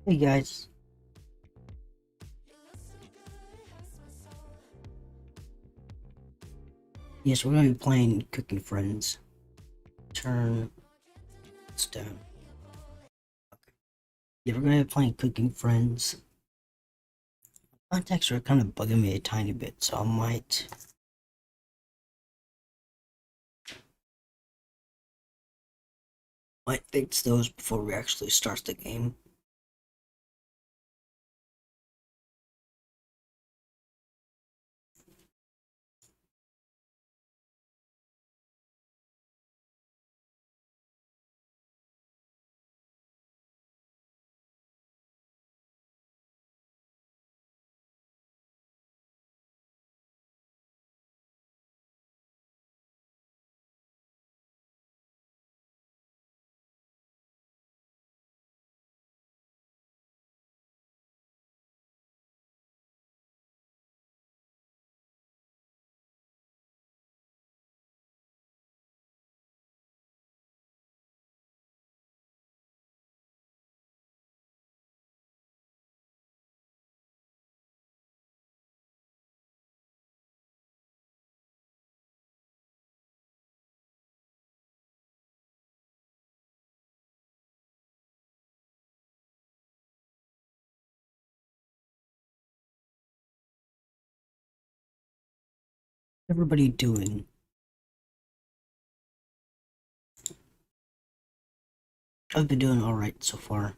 Hey guys, yes, we're gonna be playing Cooking Friends. Turn this down. Okay. Yeah, we're gonna be playing Cooking Friends. Contacts are kind of bugging me a tiny bit, so I might fix those before we actually start the game. Everybody doing? I've been doing alright so far.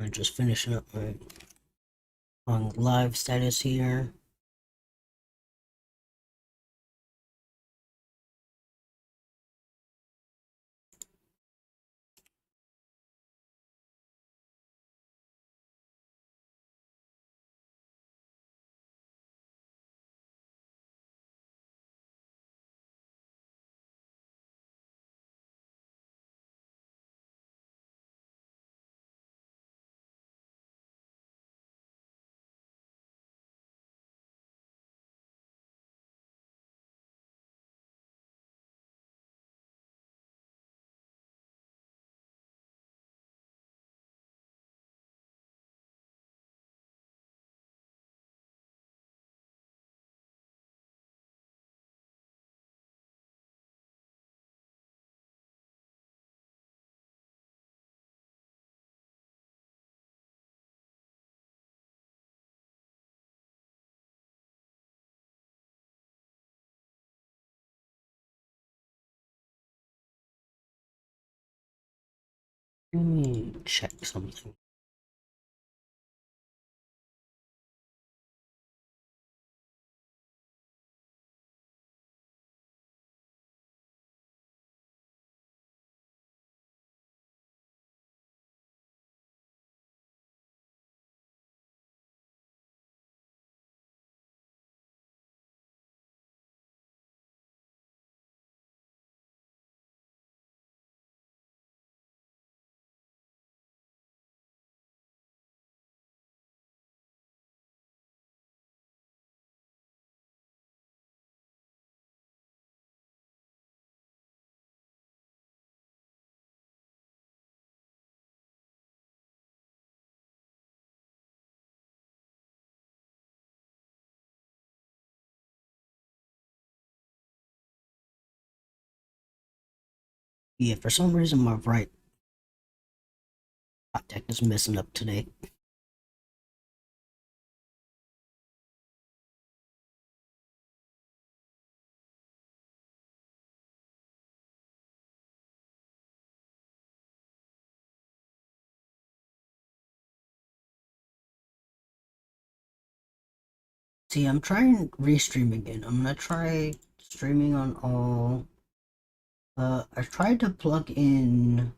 I'm just finishing up my on live status here. Let me check something. Yeah, for some reason my right contact is messing up today. See, I'm trying restream again. I'm gonna try streaming on all. I tried to plug in.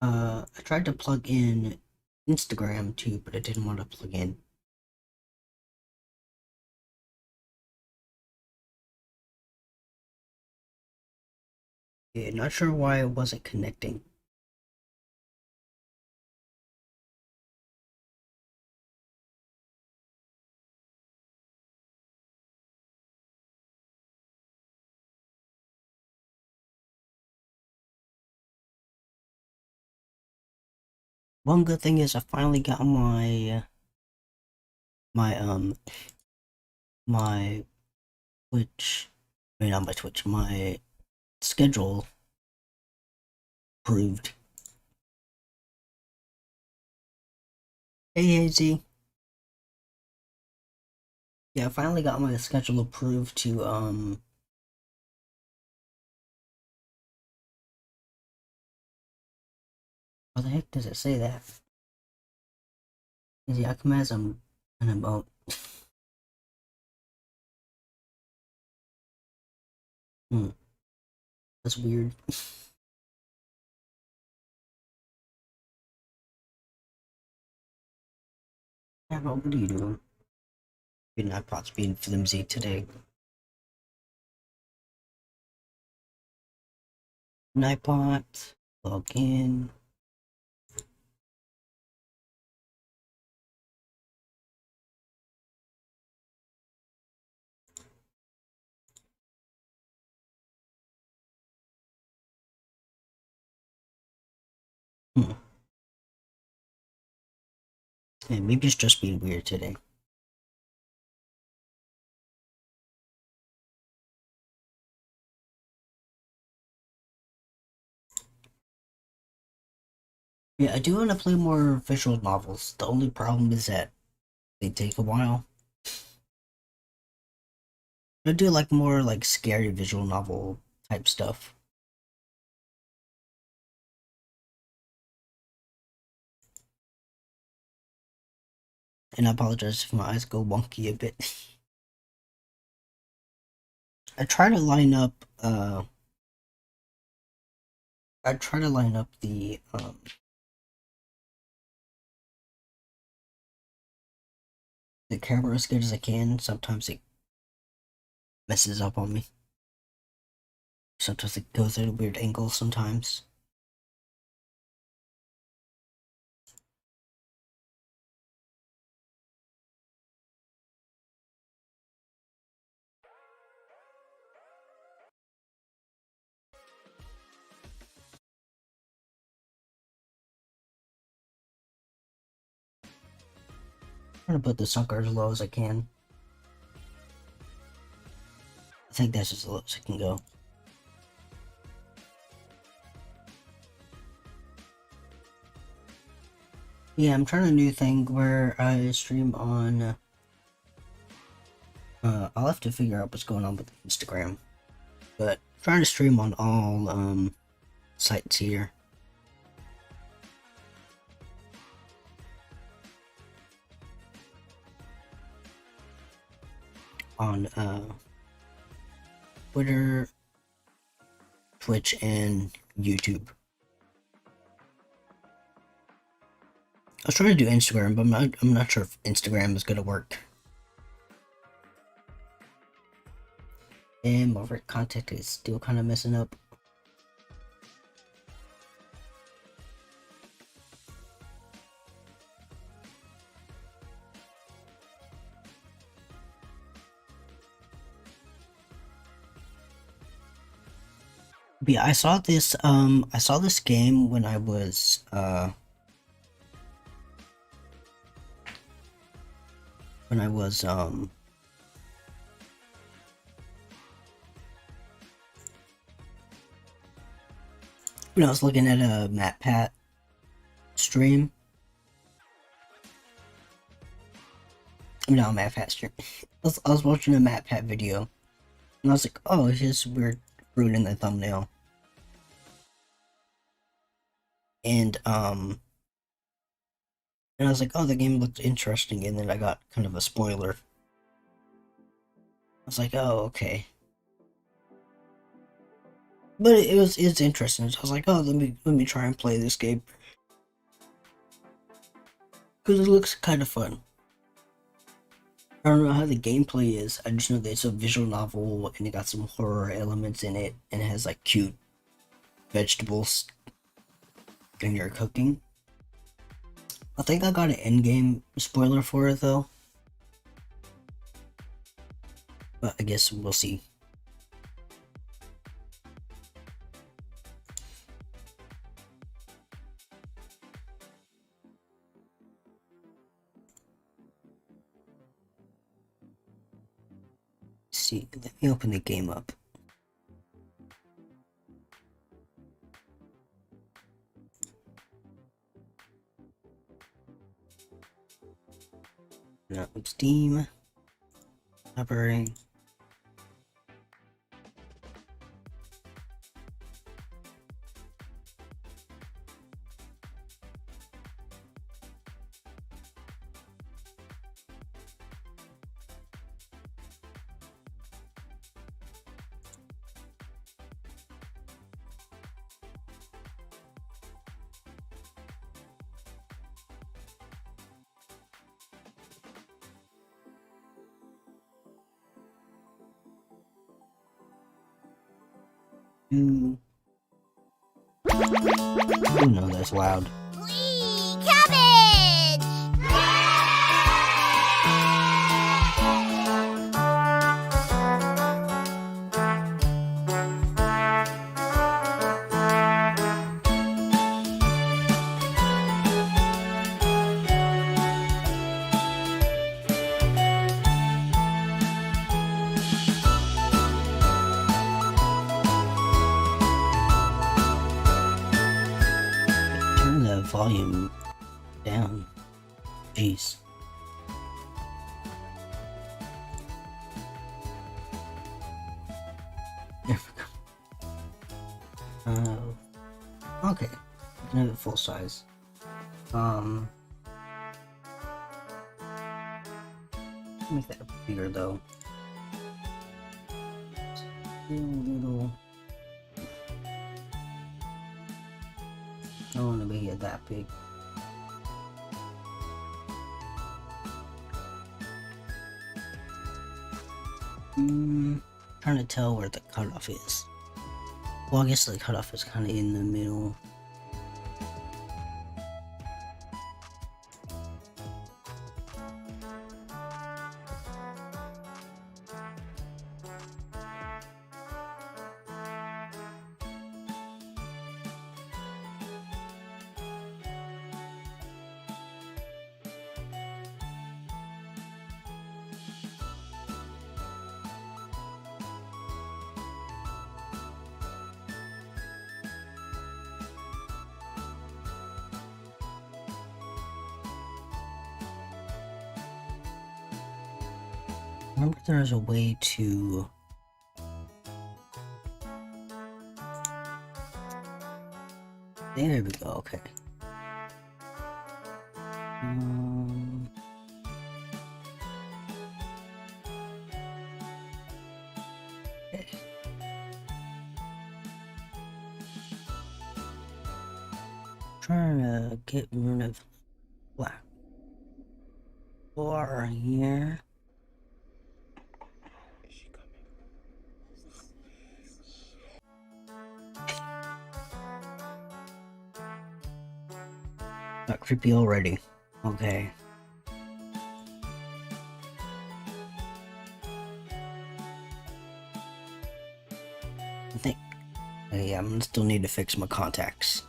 I tried to plug in Instagram too, but it didn't want to plug in. Yeah, not sure why it wasn't connecting. One good thing is I finally got my my Twitch, I mean not my Twitch, my schedule approved. Hey AZ. Yeah, I finally got my schedule approved to how the heck does it say that? Yeah, I come as an emote. Hmm, that's weird. Yeah, but what are you doing? Your iPod's being flimsy today. iPod, log in. Hmm. Yeah, maybe it's just being weird today. Yeah, I do want to play more visual novels. The only problem is that they take a while. I do like more like scary visual novel type stuff. And I apologize if my eyes go wonky a bit. I try to line up I try to line up the camera as good as I can. Sometimes it messes up on me. Sometimes it goes at a weird angle sometimes. I'm trying to put the sucker as low as I can. I think that's as low as I can go. Yeah, I'm trying a new thing where I stream on I'll have to figure out what's going on with Instagram. But I'm trying to stream on all sites here. On Twitter, Twitch, and YouTube. I was trying to do Instagram, but I'm not sure if Instagram is gonna work. And my contact is still kind of messing up. But yeah, I saw this game when I was when I was when I was looking at a MatPat stream. No, MatPat stream. I was watching a MatPat video, and I was like, oh, it's just weird fruit in the thumbnail. And and I was like, oh, the game looked interesting, and then I got kind of a spoiler. I was like, oh, okay. But it's interesting. So I was like, oh, let me try and play this game because it looks kind of fun. I don't know how the gameplay is. I just know that it's a visual novel and it got some horror elements in it, and it has like cute vegetables when you're cooking. I think I got an in-game spoiler for it though. But I guess we'll see. See, let me open the game up. No, Steam. Library. Oh no, that's loud. Cabbage! Turn the volume down. Jeez. There we go. Okay. Another full size. Make that bigger though. Still a little. I don't want to make it that big. Trying to tell where the cutoff is. Well, I guess the cutoff is kind of in the middle. Remember there's a way to there we go, okay. Okay. Trying to get rid of black bar here. Got creepy already. Okay. I think. Okay, I'm gonna still need to fix my contacts.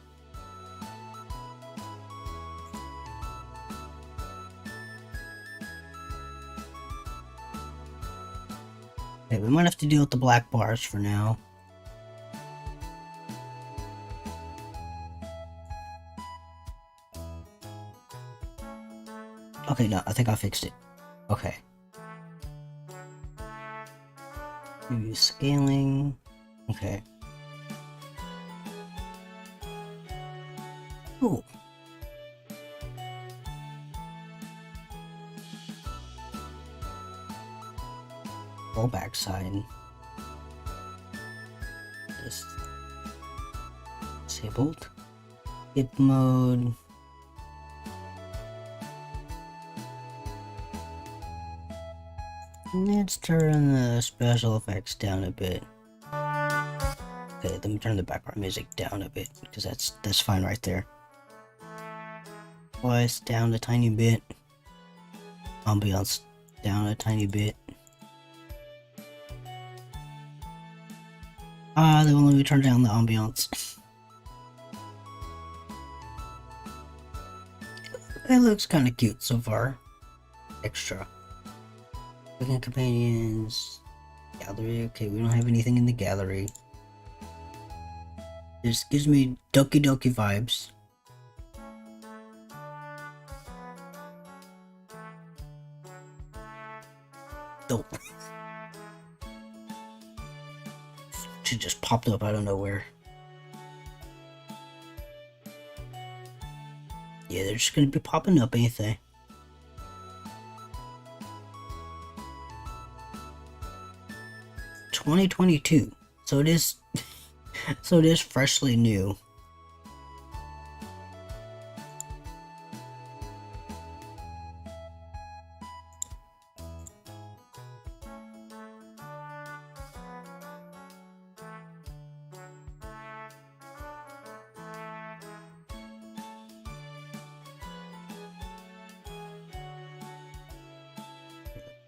Okay, we might have to deal with the black bars for now. Okay, no, I think I fixed it. Okay. Maybe scaling. Okay. Cool. Roll back side. This disabled. Skip mode. Let's turn the special effects down a bit. Okay, let me turn the background music down a bit because that's fine right there. Voice down a tiny bit. Ambiance down a tiny bit. They won't let me turn down the ambiance. It looks kind of cute so far. Extra. Cooking companions. Gallery. Okay, we don't have anything in the gallery. This gives me Doki Doki vibes. Dope. She just popped up out of nowhere. Yeah, they're just gonna be popping up, ain't they? $2022. So it is so it is freshly new.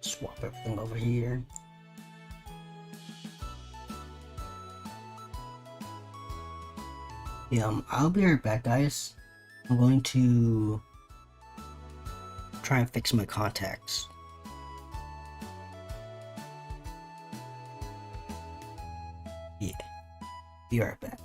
Swap everything over here. Yeah, I'll be right back, guys. I'm going to try and fix my contacts. Yeah, be right back.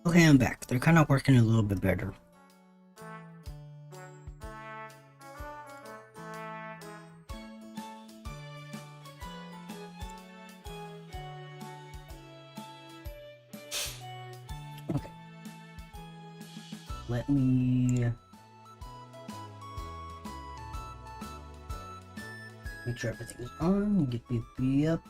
Okay, I'm back. They're kind of working a little bit better. Okay. Let me make sure everything is on. Get BP up.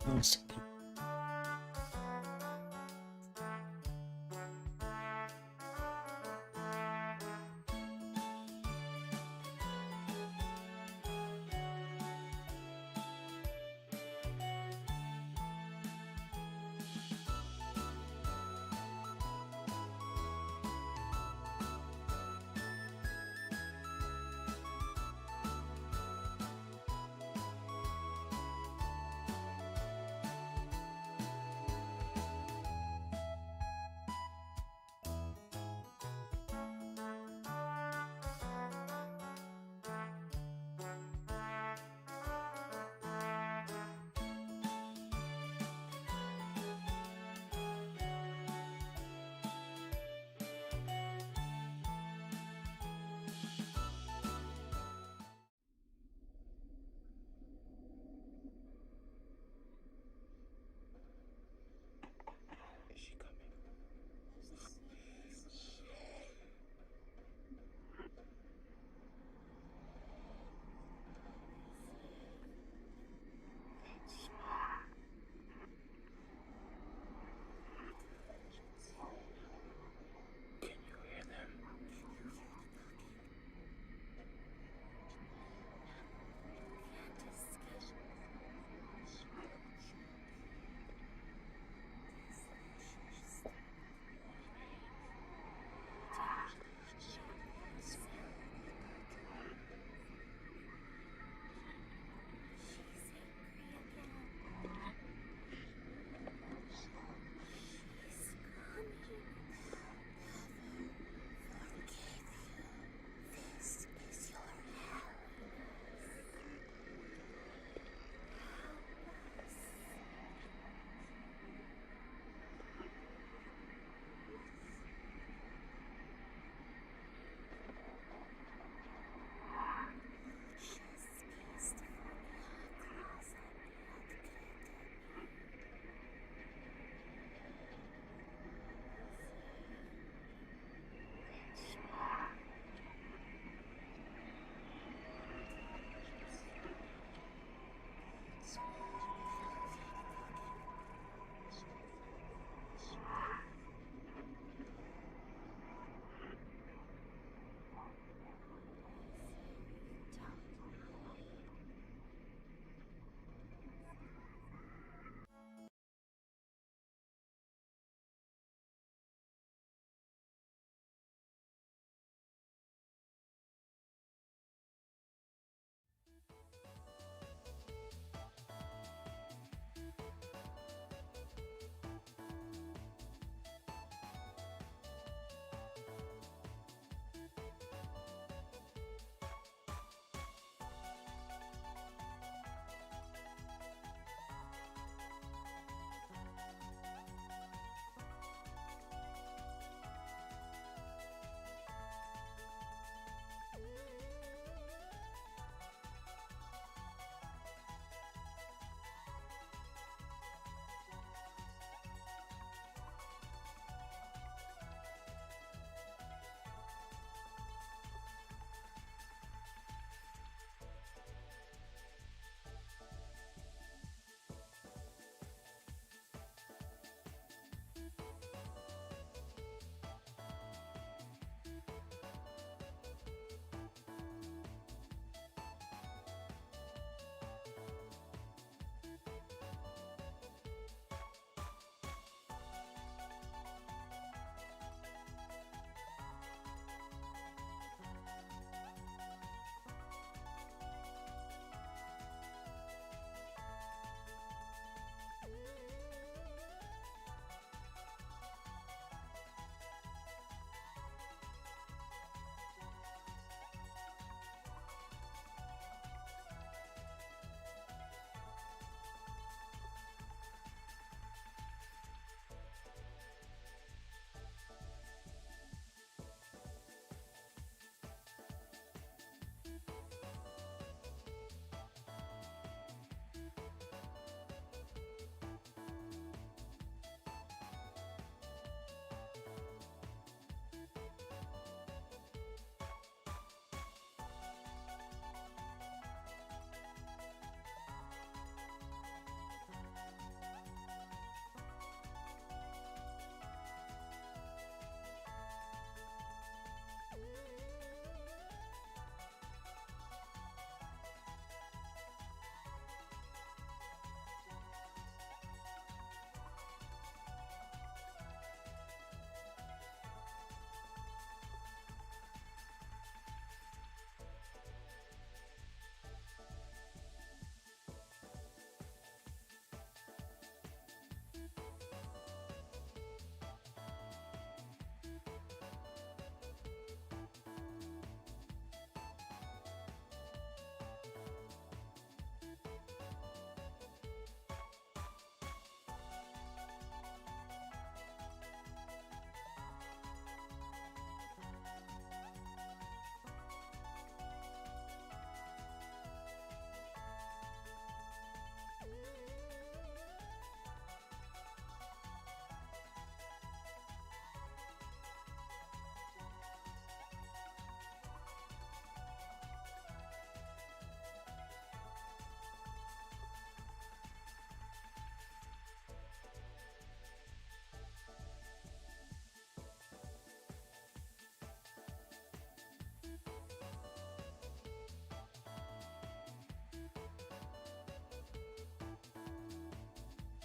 One second.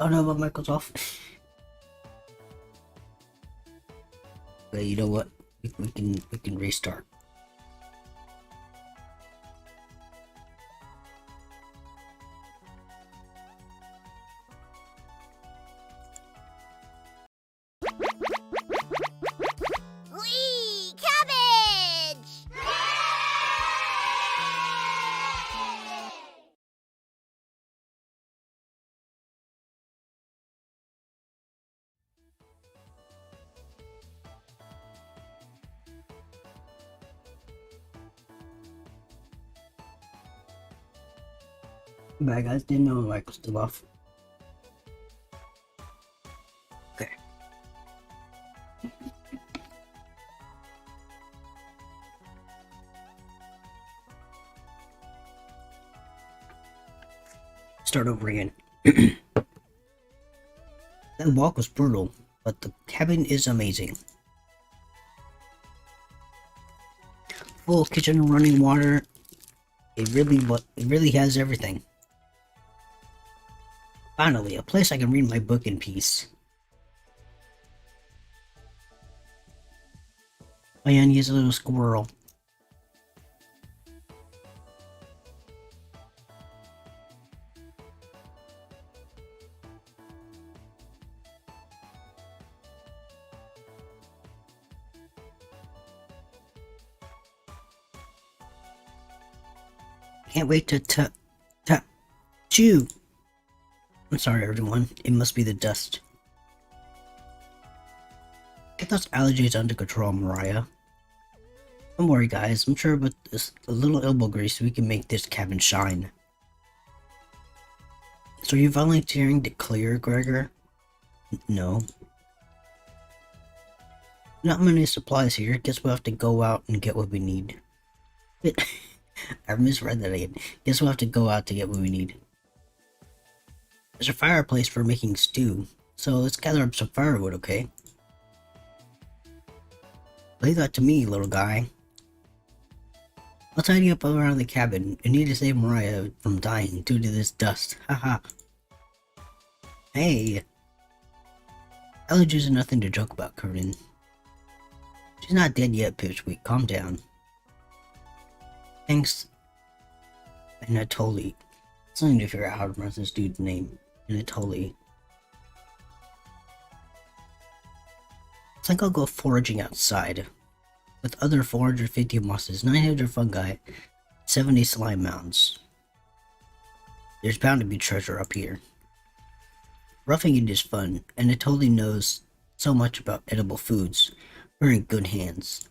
Oh no, my mic was off. Okay, you know what? We can restart. Whee! Cabbage! Bye guys, didn't know my mic was still off. Okay. Start over again. That walk was brutal, but the cabin is amazing. Full kitchen and running water. It really has everything. Finally, a place I can read my book in peace. Oh yeah, and he's a little squirrel. Can't wait to chew. I'm sorry, everyone. It must be the dust. Get those allergies under control, Mariah. Don't worry, guys. I'm sure with a little elbow grease, we can make this cabin shine. So are you volunteering to clear, Gregor? No. Not many supplies here. Guess we'll have to go out and get what we need. I misread that again. Guess we'll have to go out to get what we need. There's a fireplace for making stew, so let's gather up some firewood, okay? Leave that to me, little guy. I'll tidy up around the cabin. I need to save Mariah from dying due to this dust. Haha. Hey! Allergies are nothing to joke about, Corinne. She's not dead yet, Pipsqueak. Calm down. Thanks, Anatoly. Still need to figure out how to pronounce this dude's name. Anatoly. I think I'll go foraging outside. With other 450 mosses, 900 fungi, 70 slime mounds. There's bound to be treasure up here. Roughing it is fun, and Anatoly knows so much about edible foods. We're in good hands.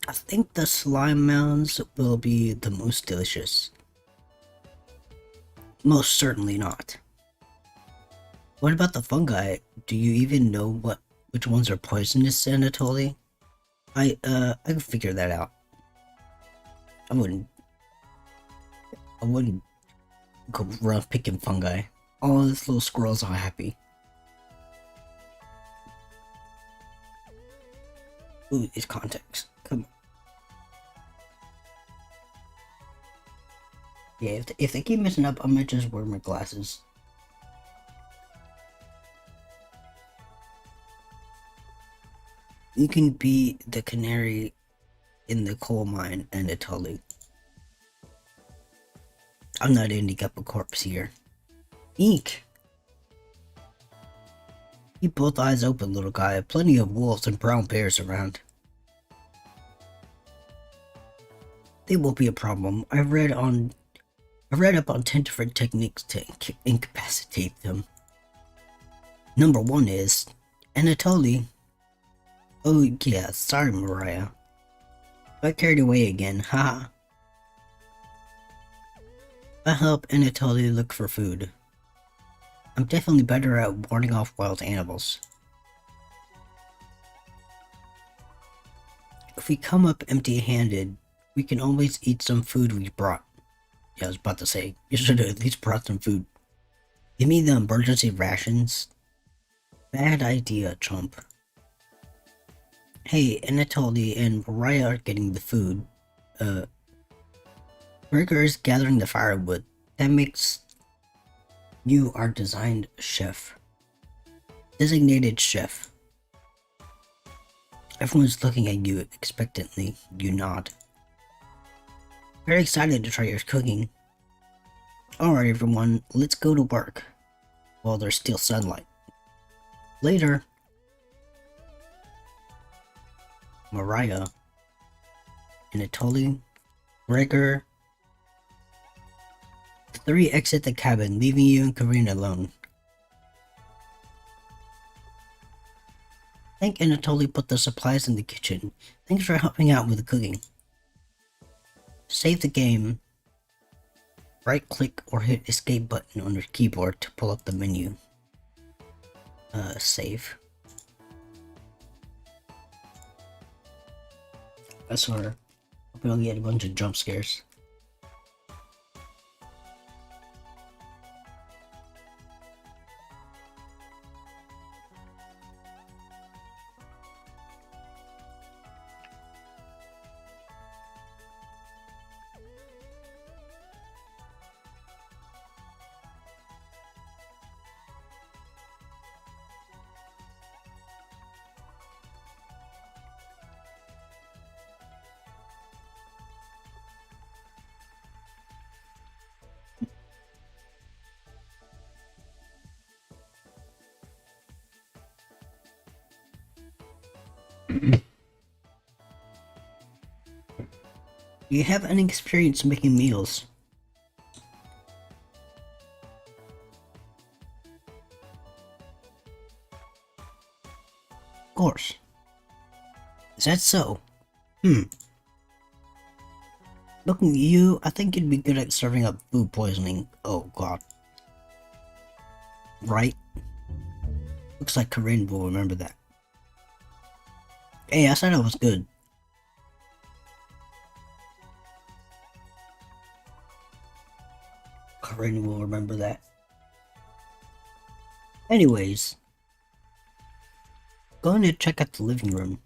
I think the slime mounds will be the most delicious. Most certainly not. What about the fungi? Do you even know which ones are poisonous, Anatoly? I can figure that out. I wouldn't go around picking fungi. All these little squirrels are happy. Ooh, it's context. Come on. Yeah, if they keep messing up, I might just wear my glasses. You can be the canary in the coal mine, Anatoly. I'm not ending up a corpse here. Eek! Keep both eyes open, little guy. Plenty of wolves and brown bears around. They won't be a problem. I read up on 10 different techniques to incapacitate them. Number 1 is Anatoly. Oh yeah, sorry Mariah. Got carried away again, haha. I'll help Anatoly look for food. I'm definitely better at warding off wild animals. If we come up empty-handed, we can always eat some food we brought. Yeah, I was about to say, you should have at least brought some food. Give me the emergency rations. Bad idea, chump. Hey, Anatoly and Mariah are getting the food. Gregor is gathering the firewood. That makes You are designed chef. Designated chef. Everyone's looking at you expectantly. You nod. Very excited to try your cooking. Alright everyone, let's go to work. While there's still sunlight. Later. Mariah. Anatoly. Gregor. The three exit the cabin, leaving you and Corinne alone. I think Anatoly put the supplies in the kitchen. Thanks for helping out with the cooking. Save the game. Right click or hit escape button on your keyboard to pull up the menu. Save. I swear. Hope we don't get a bunch of jump scares. Do you have any experience making meals? Of course. Is that so? Looking at you, I think you'd be good at serving up food poisoning. Oh god. Right? Looks like Corinne will remember that. Hey, I said I was good. Corinne will remember that. Anyways. Going to check out the living room.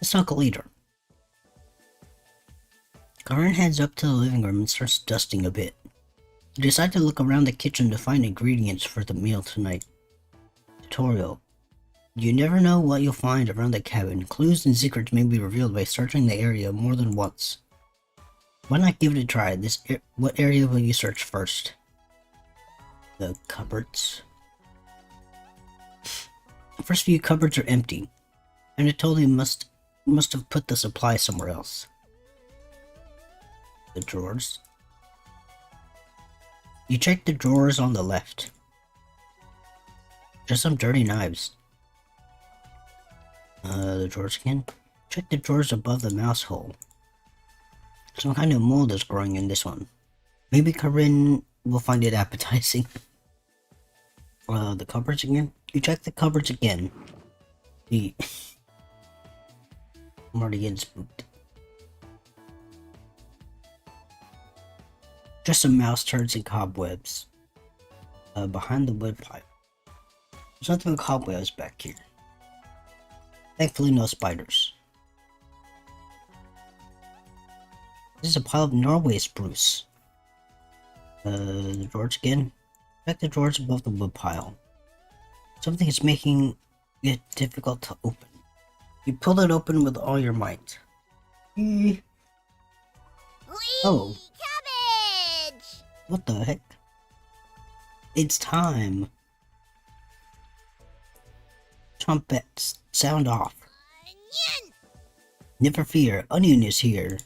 Let's talk later. Corinne heads up to the living room and starts dusting a bit. You decide to look around the kitchen to find ingredients for the meal tonight. Tutorial. You never know what you'll find around the cabin. Clues and secrets may be revealed by searching the area more than once. Why not give it a try? What area will you search first? The cupboards. The first few cupboards are empty. Anatoly must have put the supply somewhere else. The drawers. You check the drawers on the left. Just some dirty knives. The drawers again. Check the drawers above the mouse hole. Some kind of mold is growing in this one. Maybe Corinne will find it appetizing. The cupboards again. You check the cupboards again. I'm already getting spooked. Just some mouse turds and cobwebs. Behind the wood pipe. There's nothing but cobwebs back here. Thankfully, no spiders. This is a pile of Norway spruce. The drawers again. Check the drawers above the wood pile. Something is making it difficult to open. You pull it open with all your might. Whee! Oh. Cabbage! What the heck? It's time. Trumpets, sound off. Onion! Never fear, Onion is here.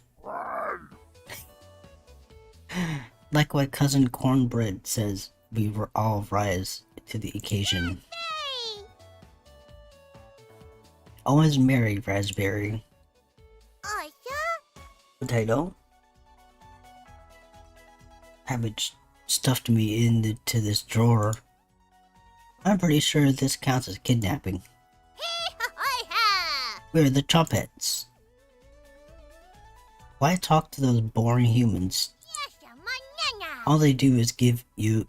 Like what Cousin Cornbread says, we will all rise to the occasion. Hey! Always merry, Raspberry. Aya? Potato. Cabbage stuffed me into this drawer. I'm pretty sure this counts as kidnapping. Hee-ha-ha-ha! We're the Trumpets. Why talk to those boring humans? Yes, a manana! All they do is give you...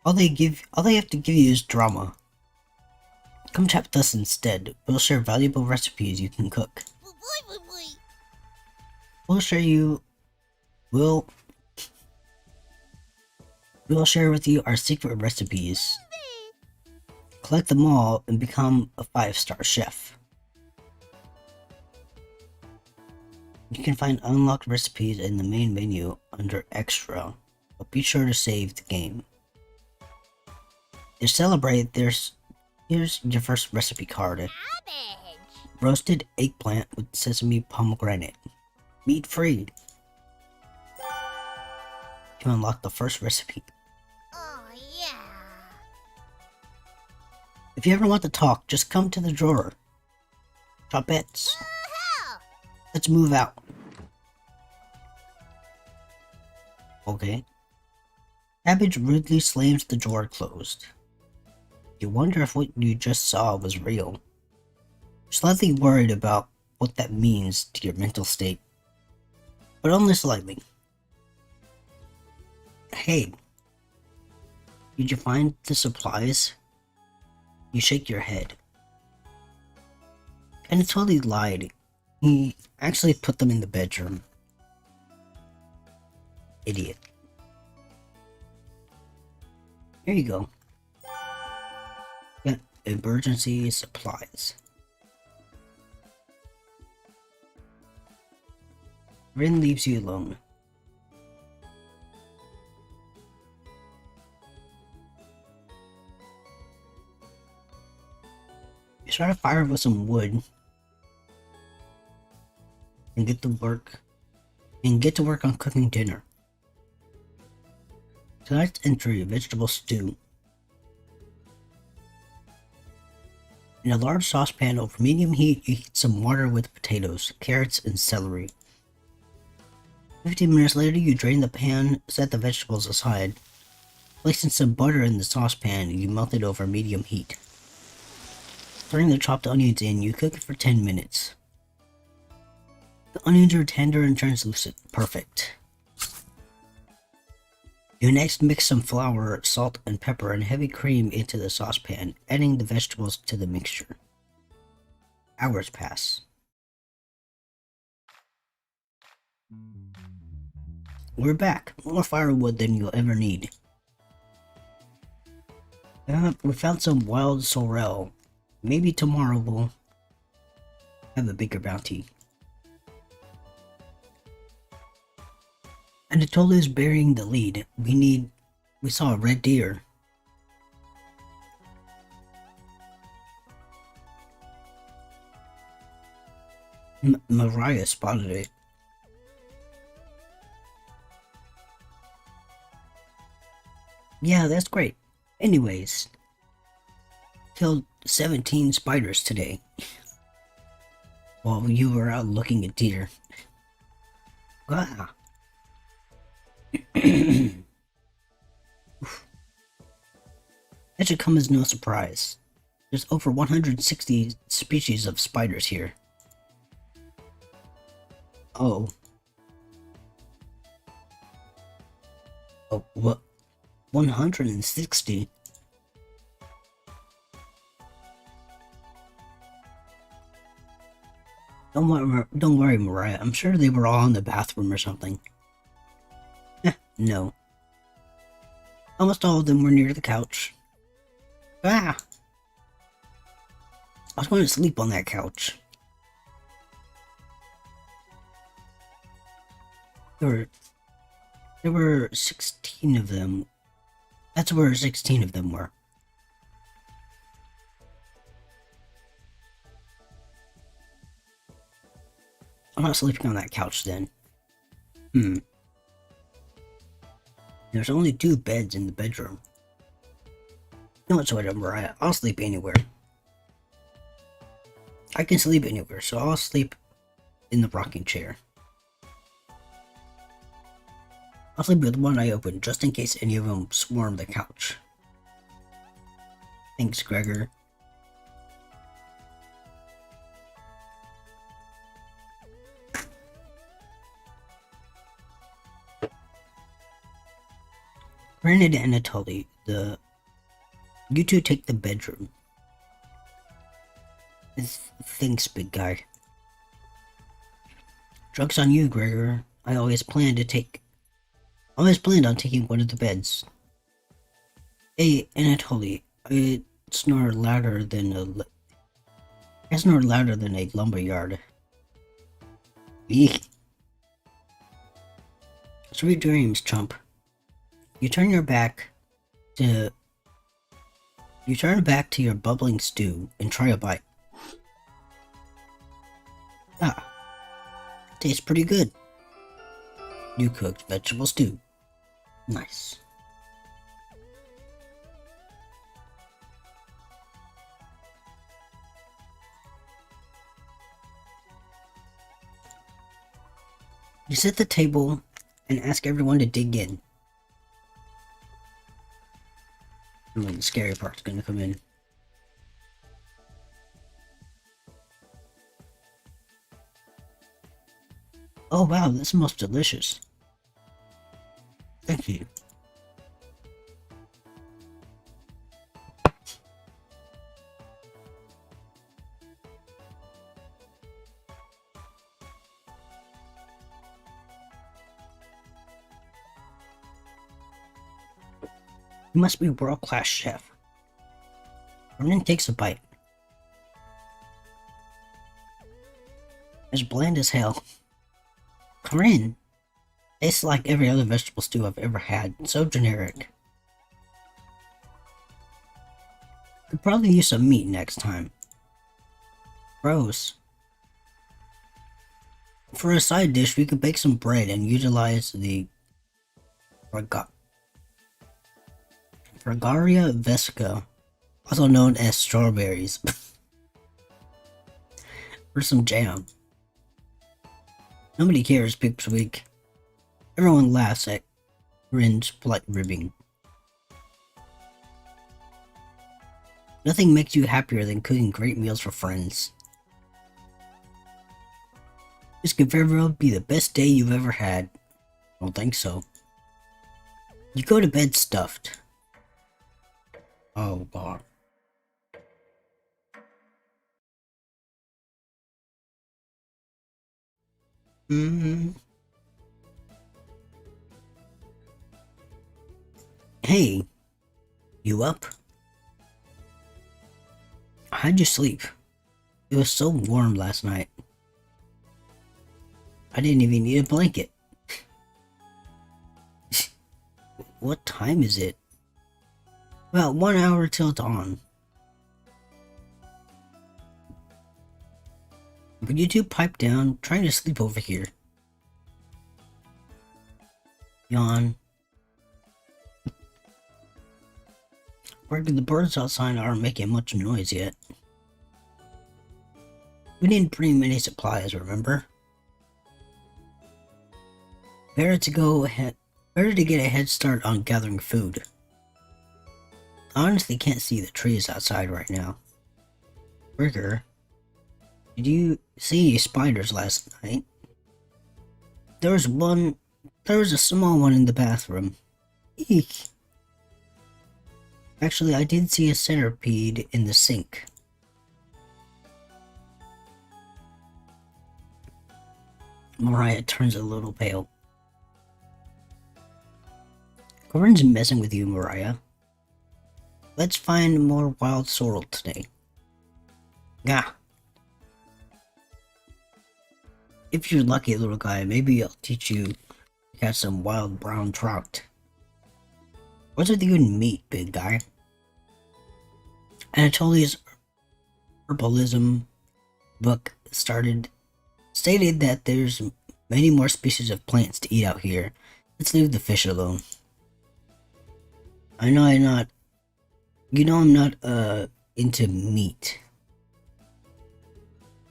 All they have to give you is drama. Come chat with us instead. We'll share valuable recipes you can cook. Boy. We'll We will share with you our secret recipes. Collect them all and become a 5-star chef. You can find unlocked recipes in the main menu under Extra, but be sure to save the game. To celebrate, here's your first recipe card. Cabbage. Roasted eggplant with sesame pomegranate. Meat free. You unlock the first recipe. Oh, yeah. If you ever want to talk, just come to the drawer. Chopettes. Woohoo! Let's move out. Okay. Cabbage rudely slams the drawer closed. You wonder if what you just saw was real. You're slightly worried about what that means to your mental state. But only slightly. Hey. Did you find the supplies? You shake your head. And it's totally lied. He actually put them in the bedroom. Idiot. Here you go. Got emergency supplies. Rin leaves you alone. You start a fire with some wood and get to work on cooking dinner. Tonight's entry: vegetable stew. In a large saucepan over medium heat, you heat some water with potatoes, carrots, and celery. 15 minutes later, you drain the pan, set the vegetables aside. Placing some butter in the saucepan, you melt it over medium heat. Throwing the chopped onions in, you cook it for 10 minutes. The onions are tender and translucent. Perfect. You next mix some flour, salt, and pepper and heavy cream into the saucepan, adding the vegetables to the mixture. Hours pass. We're back. More firewood than you'll ever need. We found some wild sorrel. Maybe tomorrow we'll have a bigger bounty. And Atola is burying the lead. We saw a red deer. Mariah spotted it. Yeah, that's great. Anyways, killed 17 spiders today while you were out looking at deer. Wow. That should come as no surprise. There's over 160 species of spiders here. Oh. Oh, what? 160? Don't worry, Mariah. I'm sure they were all in the bathroom or something. No. Almost all of them were near the couch. Ah! I was going to sleep on that couch. There were 16 of them. That's where 16 of them were. I'm not sleeping on that couch then. There's only 2 beds in the bedroom. Don't sweat it, Mariah. I'll sleep anywhere. I can sleep anywhere, so I'll sleep in the rocking chair. I'll sleep with one eye open, just in case any of them swarm the couch. Thanks, Gregor. Granted, and Anatoly, you two take the bedroom. Thanks, big guy. Joke's on you, Gregor. I always planned on taking one of the beds. Hey, Anatoly, I snore louder than a lumberyard. Eek. Sweet dreams, chump. You turn your back to you turn back to your bubbling stew and try a bite. Ah, tastes pretty good. You cooked vegetable stew. Nice. You set the table and ask everyone to dig in. And then the scary part's gonna come in. Oh wow, this smells delicious. Thank you. You must be a world-class chef. Ronan takes a bite. It's bland as hell. Corinne! Tastes like every other vegetable stew I've ever had. So generic. Could probably use some meat next time. Gross. For a side dish, we could bake some bread and utilize the Fragaria vesca, also known as strawberries, for some jam. Nobody cares, Pig's Week. Everyone laughs at Corinne's polite ribbing. Nothing makes you happier than cooking great meals for friends. This could very well be the best day you've ever had. I don't think so. You go to bed stuffed. Oh god. Hey, you up? How'd you sleep? It was so warm last night. I didn't even need a blanket. What time is it? About 1 hour till dawn. Would you two pipe down? Trying to sleep over here. Yawn. The birds outside aren't making much noise yet. We didn't bring many supplies, remember? Better to get a head start on gathering food. I honestly can't see the trees outside right now. Rigger, did you see any spiders last night? There was a small one in the bathroom. Eek. Actually, I did see a centipede in the sink. Mariah turns a little pale. Corinne's messing with you, Mariah. Let's find more wild sorrel today. Gah. If you're lucky, little guy, maybe I'll teach you to catch some wild brown trout. What's with you and meat, big guy? Anatolia's herbalism book stated that there's many more species of plants to eat out here. Let's leave the fish alone. I'm not into meat.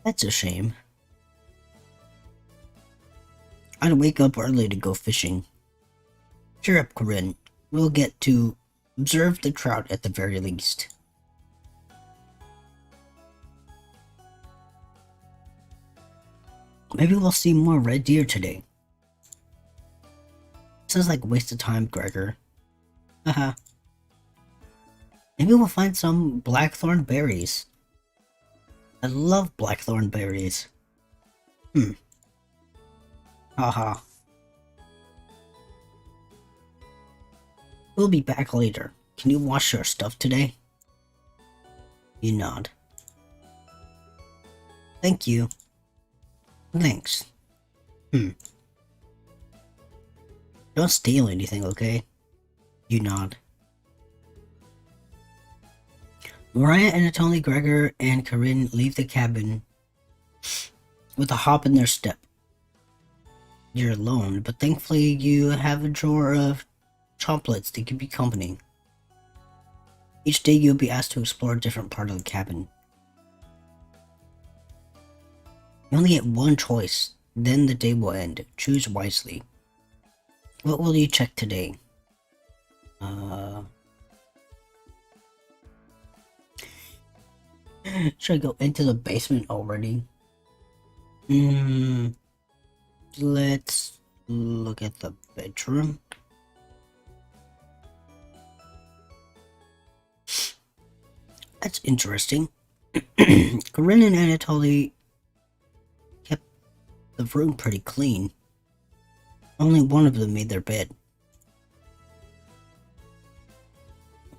That's a shame. I'd wake up early to go fishing. Cheer up, Corinne. We'll get to observe the trout at the very least. Maybe we'll see more red deer today. Sounds like a waste of time, Gregor. Haha. Maybe we'll find some blackthorn berries. I love blackthorn berries. Haha. We'll be back later. can you wash your stuff today? You nod. Thank you. Thanks. Don't steal anything, okay? You nod. Mariah, Anatoly, Gregor, and Corinne leave the cabin with a hop in their step. You're alone, but thankfully you have a drawer of chocolates to keep you company. Each day you'll be asked to explore a different part of the cabin. You only get one choice, then the day will end. Choose wisely. What will you check today? Should I go into the basement already? Let's look at the bedroom. That's interesting. Corinne and Anatoly kept the room pretty clean. Only one of them made their bed.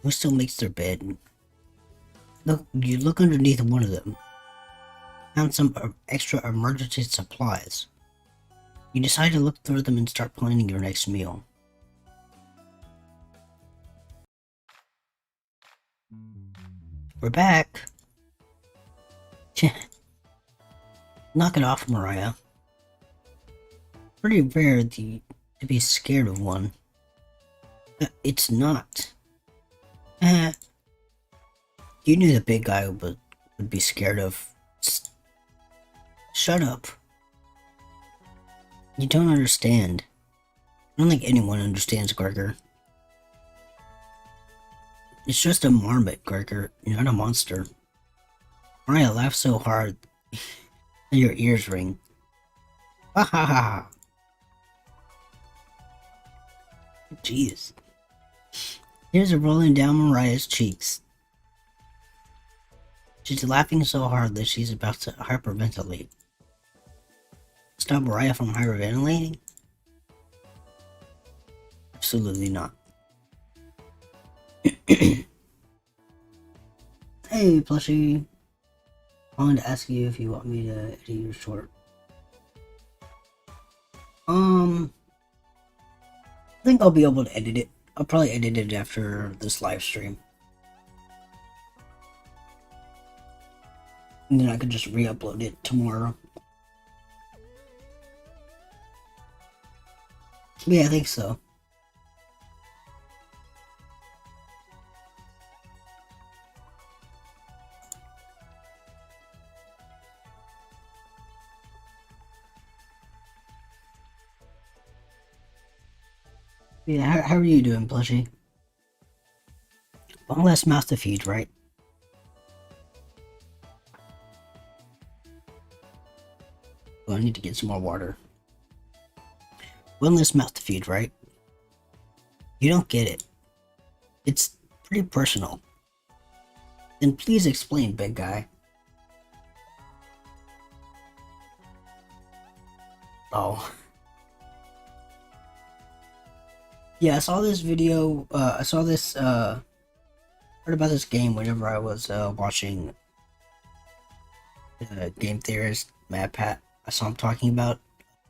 Who still makes their bed? Look, you look underneath one of them. Found some extra emergency supplies. You decide to look through them and start planning your next meal. We're back. Knock it off, Mariah. Pretty rare to be scared of one. It's not. You knew the big guy would be scared of. Shut up. You don't understand. I don't think anyone understands, Gregor. It's just a marmot, Gregor. You're not a monster. Mariah laughs so hard that your ears ring. Ha ha ha. Jeez. Tears are rolling down Mariah's cheeks. She's laughing so hard that she's about to hyperventilate. Stop Mariah from hyperventilating? Absolutely not. Hey, plushie. I wanted to ask you if you want me to edit your short. I think I'll be able to edit it. I'll probably edit it after this live stream. And then I could just re-upload it tomorrow. Yeah, I think so. Yeah, how are you doing, plushie? One less mouth to feed, right? Oh, I need to get some more water. One less mouth to feed, right? You don't get it. It's pretty personal. Then please explain, big guy. Oh. Yeah, I saw this video, heard about this game whenever I was watching Game Theorist, Mad Pat. I saw him talking about,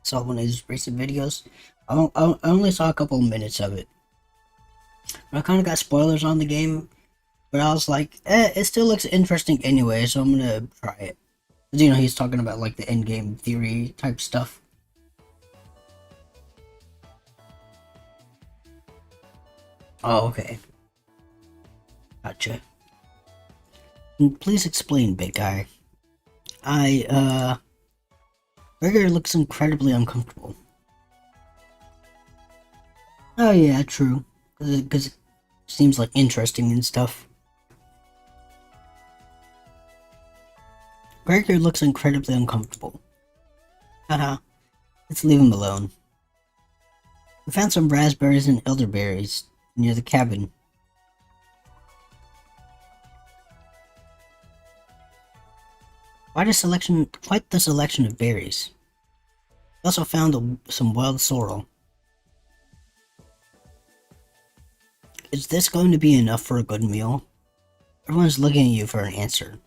saw one of his recent videos. I only saw a couple of minutes of it. But I kind of got spoilers on the game, but I was like, it still looks interesting anyway, so I'm gonna try it. 'Cause, you know, he's talking about like the end game theory type stuff. Oh, okay. Gotcha. Please explain, big guy. Gregor looks incredibly uncomfortable. Oh yeah, true. Because it seems like interesting and stuff. Gregor looks incredibly uncomfortable. Haha. Let's leave him alone. We found some raspberries and elderberries near the cabin. Quite the selection of berries. We also found some wild sorrel. Is this going to be enough for a good meal? Everyone's looking at you for an answer.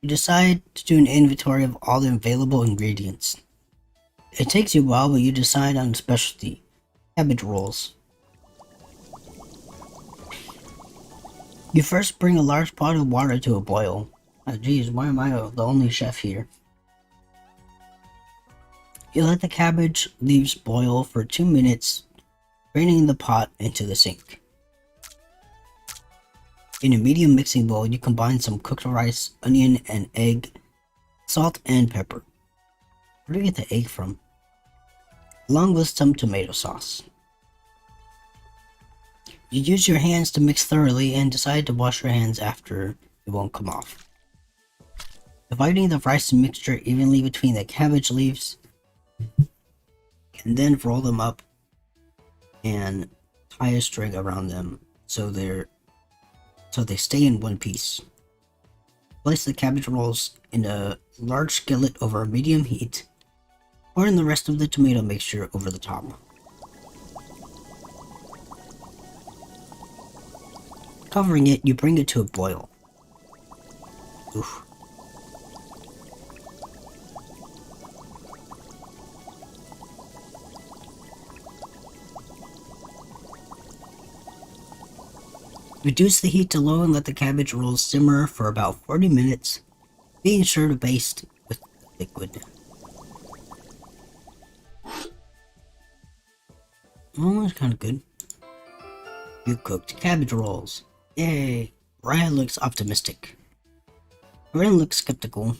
You decide to do an inventory of all the available ingredients. It takes you a while, but you decide on a specialty. Cabbage rolls. You first bring a large pot of water to a boil. Oh geez, why am I the only chef here? You let the cabbage leaves boil for 2 minutes, draining the pot into the sink. In a medium mixing bowl, you combine some cooked rice, onion, and egg, salt, and pepper. Where do you get the egg from? Along with some tomato sauce. You use your hands to mix thoroughly and decide to wash your hands after it won't come off. Dividing the rice mixture evenly between the cabbage leaves, and then roll them up and tie a string around them so they stay in one piece. Place the cabbage rolls in a large skillet over a medium heat, pouring the rest of the tomato mixture over the top. Covering it, you bring it to a boil. Oof. Reduce the heat to low and let the cabbage rolls simmer for about 40 minutes, being sure to baste with liquid. Oh, that's kind of good. You cooked cabbage rolls. Yay! Brian looks optimistic. Corinne looks skeptical,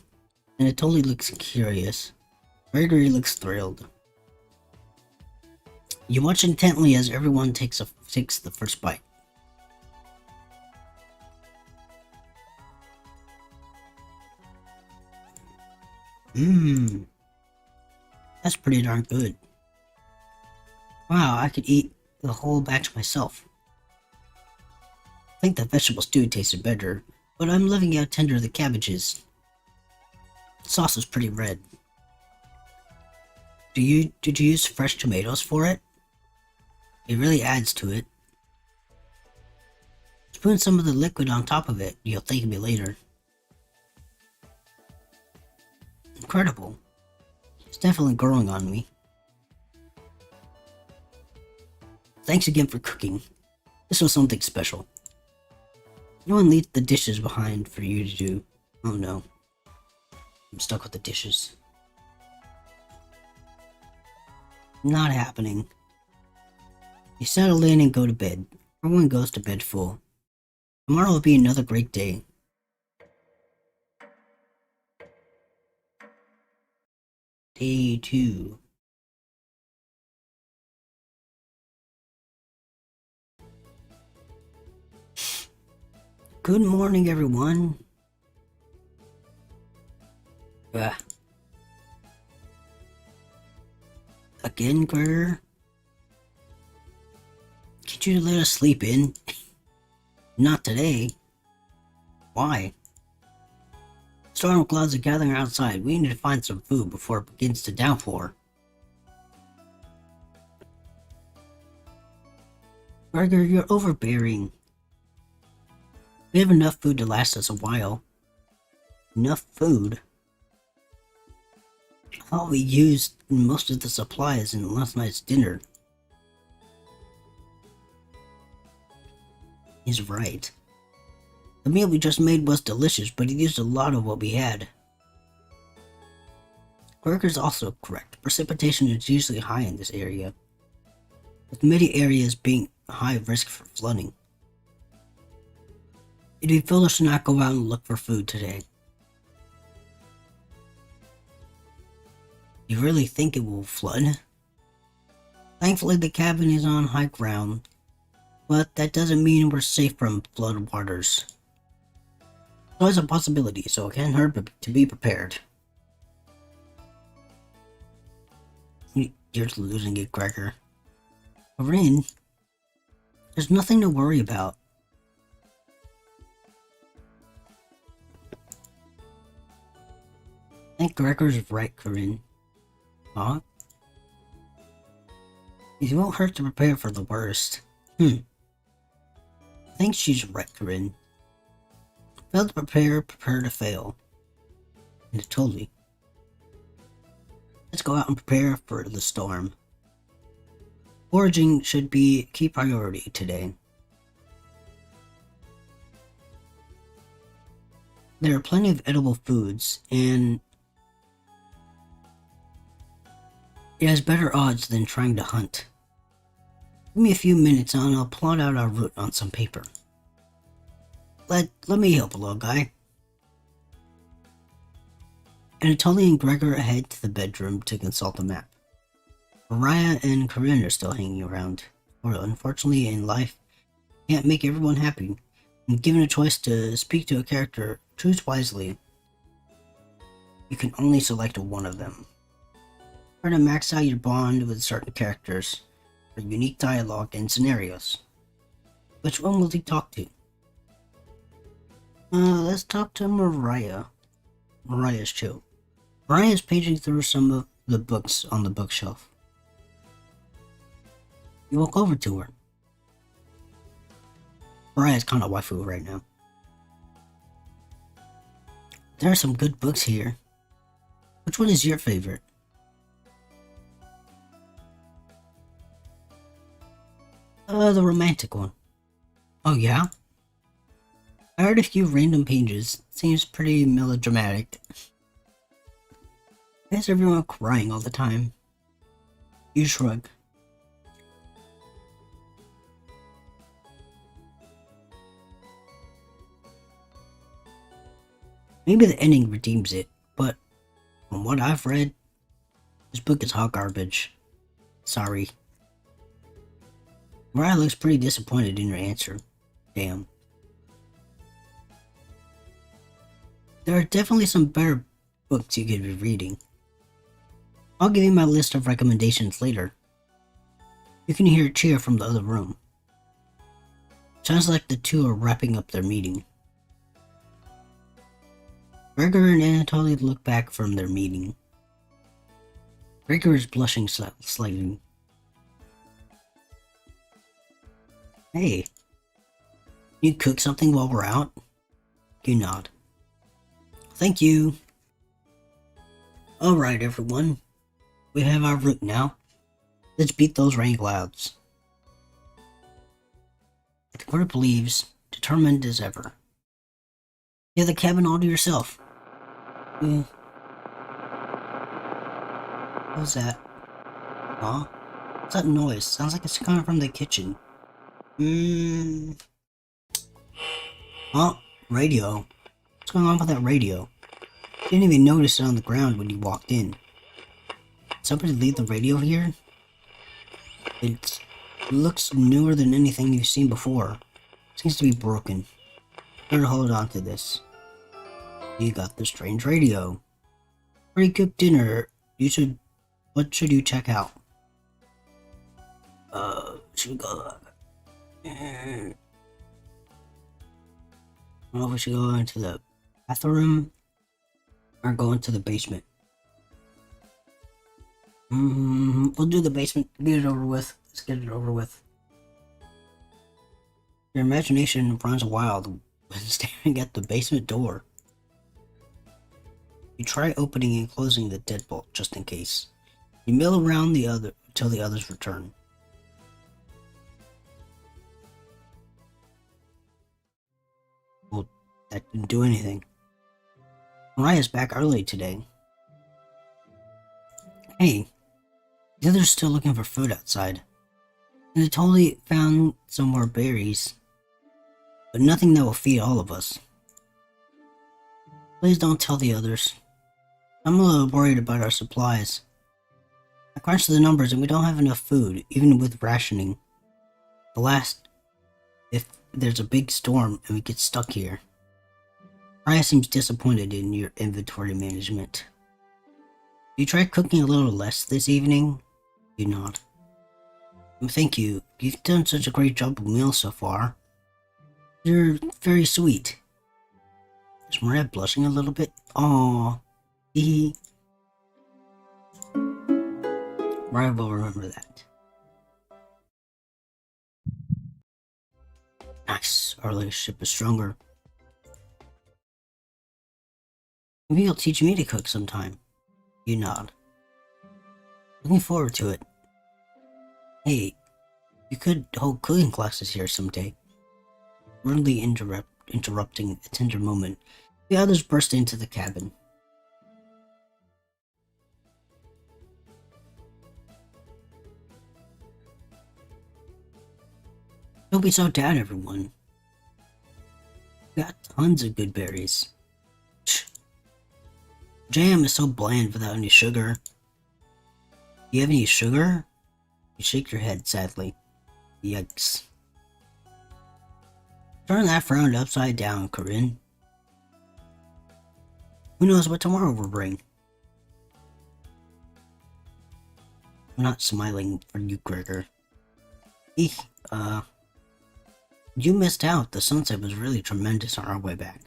and Anatoly looks curious. Gregory looks thrilled. You watch intently as everyone takes the first bite. Mmm. That's pretty darn good. Wow, I could eat the whole batch myself. I think the vegetable stew tasted better, but I'm loving how tender the cabbage is. The sauce is pretty red. Did you use fresh tomatoes for it? It really adds to it. Spoon some of the liquid on top of it. You'll thank me later. Incredible. It's definitely growing on me. Thanks again for cooking. This was something special. No one leaves the dishes behind for you to do. Oh no. I'm stuck with the dishes. Not happening. You settle in and go to bed. Everyone goes to bed full. Tomorrow will be another great day. Day 2. Good morning, everyone. Again, Gregor? Can't you let us sleep in? Not today. Why? Storm clouds are gathering outside. We need to find some food before it begins to downpour. Gregor, you're overbearing. We have enough food to last us a while. Enough food? I thought we used most of the supplies in last night's dinner. He's right. The meal we just made was delicious, but it used a lot of what we had. Gregor's also correct. Precipitation is usually high in this area, with many areas being high risk for flooding. It'd be foolish to not go out and look for food today. You really think it will flood? Thankfully, the cabin is on high ground, but that doesn't mean we're safe from flood waters. It's always a possibility, so it can't hurt to be prepared. You're losing it, Gregor. Corinne, there's nothing to worry about. I think Gregor's right, Corinne. Huh? It won't hurt to prepare for the worst. think she's right, Corinne. Fail to prepare, prepare to fail. And totally. Let's go out and prepare for the storm. Foraging should be a key priority today. There are plenty of edible foods, and it has better odds than trying to hunt. Give me a few minutes and I'll plot out our route on some paper. Let me help, little guy. Anatoly and Gregor head to the bedroom to consult the map. Mariah and Corinne are still hanging around. Or unfortunately, in life, can't make everyone happy. And given a choice to speak to a character, choose wisely. You can only select one of them. Try to max out your bond with certain characters for unique dialogue and scenarios. Which one will you talk to? Let's talk to Mariah. Mariah's chill. Mariah's paging through some of the books on the bookshelf. You walk over to her. Mariah's kind of waifu right now. There are some good books here. Which one is your favorite? The romantic one. Oh yeah? I read a few random pages. Seems pretty melodramatic. Why is everyone crying all the time? You shrug. Maybe the ending redeems it, but from what I've read, this book is hot garbage. Sorry. Mariah looks pretty disappointed in her answer. Damn. There are definitely some better books you could be reading. I'll give you my list of recommendations later. You can hear a cheer from the other room. Sounds like the two are wrapping up their meeting. Gregor and Anatoly look back from their meeting. Gregor is blushing slightly. Hey, you cook something while we're out? You nod. Thank you. Alright everyone, we have our route now. Let's beat those rain clouds. The group leaves, determined as ever. You have the cabin all to yourself. What was that? Huh? What's that noise? Sounds like it's coming from the kitchen. Huh? Radio. What's going on with that radio? You didn't even notice it on the ground when you walked in. Did somebody leave the radio here? It looks newer than anything you've seen before. Seems to be broken. Better hold on to this. You got the strange radio. Already cooked dinner. What should you check out? Should we go? I don't know if we should go into the bathroom or go into the basement. We'll do the basement. Get it over with. Let's get it over with. Your imagination runs wild when staring at the basement door. You try opening and closing the deadbolt just in case. You mill around until the others return. Well, that didn't do anything. Mariah's back early today. Hey, the others still looking for food outside. And they totally found some more berries. But nothing that will feed all of us. Please don't tell the others. I'm a little worried about our supplies. I crunched the numbers and we don't have enough food, even with rationing. If there's a big storm and we get stuck here. Mariah seems disappointed in your inventory management. You tried cooking a little less this evening? You nod. Thank you. You've done such a great job of meals so far. You're very sweet. Is Mariah blushing a little bit? Aww. Hee. Mariah will remember that. Nice. Relax, our relationship is stronger. Maybe you'll teach me to cook sometime. You nod. Looking forward to it. Hey, you could hold cooking classes here someday. Rudely interrupting a tender moment, the others burst into the cabin. Don't be so down, everyone. We got tons of good berries. Jam is so bland without any sugar. Do you have any sugar? You shake your head sadly. Yikes. Turn that frown upside down, Corinne. Who knows what tomorrow will bring? I'm not smiling for you, Gregor. Eek, you missed out. The sunset was really tremendous on our way back.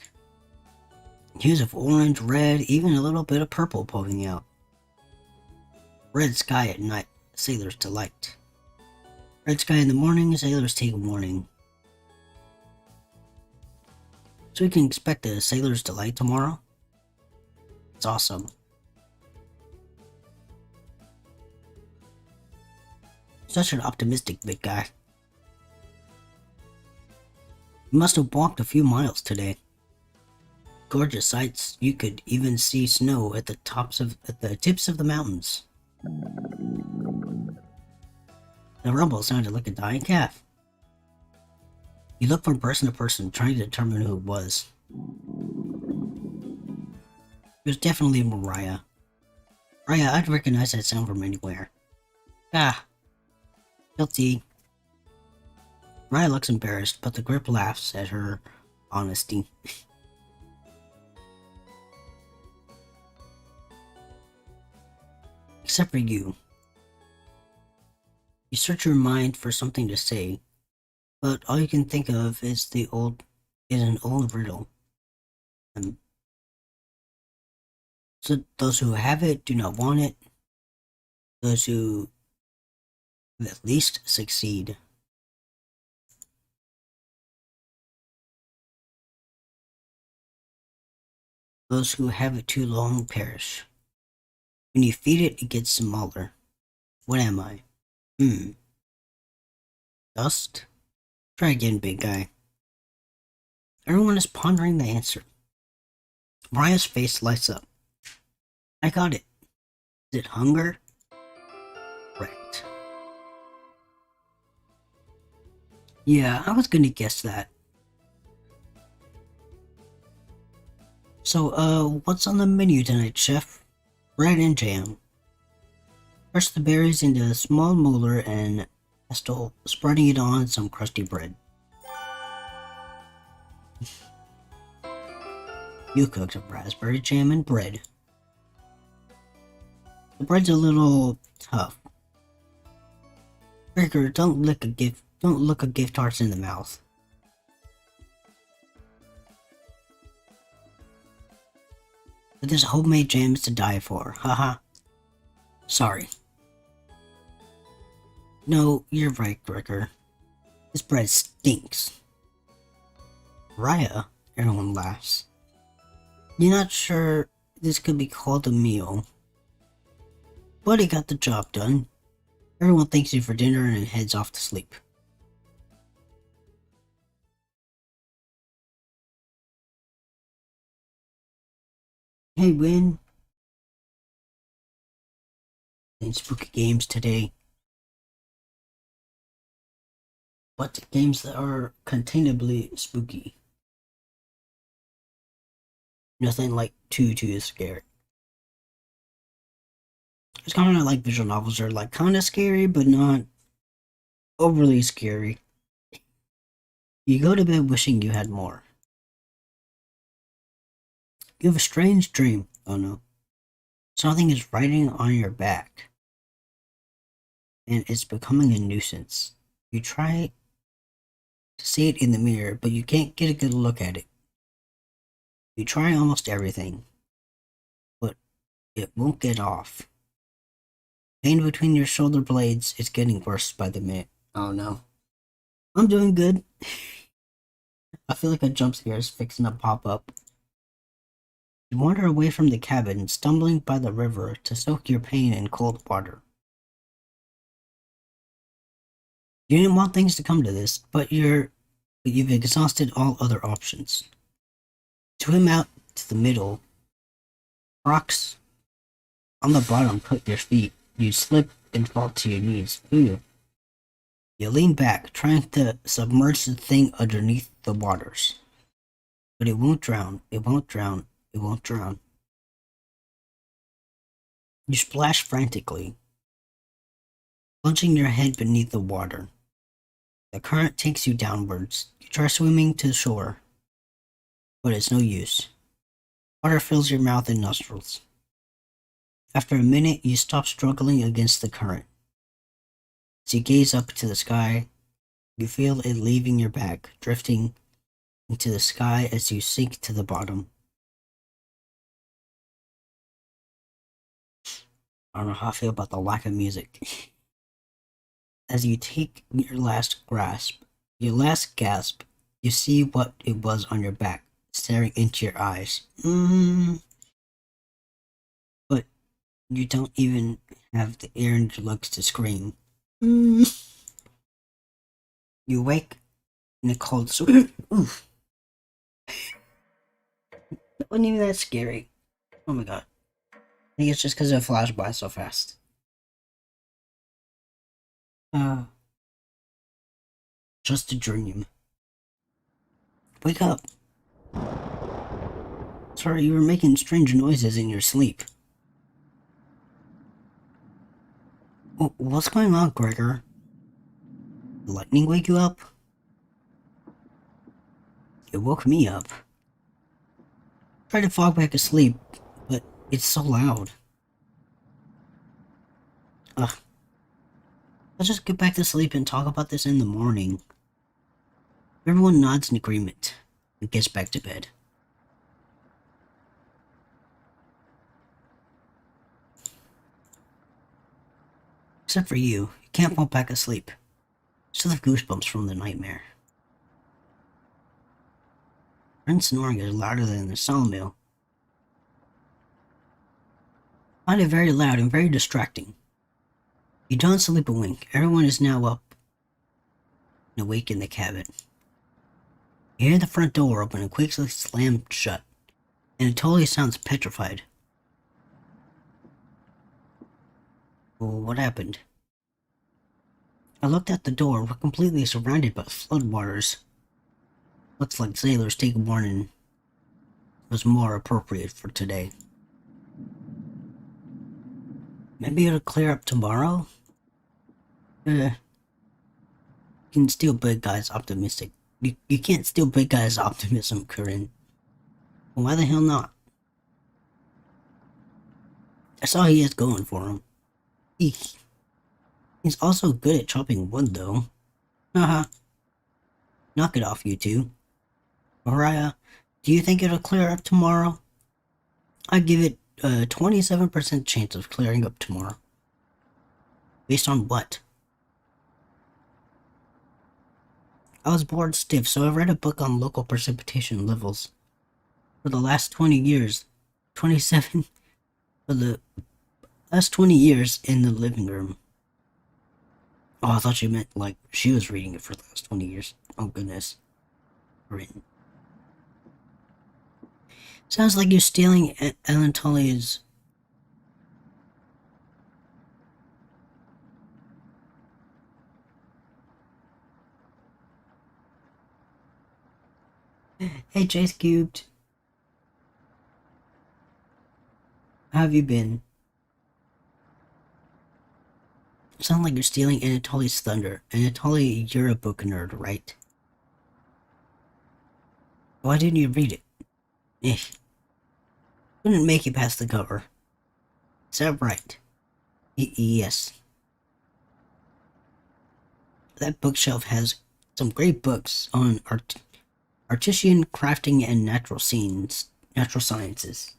Hues of orange, red, even a little bit of purple poking out. Red sky at night, sailor's delight. Red sky in the morning, sailors take warning. So we can expect a sailor's delight tomorrow? It's awesome. Such an optimistic big guy. You must have walked a few miles today. Gorgeous sights. You could even see snow at the tips of the mountains. The rumble sounded like a dying calf. You looked from person to person, trying to determine who it was. It was definitely Mariah. Mariah, I'd recognize that sound from anywhere. Ah. Guilty. Mariah looks embarrassed, but the grip laughs at her honesty. Except for you. You search your mind for something to say, but all you can think of is an old riddle. So those who have it do not want it. Those who at least succeed. Those who have it too long perish. When you feed it, it gets smaller. What am I? Dust? Try again, big guy. Everyone is pondering the answer. Mariah's face lights up. I got it. Is it hunger? Correct. Yeah, I was gonna guess that. So, what's on the menu tonight, chef? Bread and jam. Crush the berries into a small molar and pestle, spreading it on some crusty bread. You cooked up raspberry jam and bread. The bread's a little tough. Gregor, don't look a gift horse in the mouth. But this homemade jam is to die for, haha. Sorry. No, you're right, Gregor. This bread stinks. Raya, everyone laughs. You're not sure this could be called a meal. But he got the job done. Everyone thanks you for dinner and heads off to sleep. Hey, Win. Playing spooky games today. But games that are containably spooky. Nothing like too scary. It's kind of like visual novels are like kind of scary, but not overly scary. You go to bed wishing you had more. You have a strange dream. Oh no. Something is writing on your back. And it's becoming a nuisance. You try to see it in the mirror, but you can't get a good look at it. You try almost everything, but it won't get off. Pain between your shoulder blades is getting worse by the minute. Oh no. I'm doing good. I feel like a jump scare is fixing to pop up. You wander away from the cabin, stumbling by the river to soak your pain in cold water. You didn't want things to come to this, but you've exhausted all other options. Swim out to the middle. Rocks on the bottom cut your feet. You slip and fall to your knees. Ooh. You lean back, trying to submerge the thing underneath the waters. But it won't drown. It won't drown. It won't drown. You splash frantically, plunging your head beneath the water. The current takes you downwards. You try swimming to shore, but it's no use. Water fills your mouth and nostrils. After a minute, you stop struggling against the current. As you gaze up to the sky, you feel it leaving your back, drifting into the sky as you sink to the bottom. I don't know how I feel about the lack of music. As you take your last gasp, you see what it was on your back, staring into your eyes. But you don't even have the air in your lungs to scream. You wake in a cold sweat. Oof. That wasn't even that scary. Oh my god. I think it's just because it flashed by so fast. Just a dream. Wake up. Sorry, you were making strange noises in your sleep. What's going on, Gregor? Did lightning wake you up? It woke me up. Tried to fall back asleep, but it's so loud. Ugh. Let's just get back to sleep and talk about this in the morning. Everyone nods in agreement and gets back to bed. Except for you. You can't fall back asleep. Still have goosebumps from the nightmare. Friend snoring is louder than the sawmill. I find it very loud and very distracting. You don't sleep a wink. Everyone is now up and awake in the cabin. You hear the front door open and quickly slam shut, and it totally sounds petrified. Well, what happened? I looked at the door. We're completely surrounded by floodwaters. Looks like sailors take warning was more appropriate for today. Maybe it'll clear up tomorrow? You can steal big guys optimistic. You can't steal big guys optimism, Corinne. Why the hell not? That's all he has going for him. Eek. He's also good at chopping wood, though. Haha. Knock it off, you two. Mariah, do you think it'll clear up tomorrow? I give it a 27% chance of clearing up tomorrow. Based on what? I was bored stiff, so I read a book on local precipitation levels. For the last 20 years, 27, for the last 20 years in the living room. Oh, I thought you meant like she was reading it for the last 20 years. Oh goodness. Written. Sounds like you're stealing Ellen Tully's. Hey, Chase Cubed. How have you been? Sound like you're stealing Anatoly's thunder. Anatoly, you're a book nerd, right? Why didn't you read it? Eh. Couldn't make it past the cover. Is that right? Yes. That bookshelf has some great books on artisan crafting and natural sciences.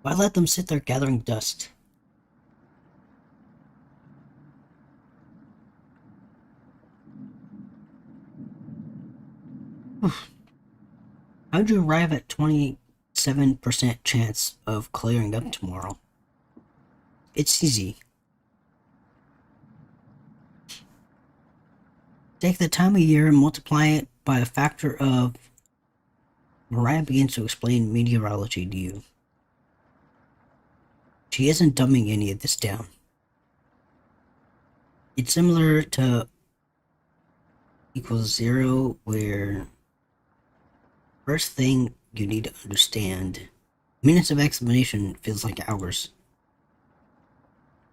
Why let them sit there gathering dust? How'd you arrive at 27% chance of clearing up tomorrow? It's easy. Take the time of year and multiply it by a factor of... Mariah begins to explain meteorology to you. She isn't dumbing any of this down. It's similar to equals 0, where first thing you need to understand, minutes of explanation feels like hours.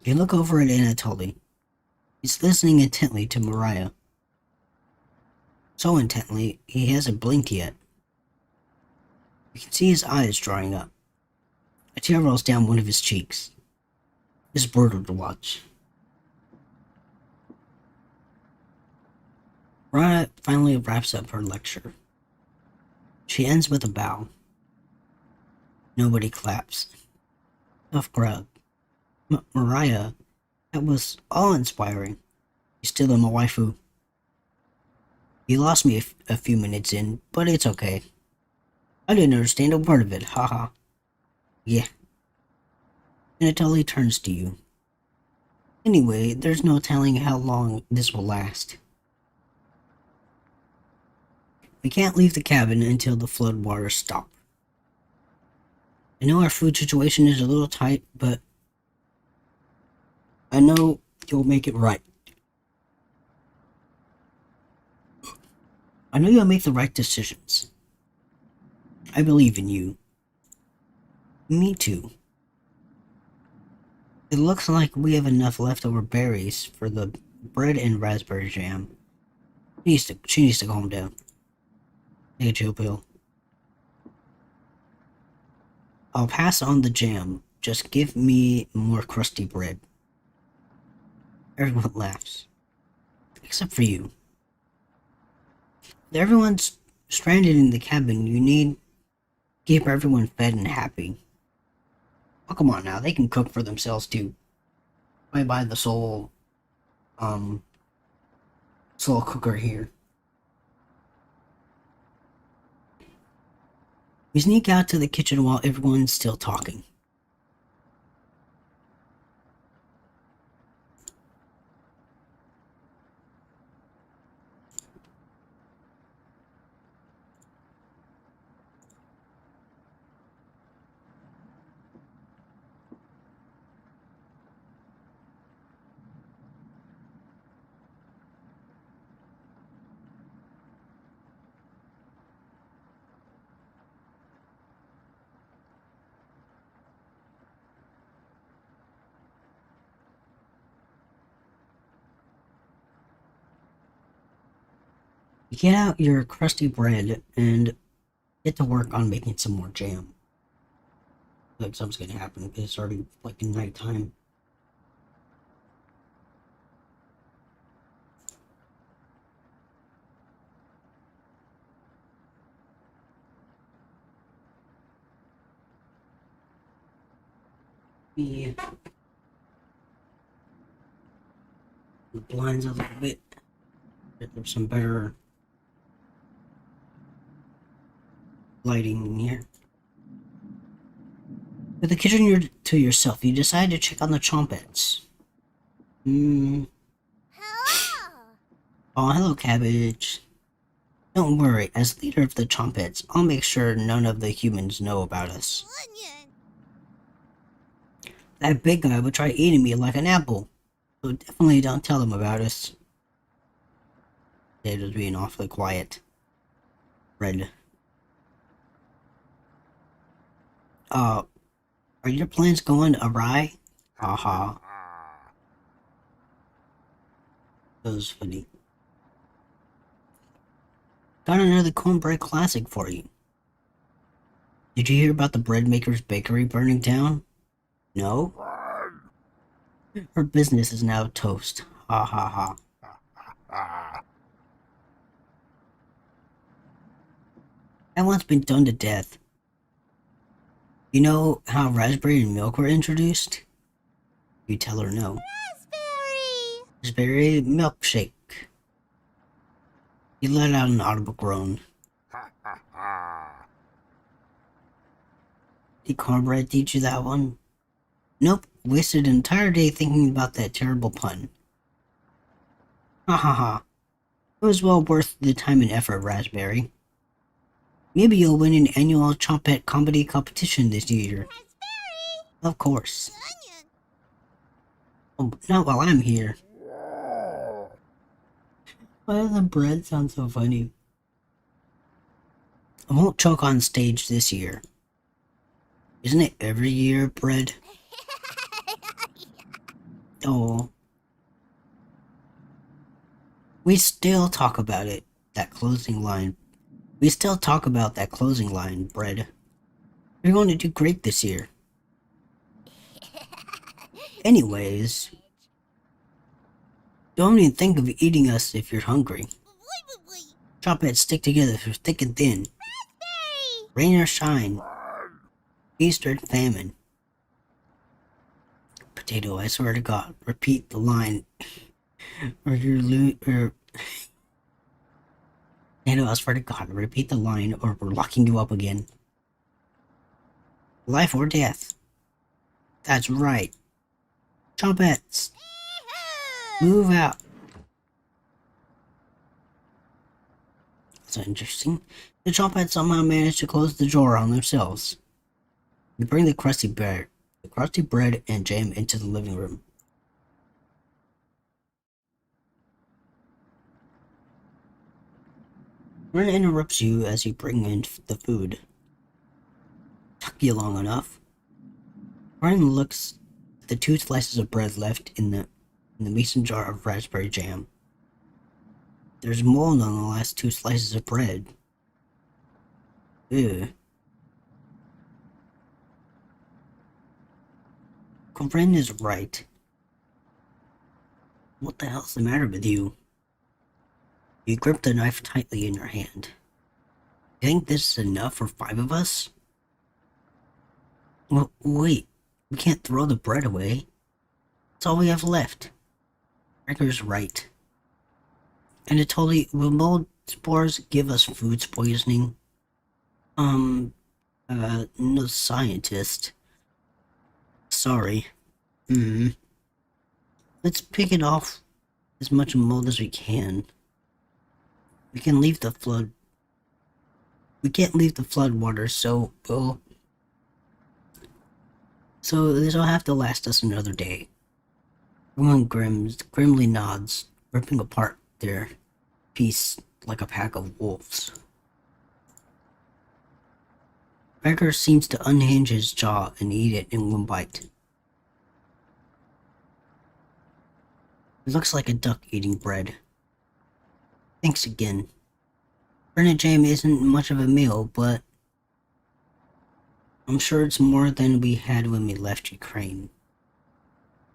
You look over at Anatoly. He's listening intently to Mariah. So intently, he hasn't blinked yet. You can see his eyes drying up. A tear rolls down one of his cheeks. It's brutal to watch. Mariah finally wraps up her lecture. She ends with a bow. Nobody claps. Tough crowd. Mariah, that was awe-inspiring. You're still my waifu. You lost me a few minutes in, but it's okay. I didn't understand a word of it, haha. Yeah. Anatoly turns to you. Anyway, there's no telling how long this will last. We can't leave the cabin until the floodwaters stop. I know our food situation is a little tight, but I know you'll make it right. I know you'll make the right decisions. I believe in you. Me too. It looks like we have enough leftover berries for the bread and raspberry jam. She needs to calm down. Take a chill pill. I'll pass on the jam. Just give me more crusty bread. Everyone laughs. Except for you. If everyone's stranded in the cabin, you need to keep everyone fed and happy. Oh, come on now, they can cook for themselves too. I buy the soul cooker here. We sneak out to the kitchen while everyone's still talking. You get out your crusty bread and get to work on making some more jam. Like something's gonna happen because it's already like nighttime. Yeah. The blinds a little bit. Get them some better lighting in here. With the kitchen to yourself, you decide to check on the Chompets. Hello. Oh, hello, Cabbage. Don't worry, as leader of the Chompets, I'll make sure none of the humans know about us. Onion. That big guy would try eating me like an apple, so definitely don't tell him about us. They was being awfully quiet. Red. Are your plans going awry? Haha. That was funny. Got another cornbread classic for you. Did you hear about the bread maker's bakery burning down? No? Her business is now toast. Ha ha ha. That one's been done to death. You know how raspberry and milk were introduced? You tell her no. Raspberry. Raspberry milkshake. You let out an audible groan. Did Cornbread teach you that one? Nope, wasted an entire day thinking about that terrible pun. Ha ha ha. It was well worth the time and effort, Raspberry. Maybe you'll win an annual Chompette comedy competition this year. Raspberry! Of course. Onion! Oh, not while I'm here. Why does the bread sound so funny? I won't choke on stage this year. Isn't it every year, Bread? Oh. We still talk about it. That closing line. We still talk about that closing line, Bread. You're going to do great this year. Anyways, don't even think of eating us if you're hungry. Chopheads stick together through thick and thin. Raspberry! Rain or shine. Feast or famine. Potato, I swear to God, repeat the line. Or Potato, I swear to God, repeat the line or we're locking you up again. Life or death. That's right. Chopheads, move out. That's interesting. The Chopheads somehow managed to close the door on themselves. We bring the crusty bread and jam into the living room. Ren interrupts you as you bring in the food. Took you long enough. Ren looks at the 2 slices of bread left in the mason jar of raspberry jam. There's mold on the last 2 slices of bread. Ew. Ren is right. What the hell's the matter with you? You grip the knife tightly in your hand. You think this is enough for 5 of us? Well, wait. We can't throw the bread away. That's all we have left. Wrecker's right. And it totally will mold spores give us food poisoning? No scientist. Sorry. Let's pick it off as much mold as we can. We can't leave the flood water, so this will have to last us another day. Everyone grimly nods, ripping apart their piece like a pack of wolves. Wrecker seems to unhinge his jaw and eat it in one bite. It looks like a duck eating bread. Thanks again. Bread and jam isn't much of a meal, but I'm sure it's more than we had when we left Ukraine.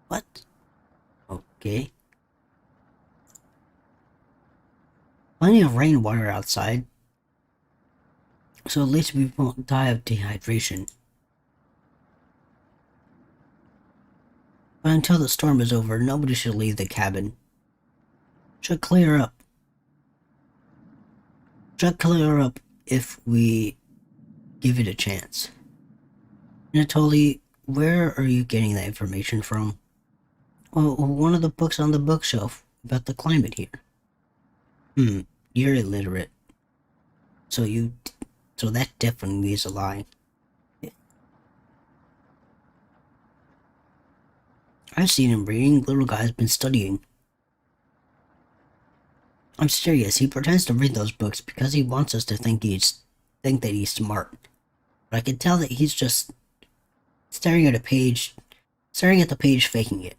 What? Okay. Plenty of rainwater outside, so at least we won't die of dehydration. But until the storm is over, nobody should leave the cabin. Should clear up if we give it a chance. Anatoly, where are you getting that information from? Well, one of the books on the bookshelf about the climate here. You're illiterate. So that definitely is a lie. I've seen him reading. Little guy's been studying. I'm serious. He pretends to read those books because he wants us to think that he's smart. But I can tell that he's just staring at the page, faking it.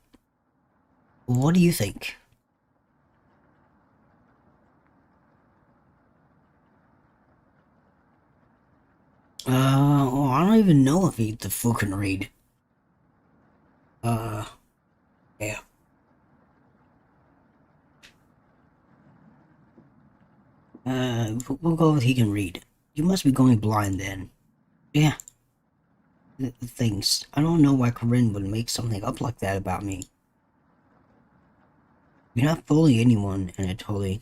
What do you think? Well, I don't even know if the fool can read. Yeah. We'll go with he can read. You must be going blind then. Yeah. Things. I don't know why Corinne would make something up like that about me. You're not fully anyone, Anatoly.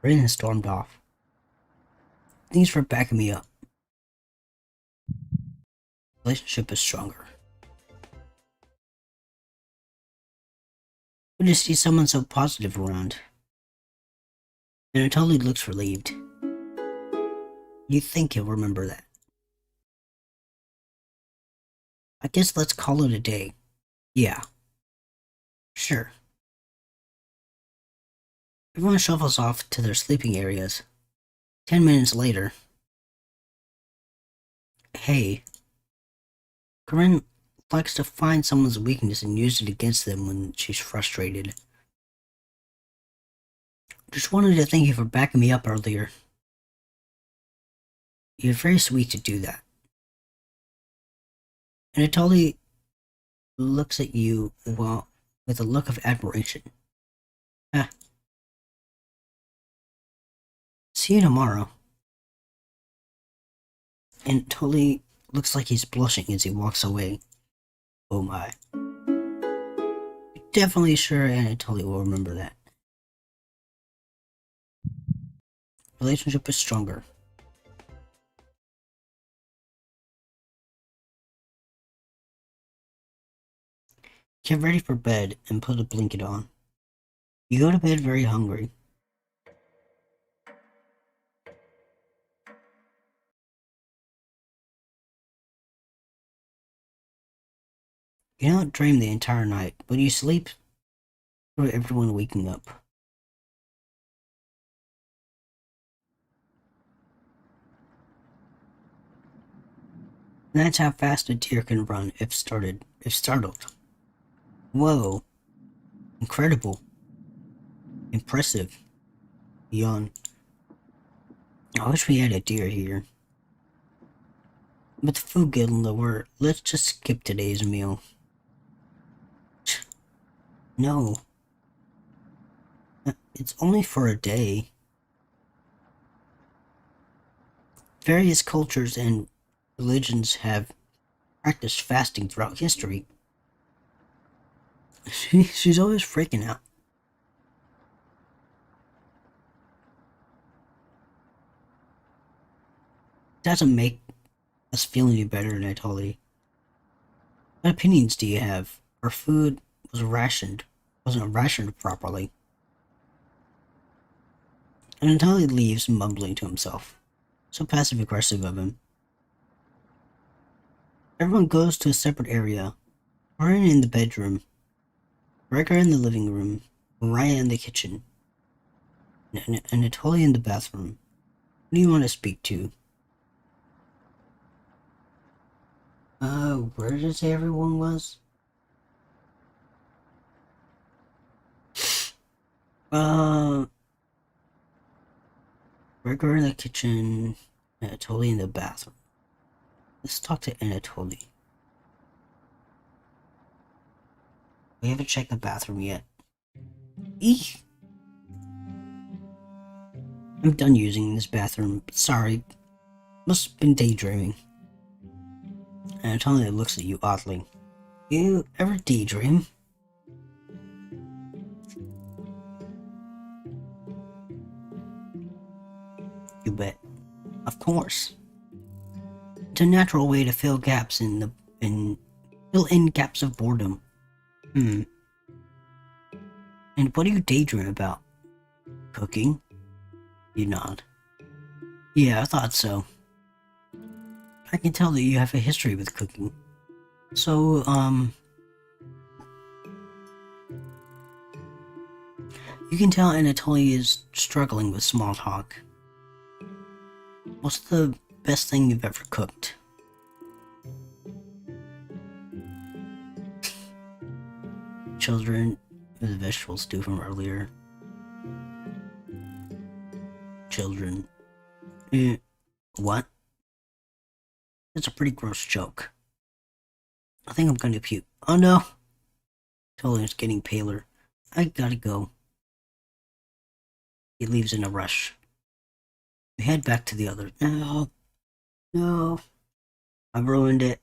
Corinne has stormed off. Thanks for backing me up. Relationship is stronger. Good to see someone so positive around. And it totally looks relieved. You think he'll remember that? I guess let's call it a day. Yeah, sure. Everyone shuffles off to their sleeping areas. 10 minutes later. Hey, Corinne likes to find someone's weakness and use it against them when she's frustrated. Just wanted to thank you for backing me up earlier. You're very sweet to do that. And it totally looks at you, well, with a look of admiration. Ah. See you tomorrow. And totally looks like he's blushing as he walks away. Oh my. Definitely sure Anatoly will remember that. Relationship is stronger. Get ready for bed and put a blanket on. You go to bed very hungry. You don't dream the entire night, but you sleep through everyone waking up. And that's how fast a deer can run if startled. Whoa. Incredible. Impressive. Yawn. I wish we had a deer here. But the food getting lower, let's just skip today's meal. No. It's only for a day. Various cultures and religions have practiced fasting throughout history. She's always freaking out. Doesn't make us feel any better, Natalie. What opinions do you have? Our food wasn't rationed properly. And Natalie leaves, mumbling to himself. So passive aggressive of him. Everyone goes to a separate area. Corinne in the bedroom, Gregor in the living room, Mariah in the kitchen, and Anatoly in the bathroom. Who do you want to speak to? Where did it say everyone was? Gregor in the kitchen, Anatoly in the bathroom. Let's talk to Anatoly. We haven't checked the bathroom yet. Eek! I'm done using this bathroom. Sorry. Must have been daydreaming. Anatoly looks at you oddly. You ever daydream? You bet. Of course. It's a natural way to fill gaps fill in gaps of boredom. And what do you daydream about? Cooking? You nod. Yeah, I thought so. I can tell that you have a history with cooking. So, you can tell Anatoly is struggling with small talk. What's the best thing you've ever cooked? Children with vegetable stew from earlier. Children. What? That's a pretty gross joke. I think I'm gonna puke. Oh no! Tolan's getting paler. I gotta go. He leaves in a rush. We head back to the other. No. No. I've ruined it.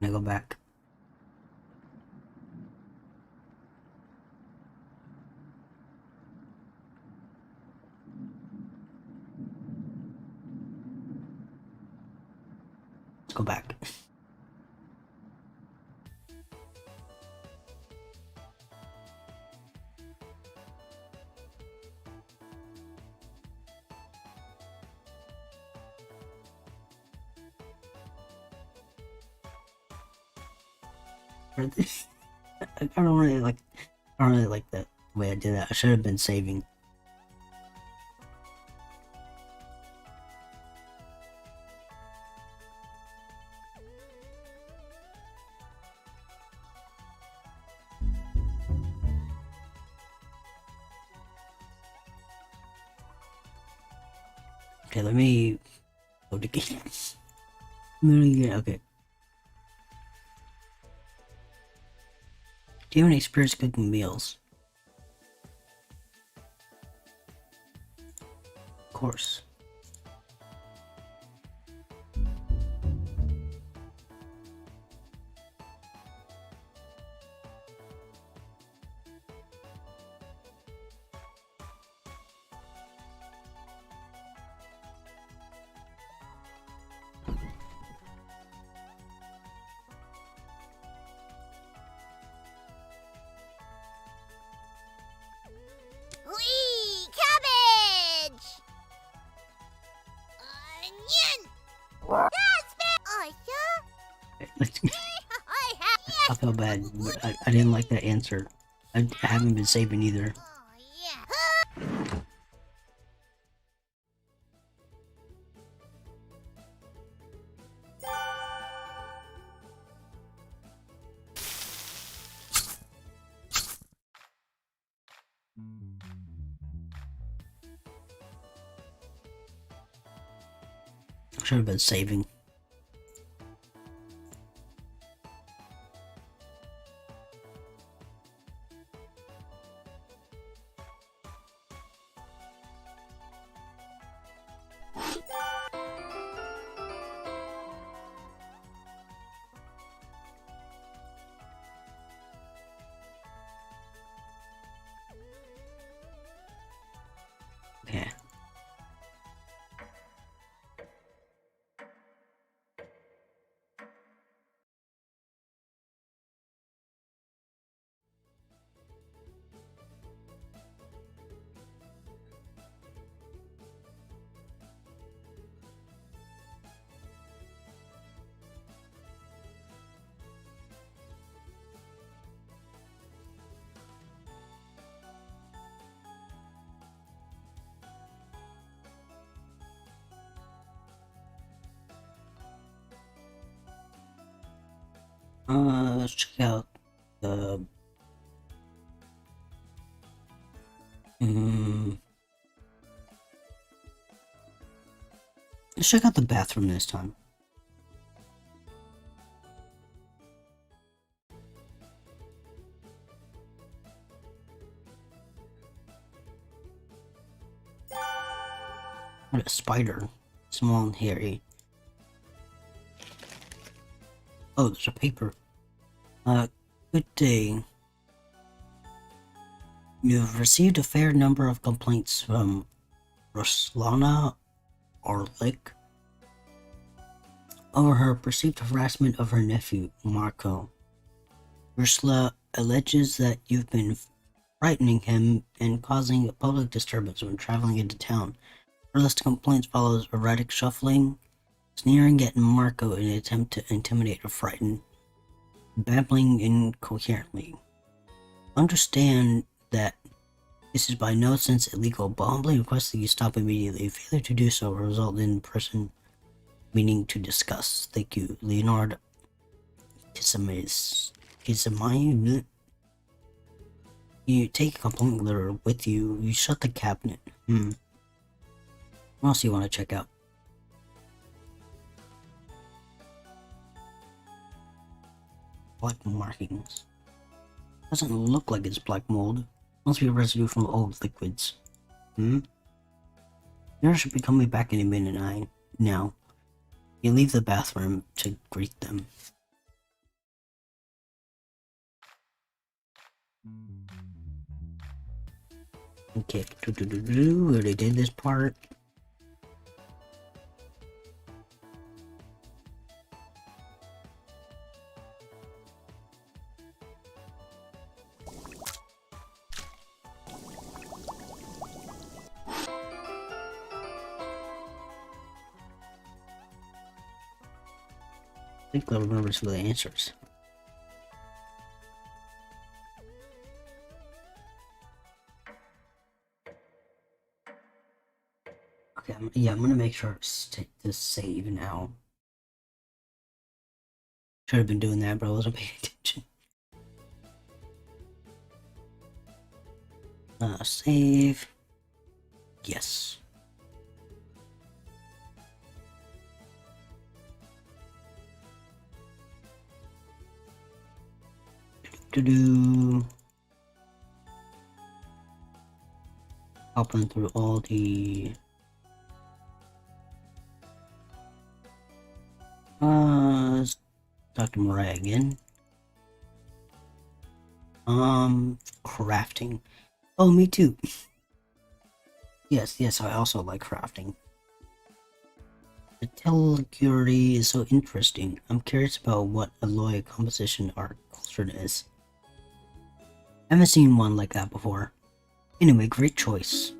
I go back. Let's go back. I don't really like. I don't really like that way I did that. I should have been saving. Okay, let me go to games. Okay. Do you have any experience cooking meals? Of course. Wee! Cabbage! Onion! That's bad! Oh, yeah? I have... I feel bad, but I didn't like that answer. I haven't been saving either. Oh, yeah. I should have been saving. Okay. Let's check out the let's check out the bathroom this time. What a spider. Small and hairy. Oh, there's a paper. Good day. You've received a fair number of complaints from Ruslana Orlik over her perceived harassment of her nephew, Marco. Ursula alleges that you've been frightening him and causing a public disturbance when traveling into town. Her list of complaints follows erratic shuffling, sneering at Marco in an attempt to intimidate or frighten, babbling incoherently. Understand that this is by no sense illegal, but humbly request that you stop immediately. Failure to do so will result in person meaning to discuss. Thank you, Leonard Kissamais. You take a complaint letter with you. You shut the cabinet. What else do you want to check out? Black markings. Doesn't look like it's black mold. Must be a residue from old liquids. Nurse should be coming back in a minute. Now, you leave the bathroom to greet them. Okay, we already did this part. think I'll remember some of the answers. Okay, I'm gonna make sure to save now. Should have been doing that, but I wasn't paying attention. Save. Yes. Do hopping through all the Dr. Mariah again. Crafting. Oh, me too. Yes, I also like crafting. The telecurity is so interesting. I'm curious about what alloy composition art culture is. I haven't seen one like that before. Anyway, great choice.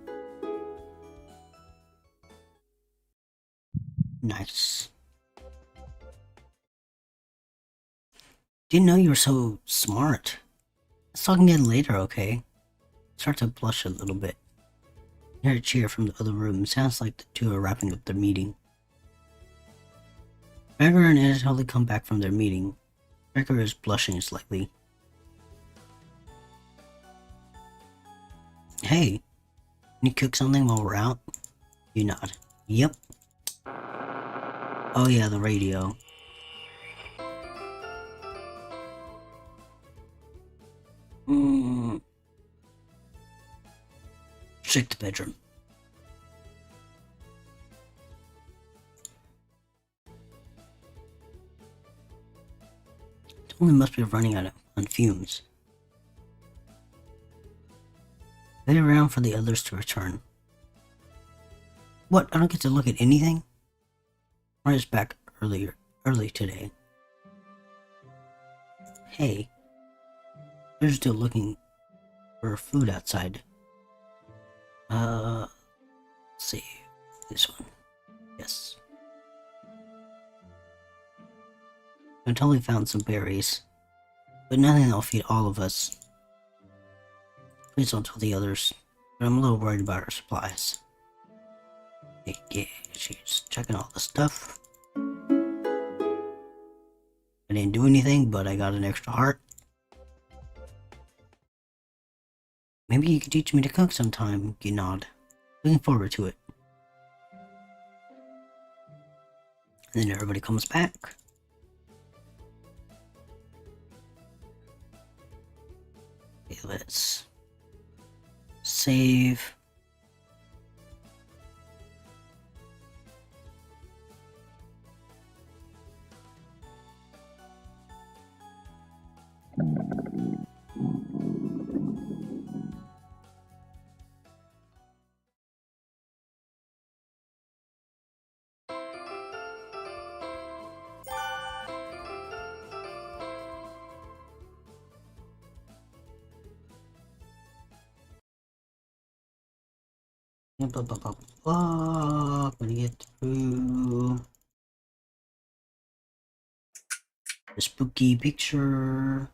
Nice. Didn't know you were so smart. Let's talk again later, okay? Start to blush a little bit. I hear a cheer from the other room. Sounds like the two are wrapping up their meeting. Gregor and Ed hardly come back from their meeting. Gregor is blushing slightly. Hey, can you cook something while we're out? You nod. Yep. Oh yeah, the radio. Check the bedroom. Totally must be running on fumes. Wait around for the others to return. What? I don't get to look at anything? Mariah's back early today. Hey, they're still looking for food outside. Let's see. This one. Yes. I totally found some berries, but nothing that'll feed all of us. Please don't tell the others, but I'm a little worried about our supplies. Yeah, she's checking all the stuff. I didn't do anything, but I got an extra heart. Maybe you could teach me to cook sometime, you nod. Looking forward to it. And then everybody comes back. Okay, let's save. Blah, blah, blah, blah. I'm gonna get through the spooky picture.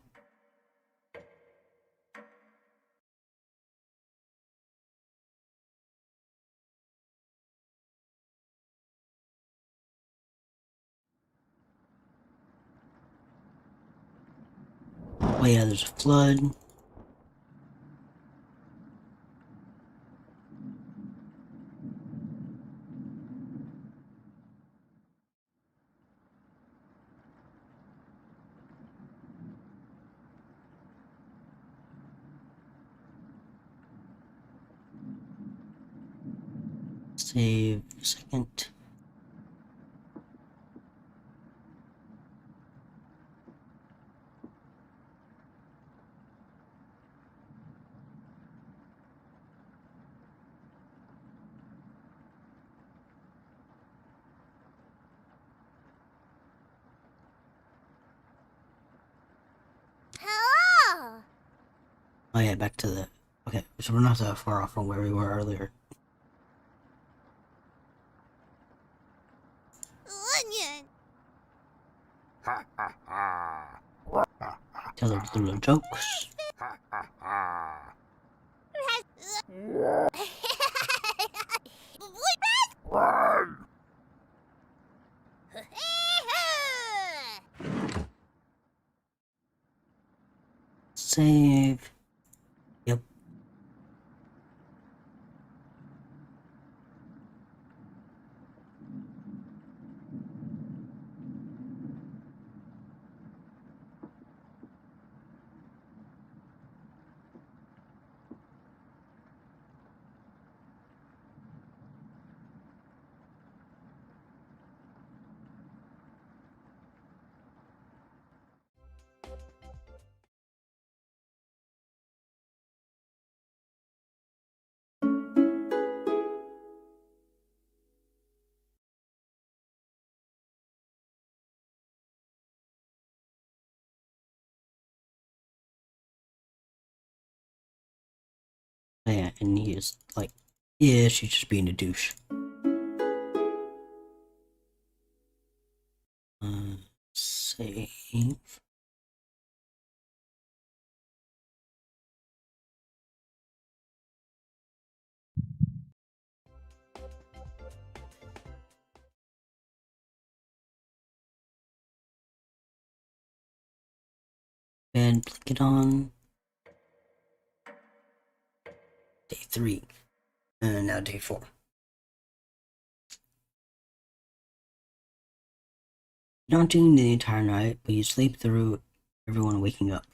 Oh yeah, there's a flood. Save a second. Hello! Oh yeah, back to the... Okay, so we're not that far off from where we were earlier. Onion! tell her little jokes. Save. Yep. Yeah, and he is like, yeah, she's just being a douche. Save. And click it on day 3. And now day 4. You don't do the entire night, but you sleep through everyone waking up.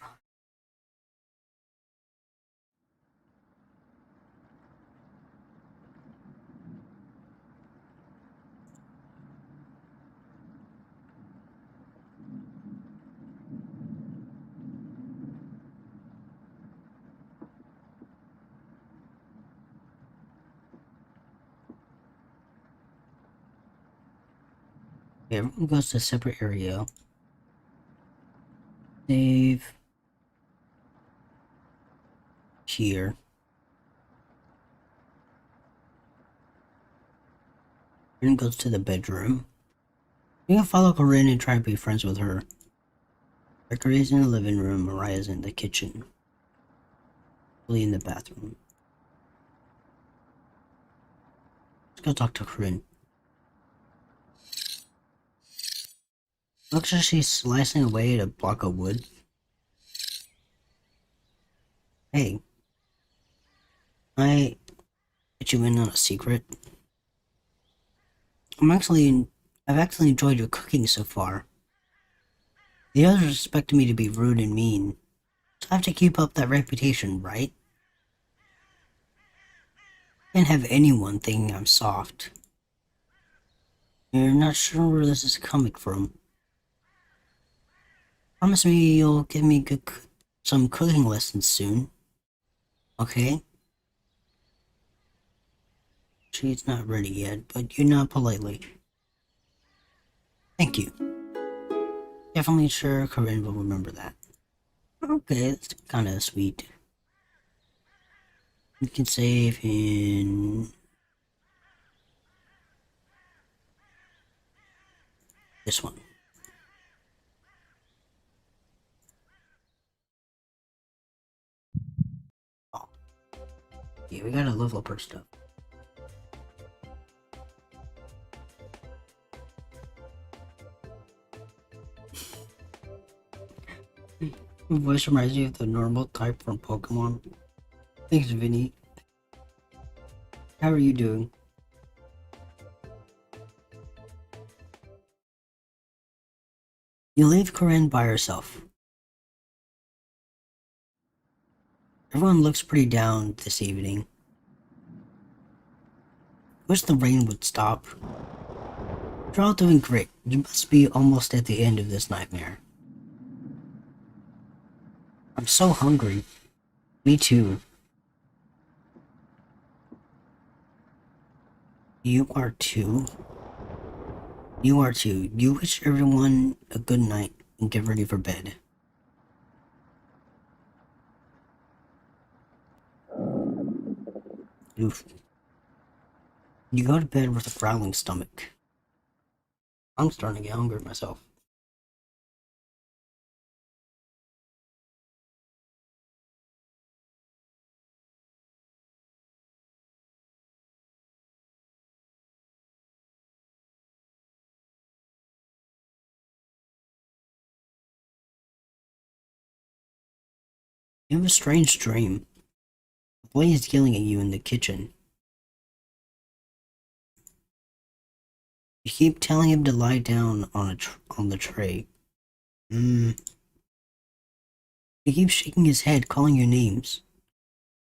Okay, everyone goes to a separate area. Save. Here. Then goes to the bedroom. You can follow Corinne and try to be friends with her. Mercury's in the living room, Mariah's in the kitchen. Billy in the bathroom. Let's go talk to Corinne. Looks like she's slicing away at a block of wood. Hey. I let you in on a secret. I've actually enjoyed your cooking so far. The others expect me to be rude and mean, so I have to keep up that reputation, right? Can't have anyone thinking I'm soft. You're not sure where this is coming from. Promise me you'll give me some cooking lessons soon. Okay? She's not ready yet, but you nod politely. Thank you. Definitely sure Corinne will remember that. Okay, that's kinda sweet. We can save in this one. Oh. Yeah, we gotta level up our stuff. My voice reminds you of the normal type from Pokemon. Thanks, Vinny. How are you doing? You leave Corinne by herself. Everyone looks pretty down this evening. Wish the rain would stop. You're all doing great. You must be almost at the end of this nightmare. I'm so hungry. Me too. You are too. You are too. You wish everyone a good night and get ready for bed. Oof. You go to bed with a growling stomach. I'm starting to get hungry myself. You have a strange dream. A boy is yelling at you in the kitchen. You keep telling him to lie down on the tray. He keeps shaking his head, calling your names.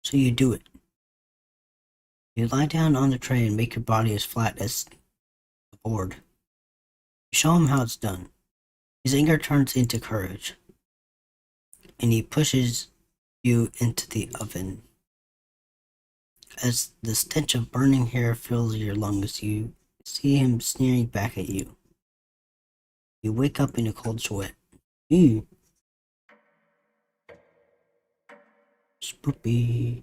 So you do it. You lie down on the tray and make your body as flat as the board. You show him how it's done. His anger turns into courage, and he pushes you into the oven. As the stench of burning hair fills your lungs, you see him sneering back at you. You wake up in a cold sweat. Ew. Spoopy.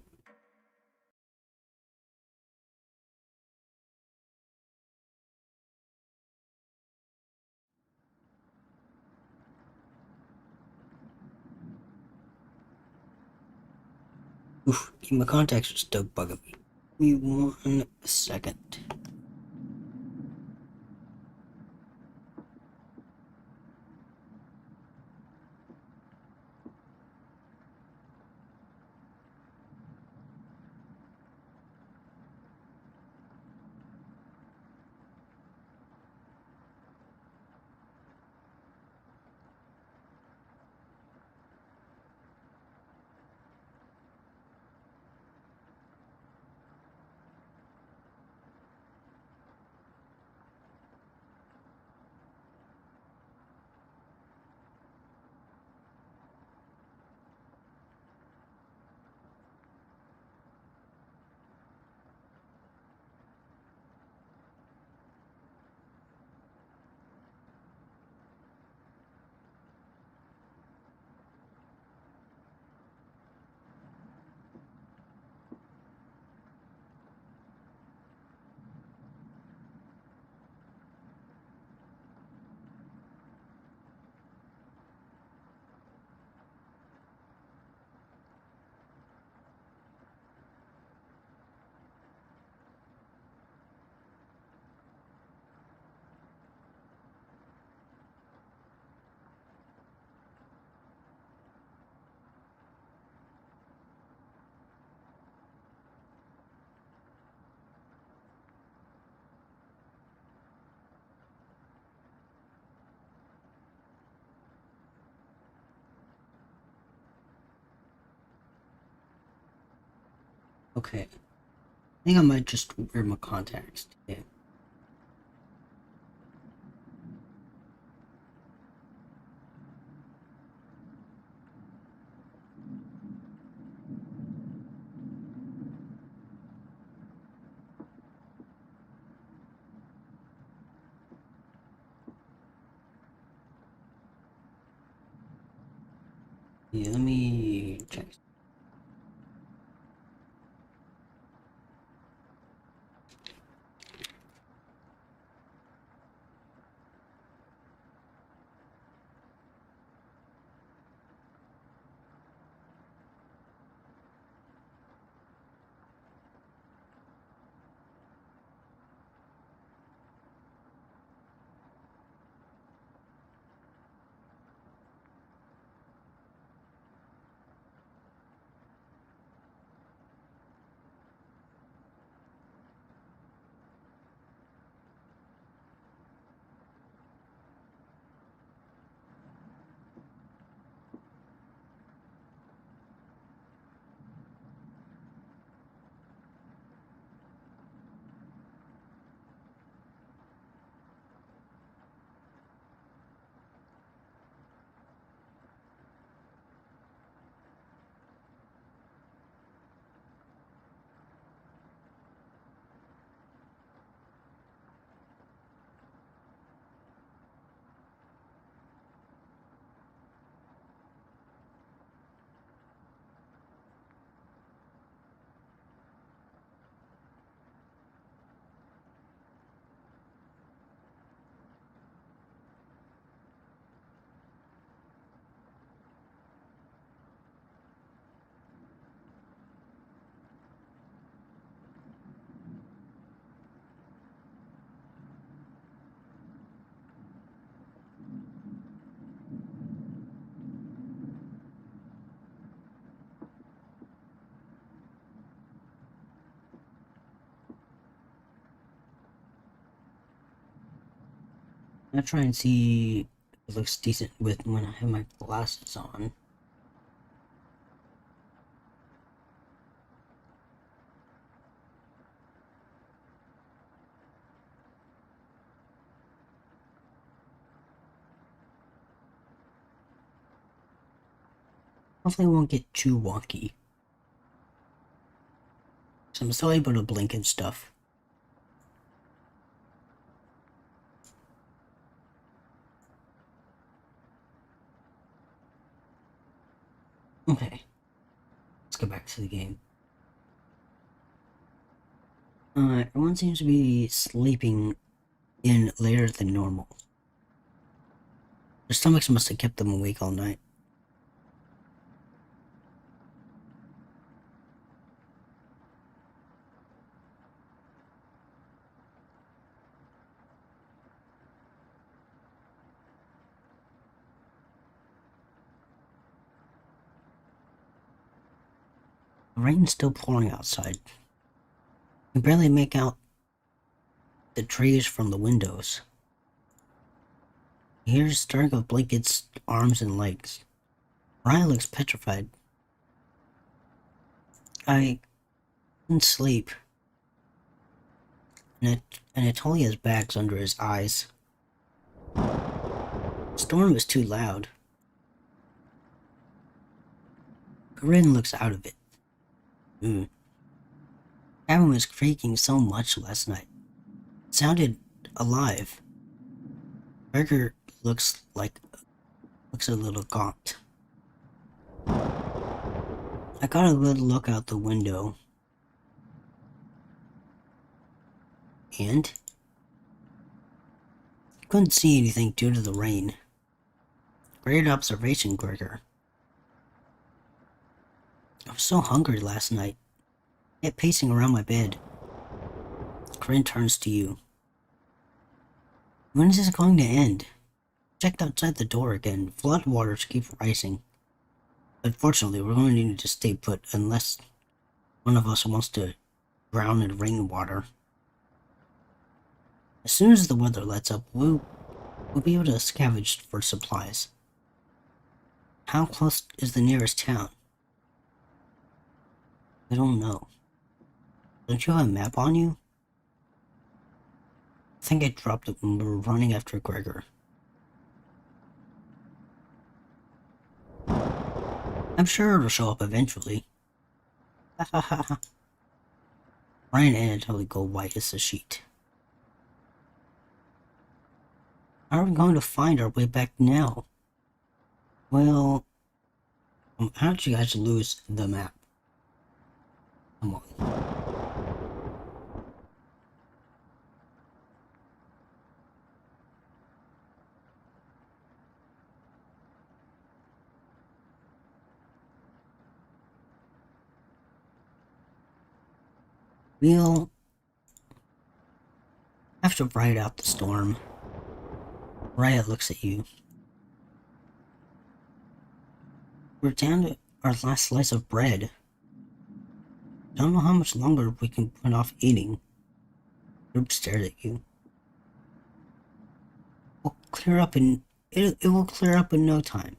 Oof, my contacts are still bugging me. Give me 1 second. Okay. I think I might just wear my contacts today. Yeah, let me check. I'll try and see if it looks decent with when I have my glasses on. Hopefully it won't get too wonky. So I'm still able to blink and stuff. Okay. Let's go back to the game. Everyone seems to be sleeping in later than normal. Their stomachs must have kept them awake all night. The rain's still pouring outside. You can barely make out the trees from the windows. You hear stirring of blankets, arms, and legs. Ryan looks petrified. I couldn't sleep. And it totally has bags under his eyes. The storm is too loud. Corinne looks out of it. Cabin was creaking so much last night. It sounded alive. Gregor looks a little gaunt. I got a good look out the window. And couldn't see anything due to the rain. Great observation, Gregor. I was so hungry last night. I kept pacing around my bed. Corinne turns to you. When is this going to end? Checked outside the door again. Flood waters keep rising. Unfortunately, we're going to need to stay put unless one of us wants to drown in rainwater. As soon as the weather lets up, we'll be able to scavenge for supplies. How close is the nearest town? I don't know. Don't you have a map on you? I think I dropped it when we were running after Gregor. I'm sure it'll show up eventually. Ha ha ha ha. Ryan and Anatoly go white as a sheet. How are we going to find our way back now? Well, how did you guys lose the map? Come on. We'll have to ride out the storm. Riot looks at you. We're down to our last slice of bread. Don't know how much longer we can put off eating. Group stared at you. We'll clear up in it will clear up in no time.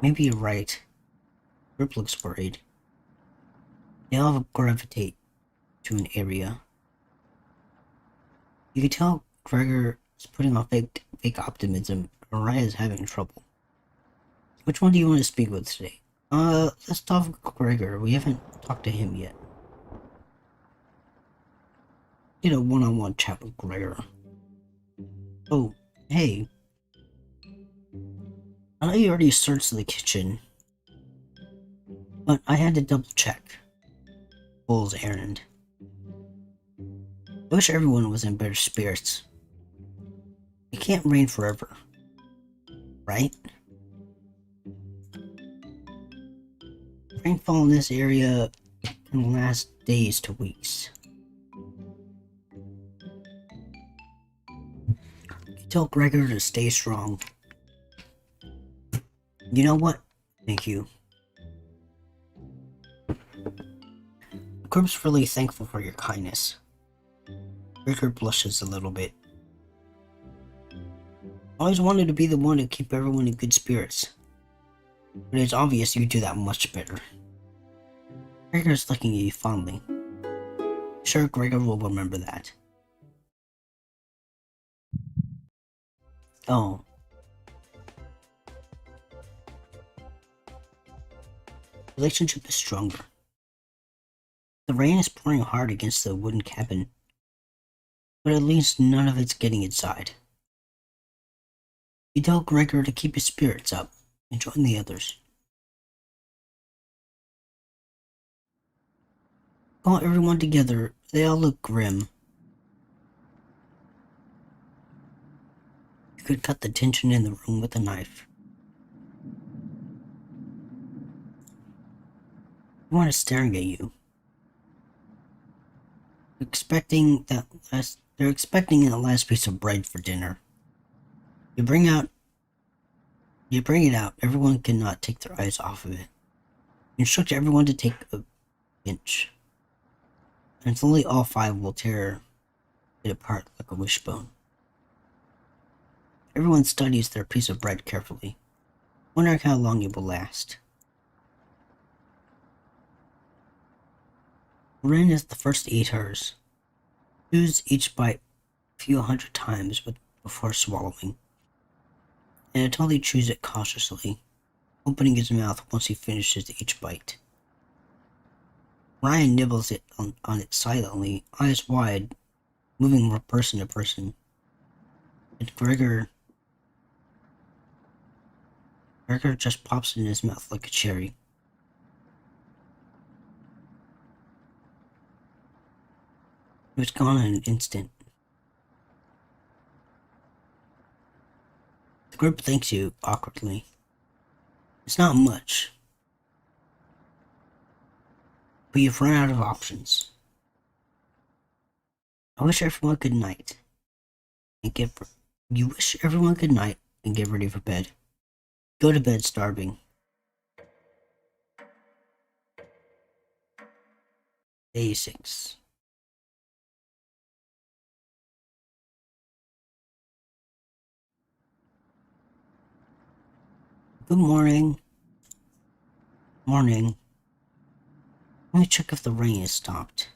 Maybe you're right. Group looks worried. They all gravitate to an area. You can tell Gregor is putting on fake optimism, and Raya is having trouble. Which one do you want to speak with today? Let's talk with Gregor. We haven't talked to him yet. Get a one-on-one chat with Gregor. Oh, hey. I know you already searched the kitchen, but I had to double check. Fool's errand. I wish everyone was in better spirits. It can't rain forever, right? Rainfall in this area can last days to weeks. Tell Gregor to stay strong. You know what? Thank you. The group's really thankful for your kindness. Gregor blushes a little bit. I always wanted to be the one to keep everyone in good spirits. But it's obvious you do that much better. Gregor's looking at you fondly. Sure, Gregor will remember that. Oh. Relationship is stronger. The rain is pouring hard against the wooden cabin, but at least none of it's getting inside. You tell Gregor to keep his spirits up and join the others. Call everyone together. They all look grim. You could cut the tension in the room with a knife. Everyone is staring at you. They're expecting that last piece of bread for dinner. You bring it out, everyone cannot take their eyes off of it. You instruct everyone to take a pinch. And slowly all five will tear it apart like a wishbone. Everyone studies their piece of bread carefully, wondering how long it will last. Ren is the first to eat hers. Chews each bite a few hundred times before swallowing. And Anatoly chews it cautiously, opening his mouth once he finishes each bite. Ryan nibbles it on it silently, eyes wide, moving from person to person. And Gregor just pops it in his mouth like a cherry. It was gone in an instant. The group thanks you awkwardly. It's not much, but you've run out of options. I wish everyone good night. You wish everyone good night and get ready for bed. Go to bed starving. Day 6. Good morning. Morning. Let me check if the rain has stopped.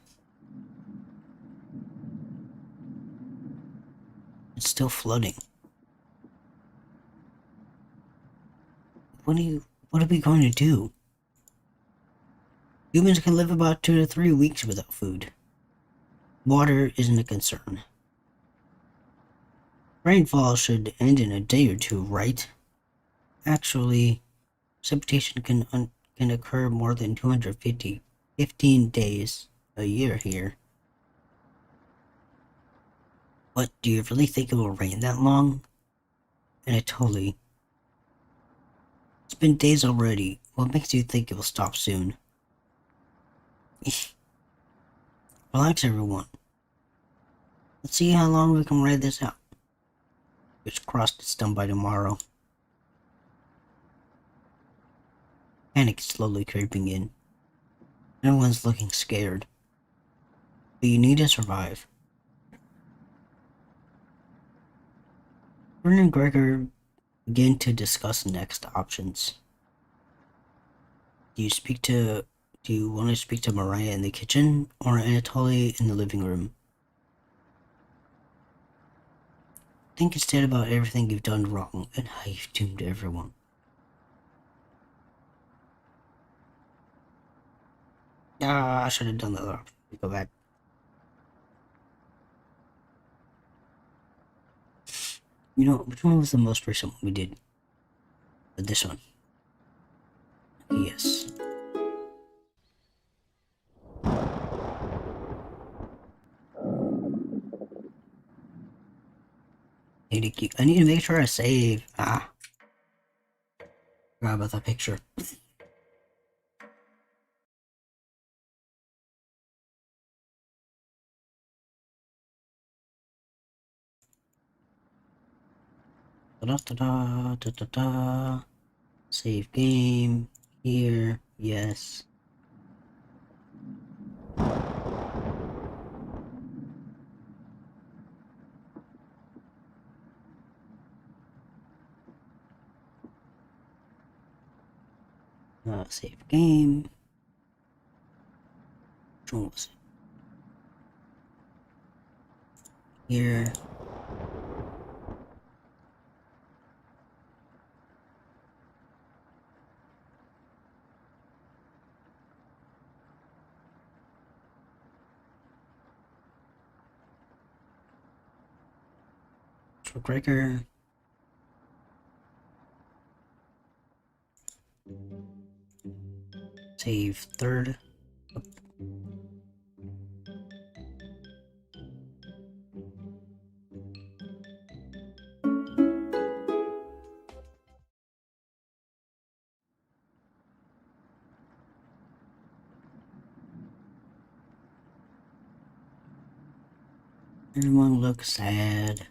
It's still flooding. What are we going to do? Humans can live about 2 to 3 weeks without food. Water isn't a concern. Rainfall should end in a day or two, right? Actually, precipitation can occur more than 15 days a year here. What, do you really think it will rain that long? Anatoly. It's been days already. What makes you think it will stop soon? Relax, everyone. Let's see how long we can ride this out. It's crossed, it's done by tomorrow. Panic is slowly creeping in. Everyone's looking scared. But you need to survive. Vern and Gregor begin to discuss next options. Do you want to speak to Mariah in the kitchen or Anatoly in the living room? Think instead about everything you've done wrong and how you've doomed everyone. I should have done the other option. Go back. You know, which one was the most recent one we did? This one. Yes. I need to make sure I save. Forgot about that picture. Da-da-da-da-da-da-da. Save game. Here. Yes. Save game. Which one was it? Here. Breaker. Save third. Everyone looks sad.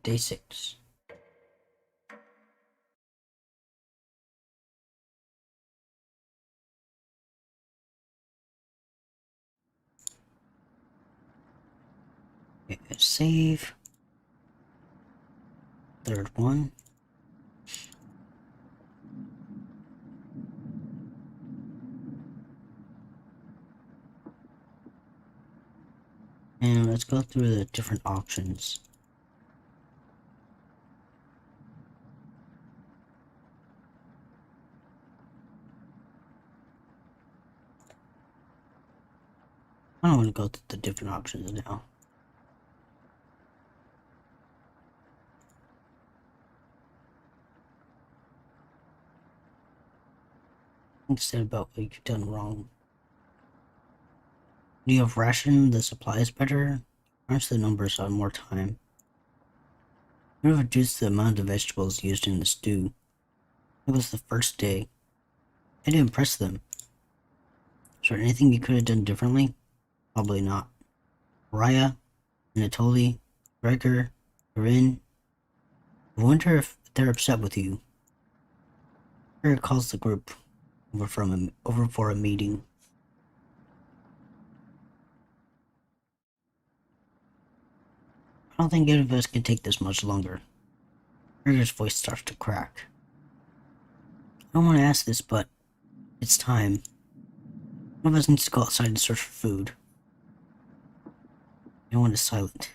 Day 6. Okay, save. Third one. And let's go through the different options. I don't want to go through the different options now. Instead about what you've done wrong. Do you have ration the supplies better? Crunch the numbers on more time. You have reduced the amount of vegetables used in the stew. It was the first day. I didn't impress them. Is there anything you could have done differently? Probably not. Raya, Anatoly, Gregor, Corinne. I wonder if they're upset with you. Gregor calls the group over for a meeting. I don't think any of us can take this much longer. Gregor's voice starts to crack. I don't want to ask this, but it's time. One of us needs to go outside and search for food. Everyone is silent.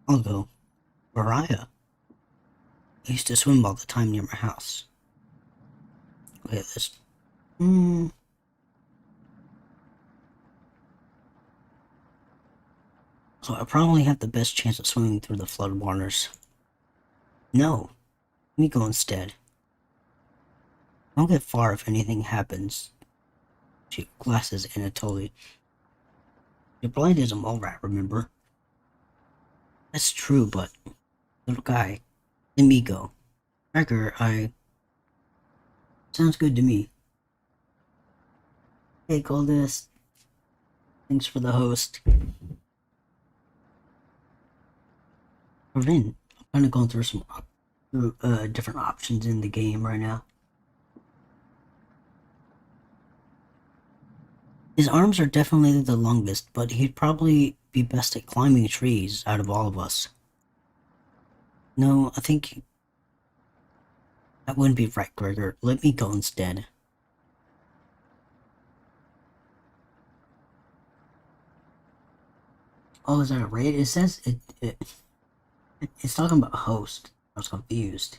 I'll go. Mariah. I used to swim all the time near my house. Look at this. So I probably have the best chance of swimming through the floodwaters. No. Let me go instead. I won't get far if anything happens. She glasses Anatoly. You're blind as a mole rat, remember? That's true, but... Little guy, let me go. Gregor, sounds good to me. Hey, Goldust. Thanks for the host. Corinne, I'm kind of going through some different options in the game right now. His arms are definitely the longest, but he'd probably be best at climbing trees out of all of us. No, I think that wouldn't be right, Gregor. Let me go instead. Oh, is that a raid? It says it's talking about host. I was confused.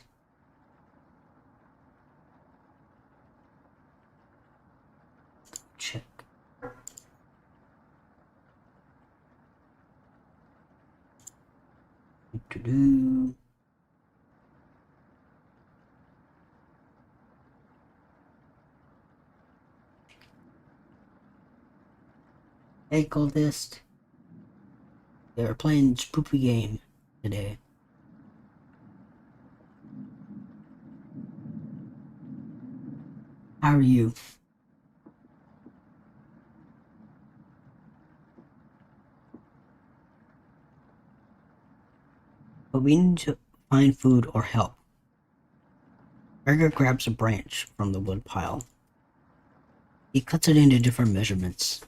Check. Do. Hey, Goldust. They were playing spoopy game today. How are you? But we need to find food or help. Gregor grabs a branch from the wood pile. He cuts it into different measurements.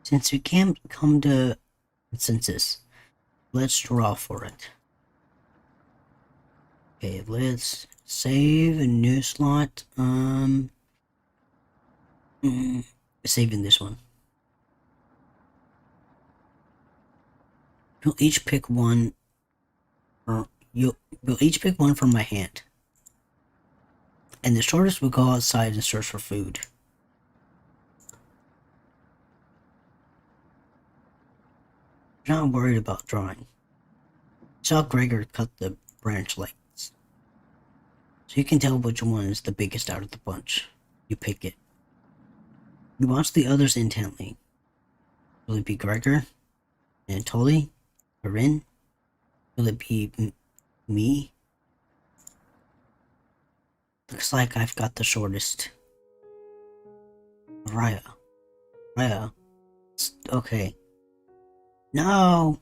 Since we can't come to consensus, let's draw for it. Okay, let's save a new slot. Saving this one. You'll each pick one, or you'll each pick one from my hand. And the shortest will go outside and search for food. I'm not worried about drawing. Saw Gregor cut the branch lengths, so you can tell which one is the biggest out of the bunch. You pick it. You watch the others intently. Will it be Gregor? Anatoly? Corinne? Will it be me? Looks like I've got the shortest. Raya. Okay. No!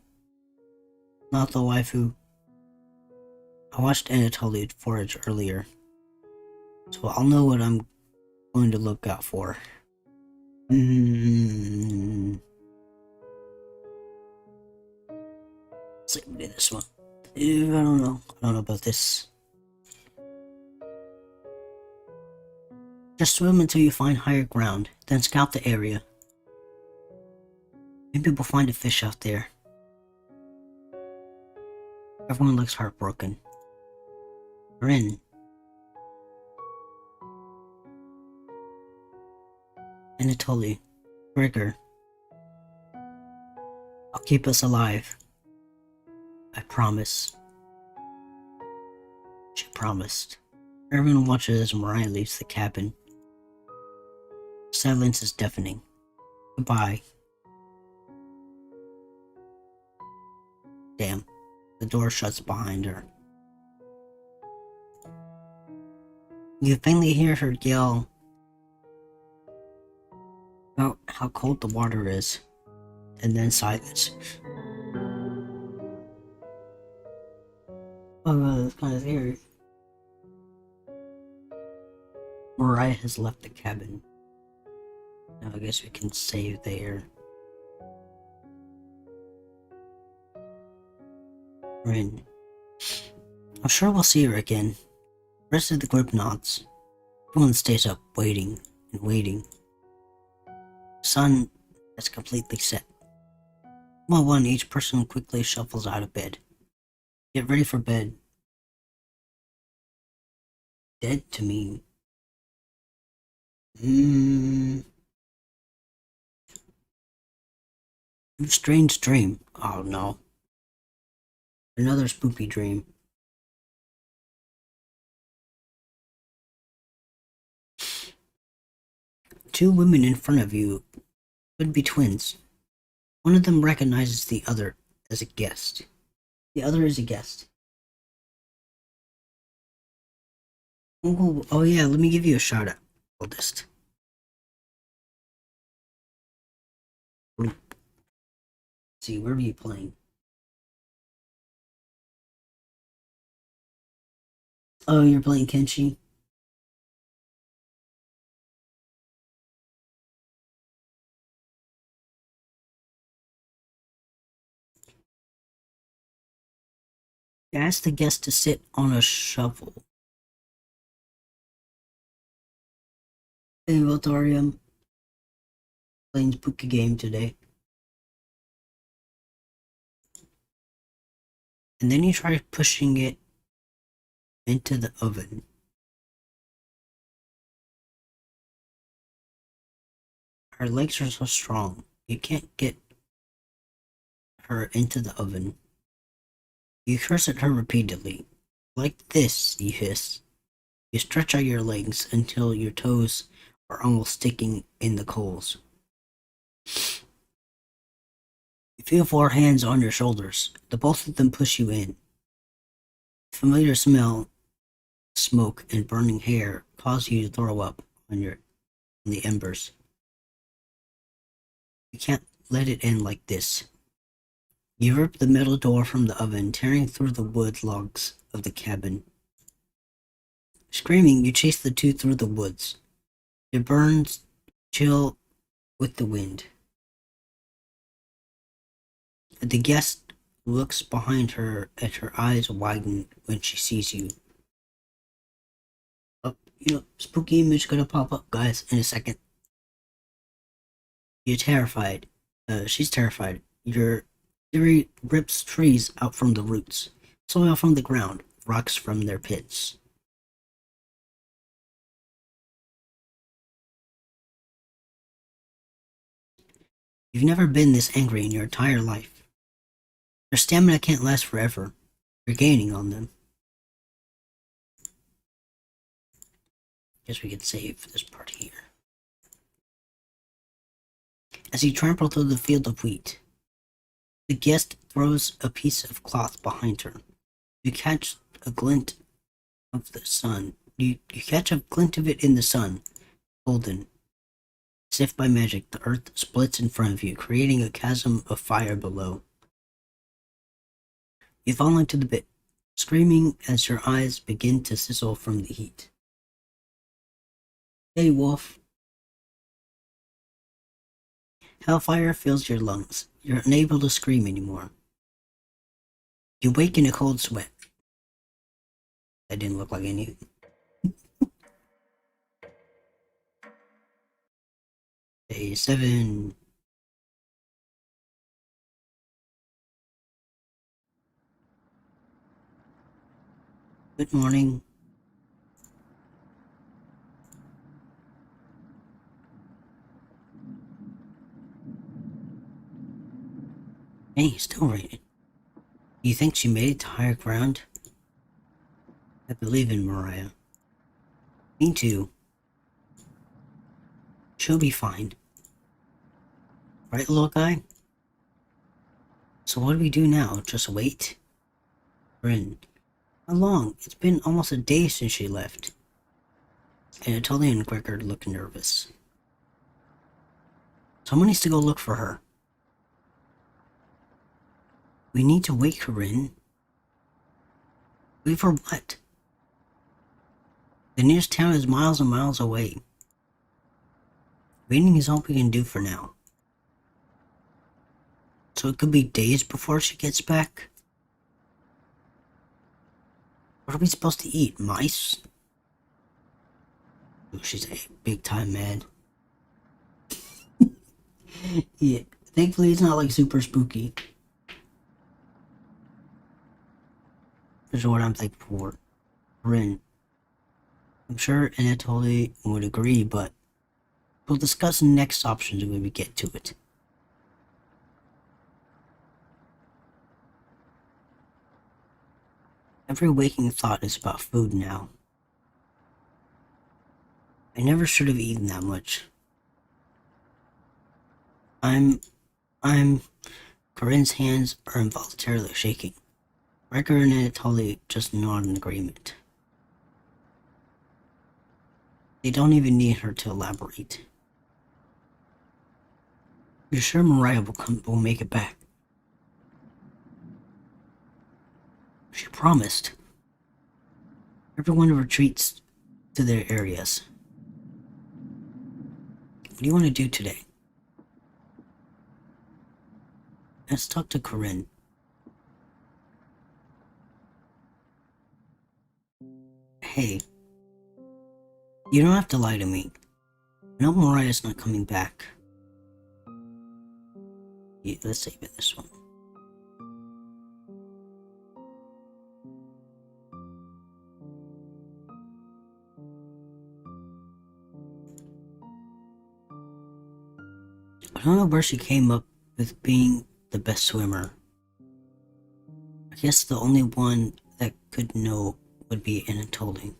Not the waifu. I watched Anatoly forage earlier, so I'll know what I'm going to look out for. Let's see, do this one. I don't know about this. Just swim until you find higher ground, then scout the area. Maybe we'll find a fish out there. Everyone looks heartbroken. Rin. Anatoly. Gregor. I'll keep us alive. I promise. She promised. Everyone watches as Mariah leaves the cabin. Silence is deafening. Goodbye. Damn. The door shuts behind her. You faintly hear her yell about how cold the water is, and then silence. Oh god, that's kind of scary. Mariah has left the cabin. Now I guess we can save there. Rin. I'm sure we'll see her again. The rest of the group nods. Everyone stays up, waiting and waiting. The sun has completely set. One by one, each person quickly shuffles out of bed. Get ready for bed. Dead to me. Strange dream. Oh no. Another spooky dream. Two women in front of you could be twins. One of them recognizes the other as a guest. The other is a guest. Oh yeah, let me give you a shout out, oldest. Let's see, where are you playing? Oh, you're playing Kenshi? Ask the guest to sit on a shovel. Hey, Voltarium. Playing spooky game today. And then you try pushing it into the oven. Her legs are so strong, you can't get her into the oven. You curse at her repeatedly. Like this, you hiss. You stretch out your legs until your toes are almost sticking in the coals. You feel 4 hands on your shoulders. The both of them push you in. Familiar smell, smoke, and burning hair cause you to throw up on the embers. You can't let it end like this. You rip the metal door from the oven, tearing through the wood logs of the cabin. Screaming, you chase the two through the woods. It burns chill with the wind. The guest looks behind her and her eyes widen when she sees you. Oh, spooky image gonna pop up, guys, in a second. You're terrified. She's terrified. Your theory rips trees out from the roots, soil from the ground, rocks from their pits. You've never been this angry in your entire life. Your stamina can't last forever. You're gaining on them. Guess we could save this part here. As you trample through the field of wheat, the guest throws a piece of cloth behind her. You catch a glint of the sun. You catch a glint of it in the sun, golden. As if by magic, the earth splits in front of you, creating a chasm of fire below. You fall into the pit, screaming as your eyes begin to sizzle from the heat. Hey, wolf. Hellfire fills your lungs. You're unable to scream anymore. You wake in a cold sweat. That didn't look like any. Day 7. Good morning. Hey, still raining. You think she made it to higher ground? I believe in Mariah. Me too. She'll be fine. Right, little guy? So what do we do now? Just wait? Bryn. How long? It's been almost a day since she left. Anatoly and Gregor look nervous. Someone needs to go look for her. We need to wake her in. Wait for what? The nearest town is miles and miles away. Waiting is all we can do for now. So it could be days before she gets back? What are we supposed to eat? Mice? Oh, she's a big time mad. Yeah, thankfully it's not like super spooky. This is what I'm thankful for. Bryn. I'm sure Anatoly would agree, but we'll discuss next options when we get to it. Every waking thought is about food now. I never should have eaten that much. Corinne's hands are involuntarily shaking. Gregor and Anatoly just nod in agreement. They don't even need her to elaborate. You're sure Mariah will make it back? She promised. Everyone retreats to their areas. What do you want to do today? Let's talk to Corinne. Hey, you don't have to lie to me. I know Mariah's not coming back. Yeah, let's save it this one. I don't know where she came up with being the best swimmer. I guess the only one that could know would be Anatoly.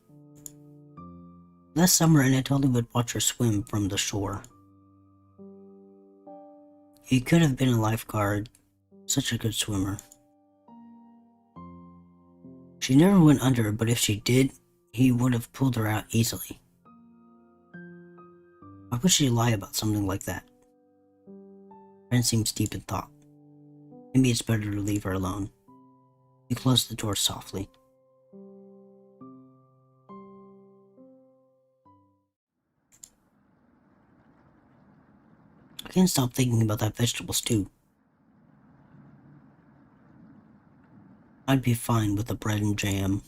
Last summer, Anatoly would watch her swim from the shore. He could have been a lifeguard, such a good swimmer. She never went under, but if she did, he would have pulled her out easily. Why would she lie about something like that? Ren seems deep in thought. Maybe it's better to leave her alone. He closed the door softly. I can't stop thinking about that vegetable stew. I'd be fine with the bread and jam.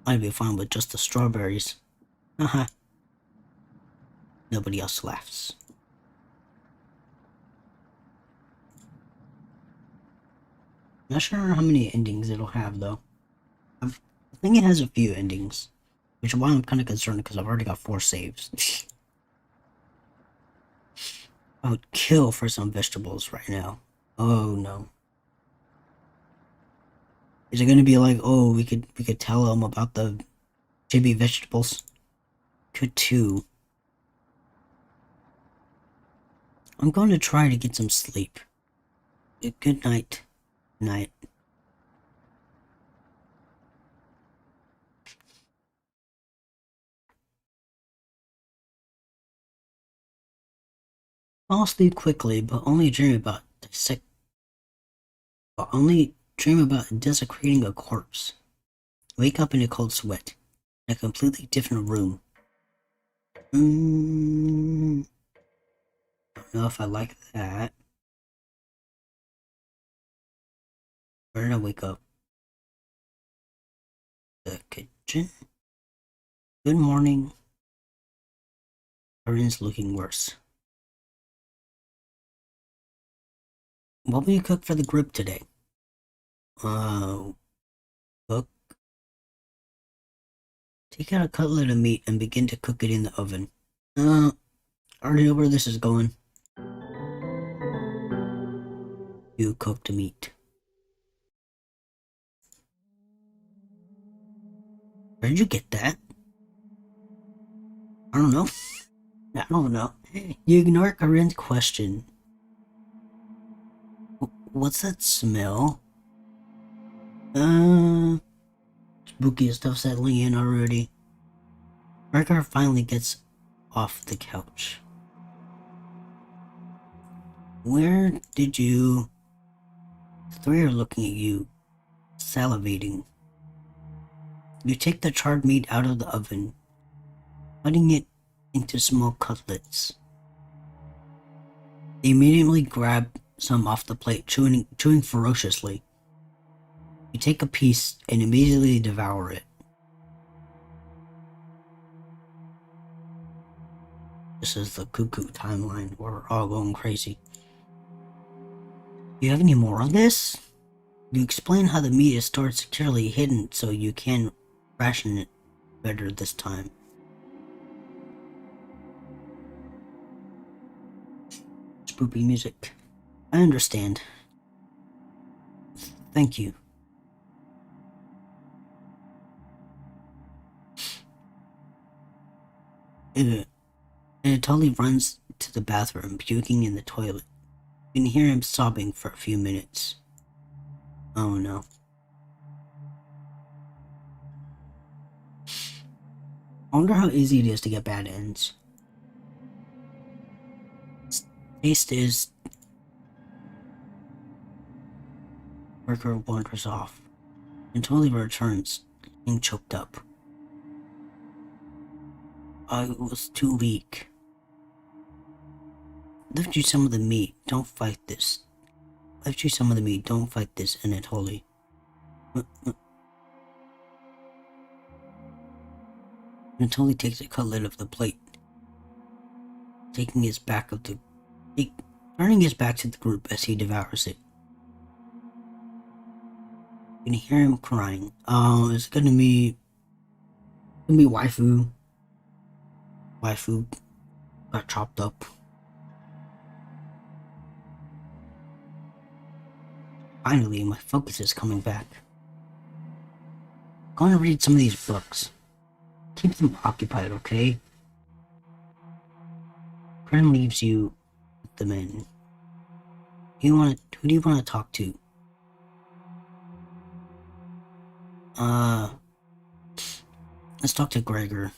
I'd be fine with just the strawberries. Haha. Nobody else laughs. Not sure how many endings it'll have, though. I think it has a few endings. Which is why I'm kind of concerned, because I've already got 4 saves. I would kill for some vegetables right now. Oh no. Is it gonna be like, oh, we could tell them about the chibi vegetables? Could too. I'm going to try to get some sleep. Good night. Night. Fall asleep quickly, but only dream about desecrating a corpse. Wake up in a cold sweat. In a completely different room. Don't know if I like that. Where did I wake up? The kitchen? Good morning. Corinne's looking worse. What will you cook for the group today? Cook. Take out a cutlet of meat and begin to cook it in the oven. Already know where this is going. You cooked meat. Where did you get that? I don't know. I don't know. You ignore Corinne's question. What's that smell? Spooky stuff settling in already. Gregor finally gets off the couch. Where did you... The 3 are looking at you, salivating. You take the charred meat out of the oven, cutting it into small cutlets. They immediately grab some off the plate, chewing ferociously. You take a piece and immediately devour it. This is the cuckoo timeline. We're all going crazy. Do you have any more on this? You explain how the meat is stored securely hidden so you can ration it better this time. Spoopy music. I understand. Thank you. Tully runs to the bathroom, puking in the toilet. You can hear him sobbing for a few minutes. Oh no. I wonder how easy it is to get bad ends. Taste is... Worker wanders off, until he returns, being choked up. I was too weak. Lift you some of the meat, don't fight this. Lift you some of the meat, don't fight this, Anatoly. Anatoly takes a cutlet of the plate, turning his back to the group as he devours it. You can hear him crying. Oh, it's gonna be waifu. Waifu got chopped up. Finally, my focus is coming back. I'm going to read some of these books. Keep them occupied, okay? Friend leaves you with the men. Who do you want to talk to? Let's talk to Gregor.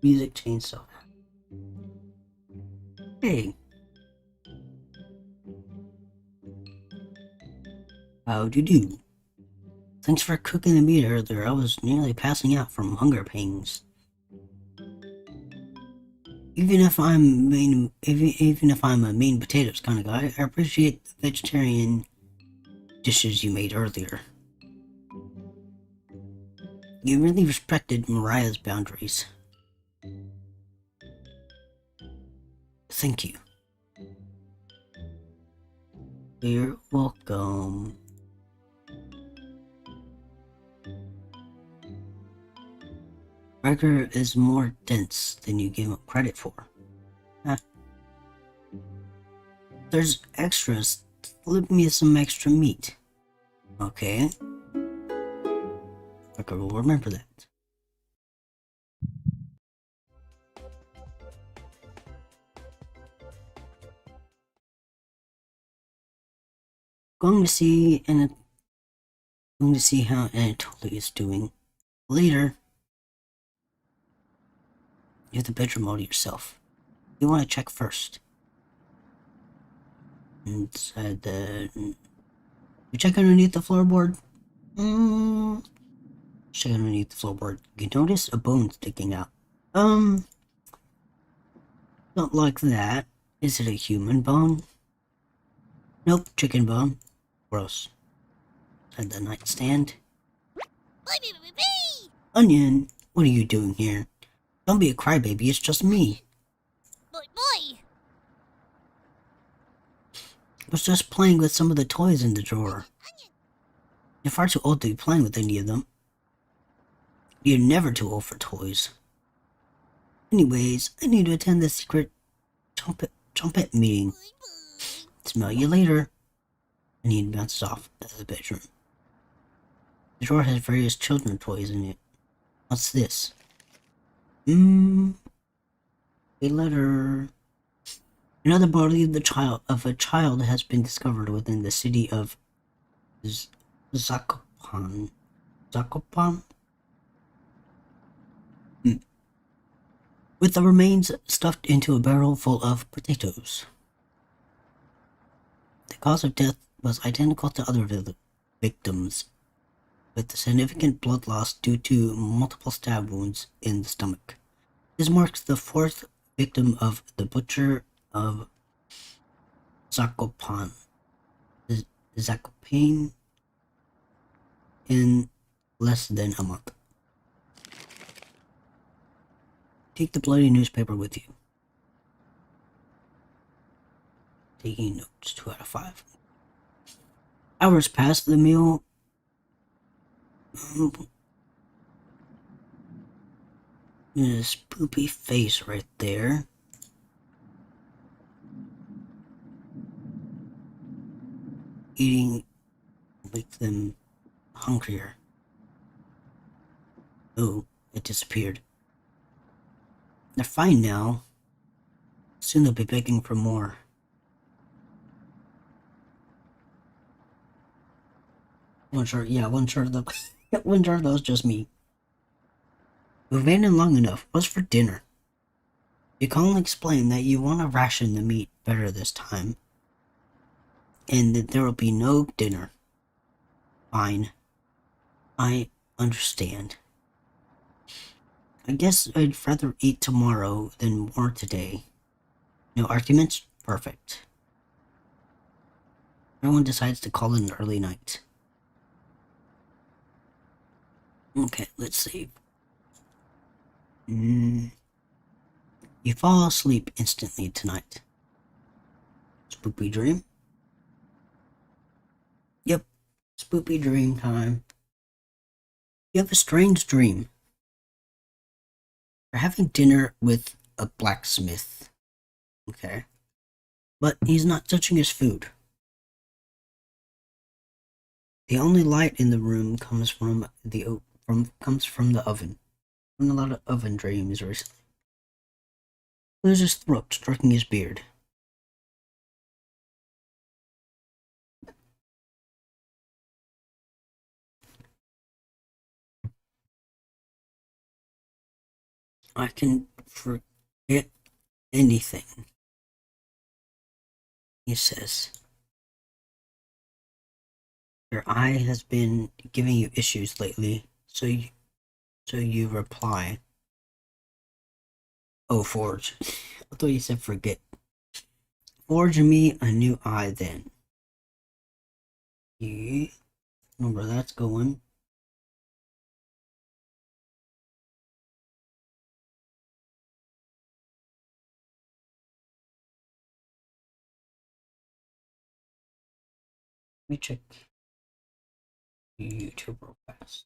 Music chainsaw. Hey. How'd you do? Thanks for cooking the meat earlier. I was nearly passing out from hunger pangs. Even if I'm even if I'm a mean potatoes kind of guy, I appreciate the vegetarian dishes you made earlier. You really respected Mariah's boundaries. Thank you. You're welcome. Burger is more dense than you give him credit for. Huh. There's extras. Flip me some extra meat. Okay. Burger will remember that. Going to see how Anatoly is doing. Later. You have the bedroom all to yourself. You want to check first. Inside the... You check underneath the floorboard? Check underneath the floorboard. You notice a bone sticking out. Not like that. Is it a human bone? Nope, chicken bone. Gross. Inside the nightstand. Onion, what are you doing here? Don't be a crybaby, it's just me. Boy. I was just playing with some of the toys in the drawer. You're far too old to be playing with any of them. You're never too old for toys. Anyways, I need to attend the secret trumpet meeting. Smell you later. And he bounces off to the bedroom. The drawer has various children's toys in it. What's this? A letter. Another body of a child has been discovered within the city of Zakopan. With the remains stuffed into a barrel full of potatoes. The cause of death was identical to other victims, with significant blood loss due to multiple stab wounds in the stomach. This marks the fourth victim of the butcher of Zakopane in less than a month. Take the bloody newspaper with you. Taking notes, 2 out of 5. Hours past the meal. This poopy face right there. Eating make them hungrier. Oh, it disappeared. They're fine now. Soon they'll be begging for more. One short of the one short of those just me. We've waited long enough. What's for dinner? You can only explain that you want to ration the meat better this time. And that there will be no dinner. Fine. I understand. I guess I'd rather eat tomorrow than more today. No arguments? Perfect. Everyone decides to call it an early night. Okay, let's see. You fall asleep instantly tonight. Spoopy dream? Yep, spoopy dream time. You have a strange dream. You're having dinner with a blacksmith. Okay. But he's not touching his food. The only light in the room comes from the oven. From a lot of oven dreams recently. Clears his throat, stroking his beard. I can forget anything, he says. Your eye has been giving you issues lately, so you reply. Oh, forge. I thought you said forget. Forge me a new eye then. Yeah. Remember that's going. Let me check YouTube real fast.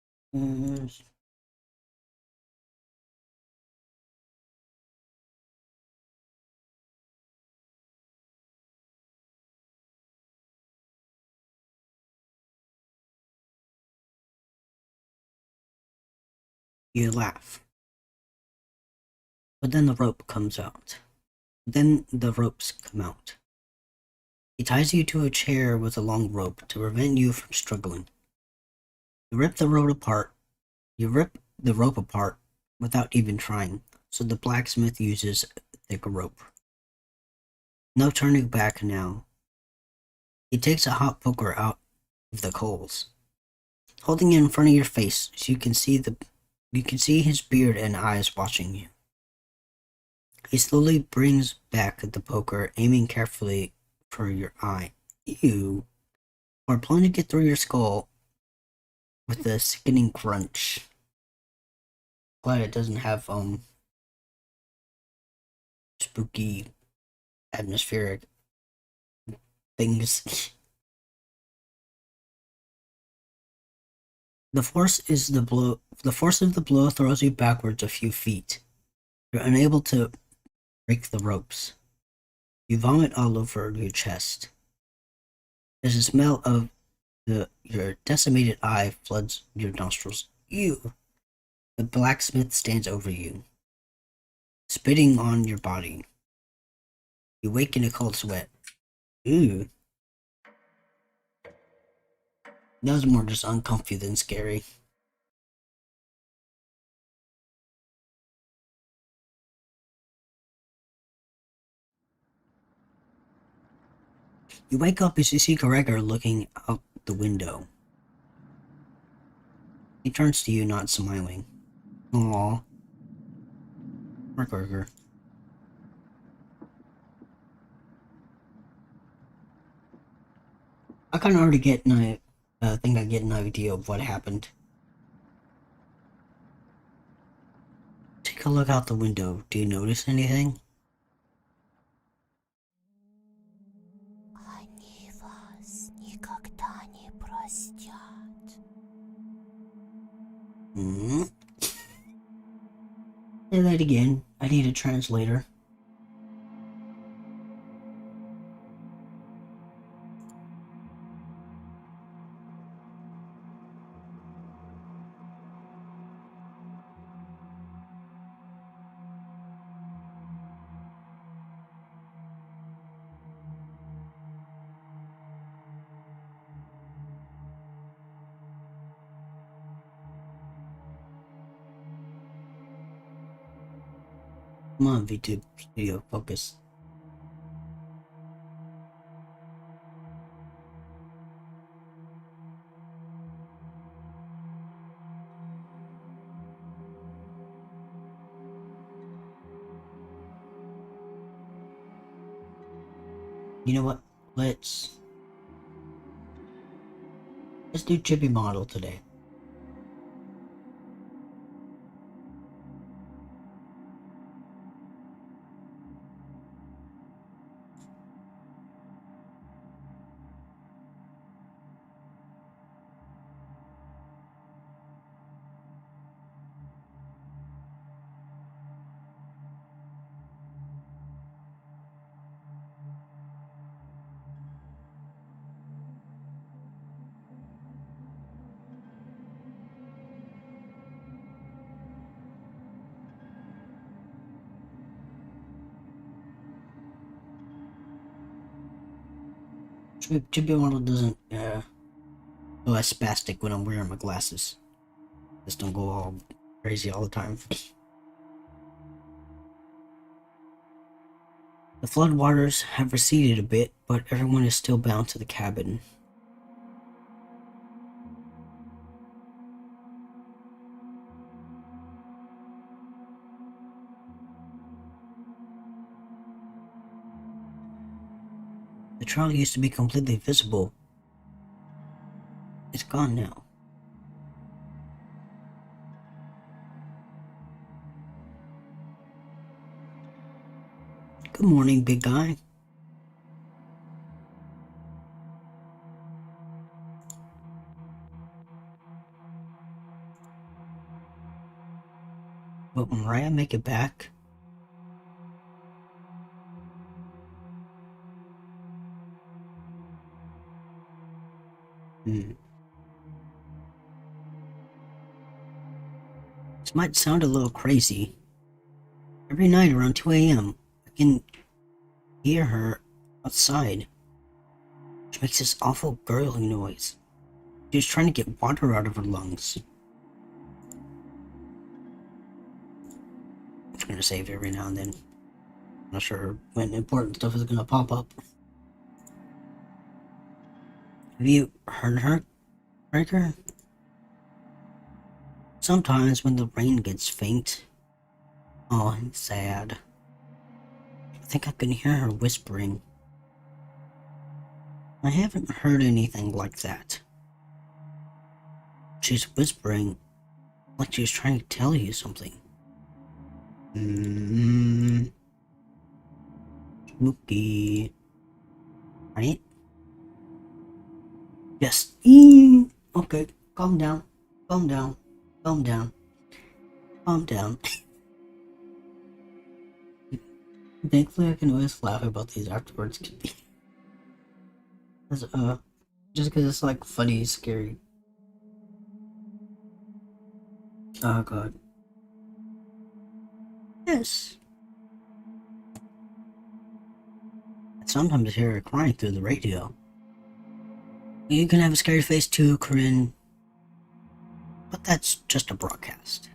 You laugh. But then the rope comes out. Then the ropes come out. He ties you to a chair with a long rope to prevent you from struggling. You rip the rope apart. You rip the rope apart without even trying, so the blacksmith uses thicker rope. No turning back now. He takes a hot poker out of the coals, holding it in front of your face so you can see his beard and eyes watching you. He slowly brings back the poker, aiming carefully for your eye. You are plunging it through your skull with a sickening crunch. Glad it doesn't have spooky atmospheric things. The force of the blow throws you backwards a few feet. You're unable to break the ropes. You vomit all over your chest. There's a smell of your decimated eye floods your nostrils. Ew. The blacksmith stands over you, spitting on your body. You wake in a cold sweat. Ew. That was more just uncomfy than scary. You wake up as you see Gregor looking out the window. He turns to you, not smiling. Aww. Poor Gregor. I can already get think I get an idea of what happened. Take a look out the window. Do you notice anything? Они вас никогда не простят. Hmm? Say that again. I need a translator. Come on, VTube Studio, focus. You know what? Let's do Chippy Model today. Chippy Model doesn't go as spastic when I'm wearing my glasses. Just don't go all crazy all the time. The floodwaters have receded a bit, but everyone is still bound to the cabin. The trail used to be completely visible. It's gone now. Good morning, big guy. Will Mariah make it back? This might sound a little crazy. Every night around 2 a.m., I can hear her outside. She makes this awful gurgling noise. She's trying to get water out of her lungs. I'm just gonna save every now and then. I'm not sure when important stuff is gonna pop up. Have you heard her, Breaker? Sometimes when the rain gets faint. Oh, I'm sad. I think I can hear her whispering. I haven't heard anything like that. She's whispering like she's trying to tell you something. Spooky. Right? Yes. Okay, calm down. Calm down. Calm down. Calm down. Thankfully, I can always laugh about these afterwards. Just because it's like funny, scary. Oh god. Yes. I sometimes hear her crying through the radio. You can have a scary face too, Corinne. But that's just a broadcast.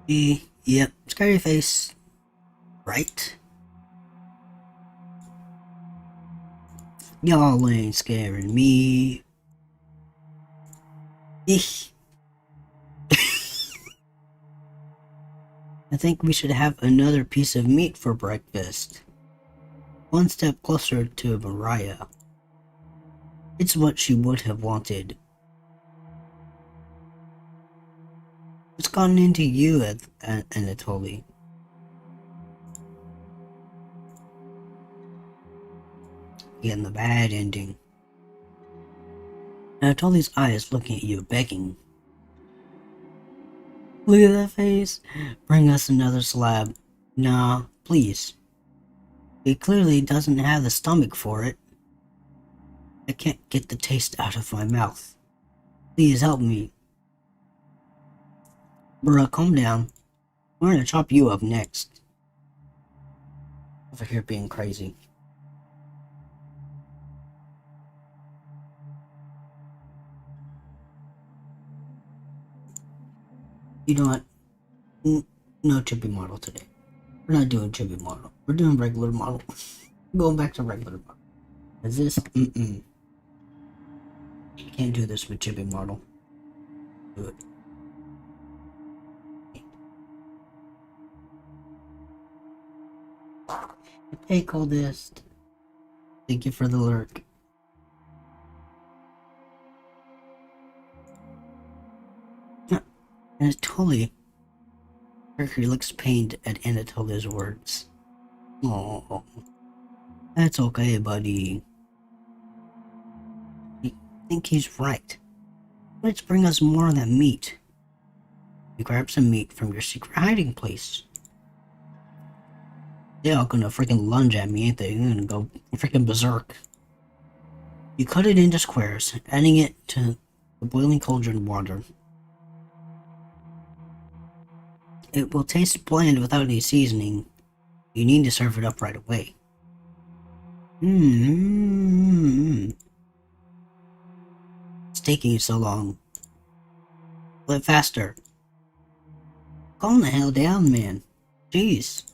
Yep, scary face. Right? Y'all ain't scaring me. Eesh. I think we should have another piece of meat for breakfast. One step closer to Mariah. It's what she would have wanted. What's gotten into you, Anatoly? Getting the bad ending. Anatoly's eyes looking at you, begging. Look at that face. Bring us another slab. Nah, please. He clearly doesn't have the stomach for it. I can't get the taste out of my mouth. Please help me. Bruh, calm down. We're gonna chop you up next. Over here being crazy. You know what? No chibi model today. We're not doing chibi model. We're doing regular model. Going back to regular model. Is this? Can't do this with chibi model. Do it. Hey, coldest. Thank you for the lurk. Anatoly. Mercury looks pained at Anatoly's words. Oh, that's okay, buddy. I think he's right. Let's bring us more of that meat. You grab some meat from your secret hiding place. They're all gonna freaking lunge at me, ain't they? They're gonna go freaking berserk. You cut it into squares, adding it to the boiling cauldron water. It will taste bland without any seasoning. You need to serve it up right away. It's taking you so long. Let faster. Calm the hell down, man. Jeez.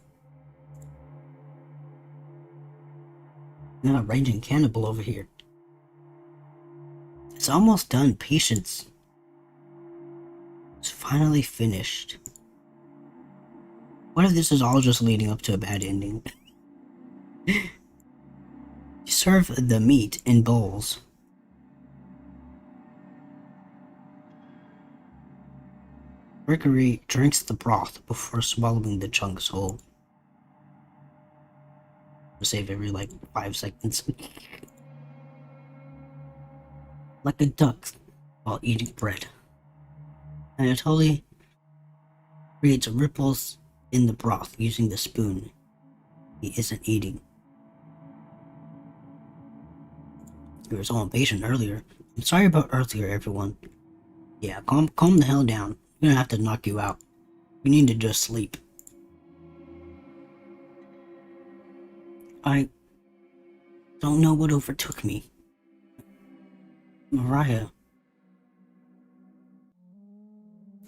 Now raging cannibal over here. It's almost done, patience. It's finally finished. What if this is all just leading up to a bad ending? You serve the meat in bowls. Gregory drinks the broth before swallowing the chunks whole. Save every like 5 seconds. Like a duck while eating bread. Anatoly creates ripples in the broth using the spoon. He isn't eating. You were so impatient earlier. I'm sorry about earlier, everyone. Yeah, calm the hell down. I'm gonna have to knock you out. You need to just sleep. I don't know what overtook me. Mariah.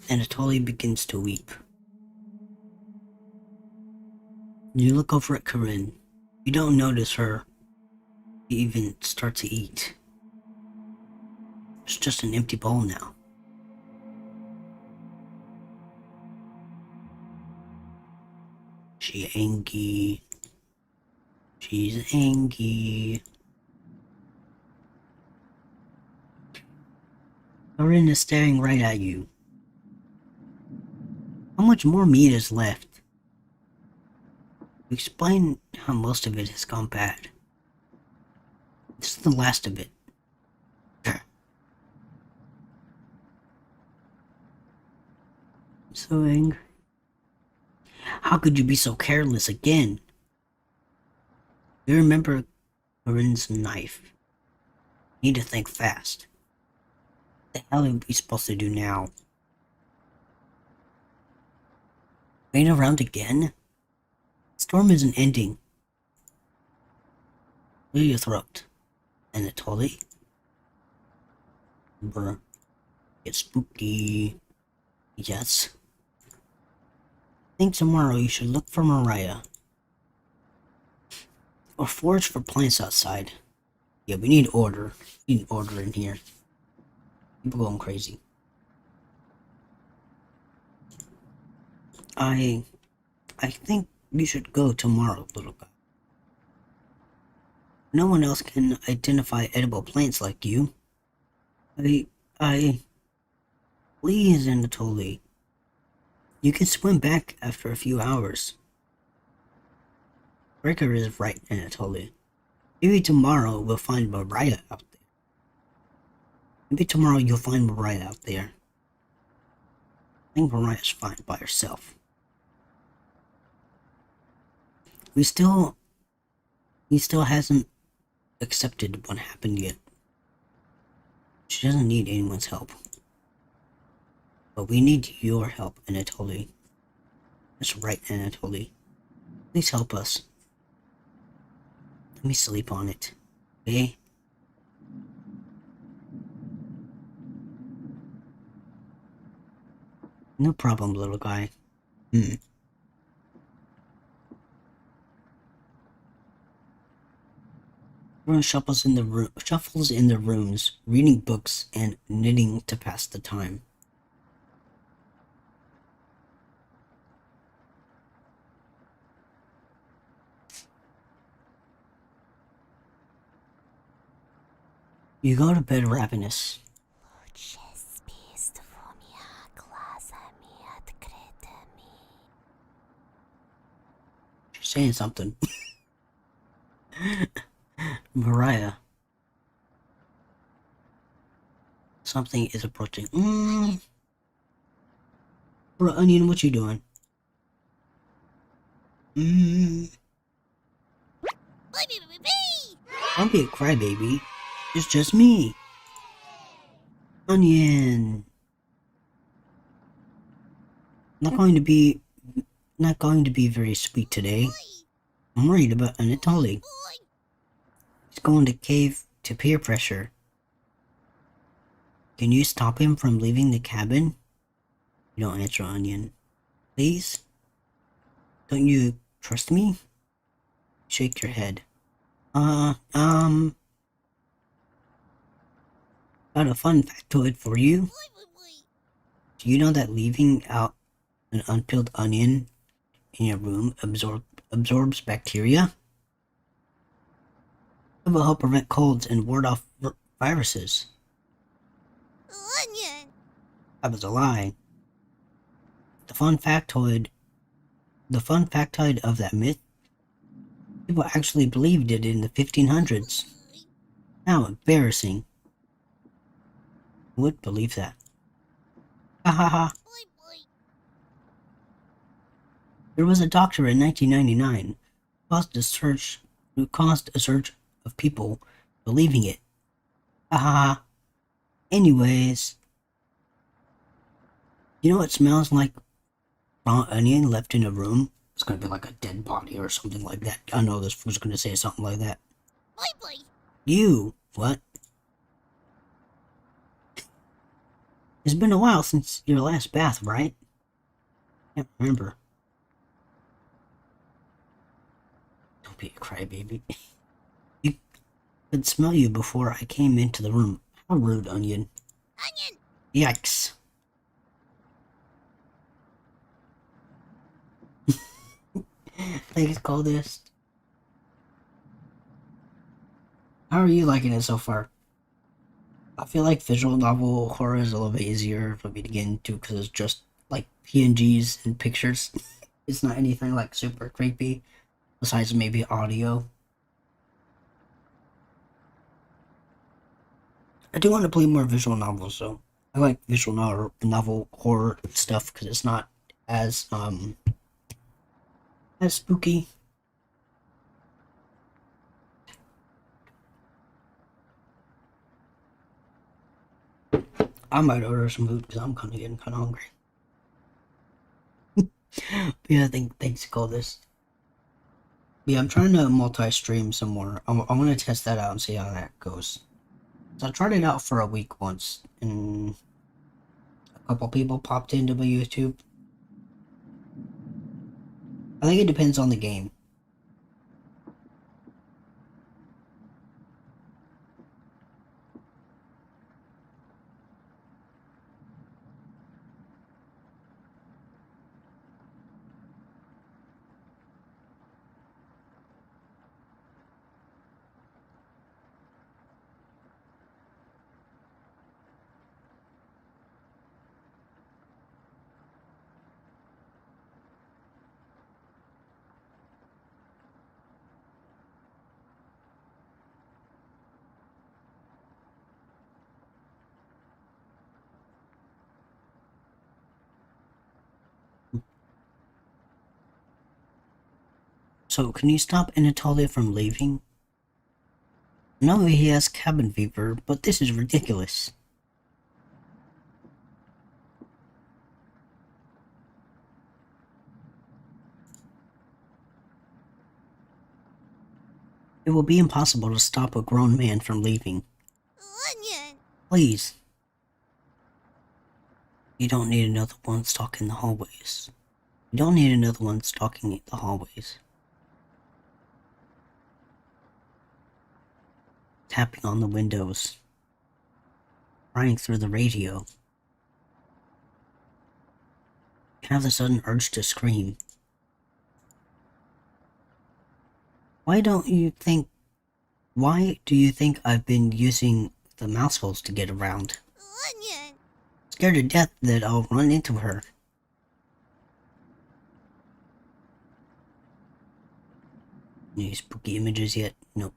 Anatoly begins to weep. You look over at Corinne. You don't notice her even start to eat. It's just an empty bowl now. She's angry. Corinne is staring right at you. How much more meat is left? Explain how most of it has gone bad. This is the last of it. I'm so angry. How could you be so careless again? You remember Corinne's knife. Need to think fast. What the hell are we supposed to do now? Wait around again? Storm isn't ending. Clear your throat. Anatoly. Bruh. Get spooky. Yes. I think tomorrow you should look for Mariah. Or forage for plants outside. Yeah, we need order. We need order in here. People going crazy. I think you should go tomorrow, little guy. No one else can identify edible plants like you. Please, Anatoly. You can swim back after a few hours. Breaker is right, Anatoly. Maybe tomorrow we'll find Mariah out there. Maybe tomorrow you'll find Mariah out there. I think Mariah's fine by herself. He still hasn't accepted what happened yet. She doesn't need anyone's help. But we need your help, Anatoly. That's right, Anatoly. Please help us. Let me sleep on it, okay? No problem, little guy. Everyone shuffles in the rooms, reading books and knitting to pass the time. You go to bed ravenous. She's saying something. Mariah. Something is approaching. Bro, Onion, what you doing? Don't be a crybaby. It's just me. Onion. Not going to be very sweet today. I'm worried about Anatoly. He's going to cave to peer pressure. Can you stop him from leaving the cabin? You don't answer, Onion. Please? Don't you trust me? Shake your head. Got a fun factoid for you. Do you know that leaving out an unpeeled onion in your room absorbs bacteria? It will help prevent colds and ward off viruses. Onion. That was a lie. The fun factoid of that myth, people actually believed it in the 1500s. How embarrassing. Who would believe that? Ha ha ha. There was a doctor in 1999 who caused a surge of people believing it. Ha ha ha. Anyways, you know what smells like raw onion left in a room? It's gonna be like a dead body or something like that. I know this fool's gonna say something like that. You, what? It's been a while since your last bath, right? Can't remember. Don't be a crybaby. You could smell you before I came into the room. How rude, Onion. Onion. Yikes. Thanks, Coldest. How are you liking it so far? I feel like visual novel horror is a little bit easier for me to get into because it's just like PNGs and pictures. It's not anything like super creepy, besides maybe audio. I do want to play more visual novels though. I like visual novel horror stuff because it's not as spooky. I might order some food because I'm kind of getting kind of hungry. Yeah, thanks to call this. Yeah, I'm trying to multi-stream some more. I want to test that out and see how that goes. So I tried it out for a week once, and a couple people popped into my YouTube. I think it depends on the game. So can you stop Anatolia from leaving? No, he has cabin fever, but this is ridiculous. It will be impossible to stop a grown man from leaving. Onion. Please. You don't need another one stalking the hallways. You don't need another one stalking the hallways. Tapping on the windows. Crying through the radio. Can have the sudden urge to scream. Why do you think I've been using the mouse holes to get around? Onion. Scared to death that I'll run into her. Any spooky images yet? Nope.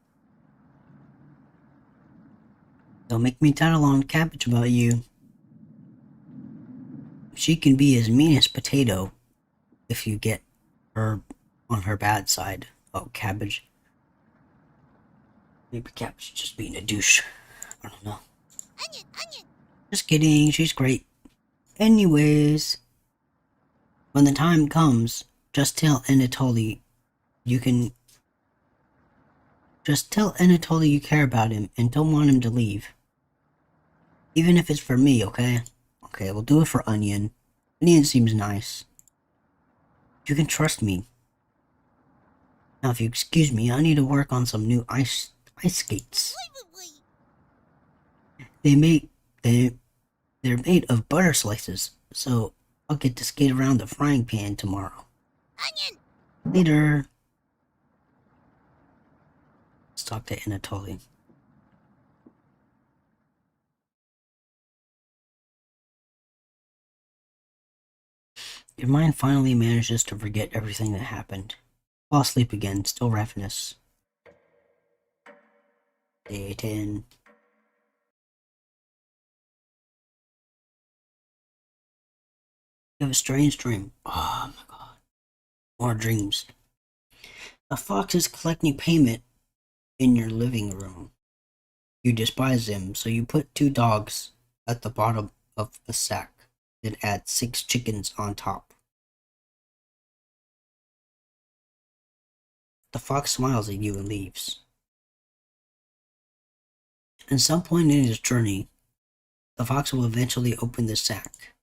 Don't make me tattle on Cabbage about you. She can be as mean as Potato if you get her on her bad side. Oh, Cabbage. Maybe Cabbage is just being a douche. I don't know. Onion. Onion. Just kidding, she's great. Anyways, when the time comes, just tell Anatoly you care about him and don't want him to leave. Even if it's for me, okay? Okay, we'll do it for Onion. Onion seems nice. You can trust me. Now, if you excuse me, I need to work on some new ice skates. They're made of butter slices, so I'll get to skate around the frying pan tomorrow. Onion. Later. Let's talk to Anatoly. Your mind finally manages to forget everything that happened. Fall asleep again, still ravenous. Day 10. You have a strange dream. Oh my god. More dreams. A fox is collecting payment in your living room. You despise him, so you put 2 dogs at the bottom of a sack, then add 6 chickens on top. The fox smiles at you and leaves. At some point in his journey, the fox will eventually open the sack,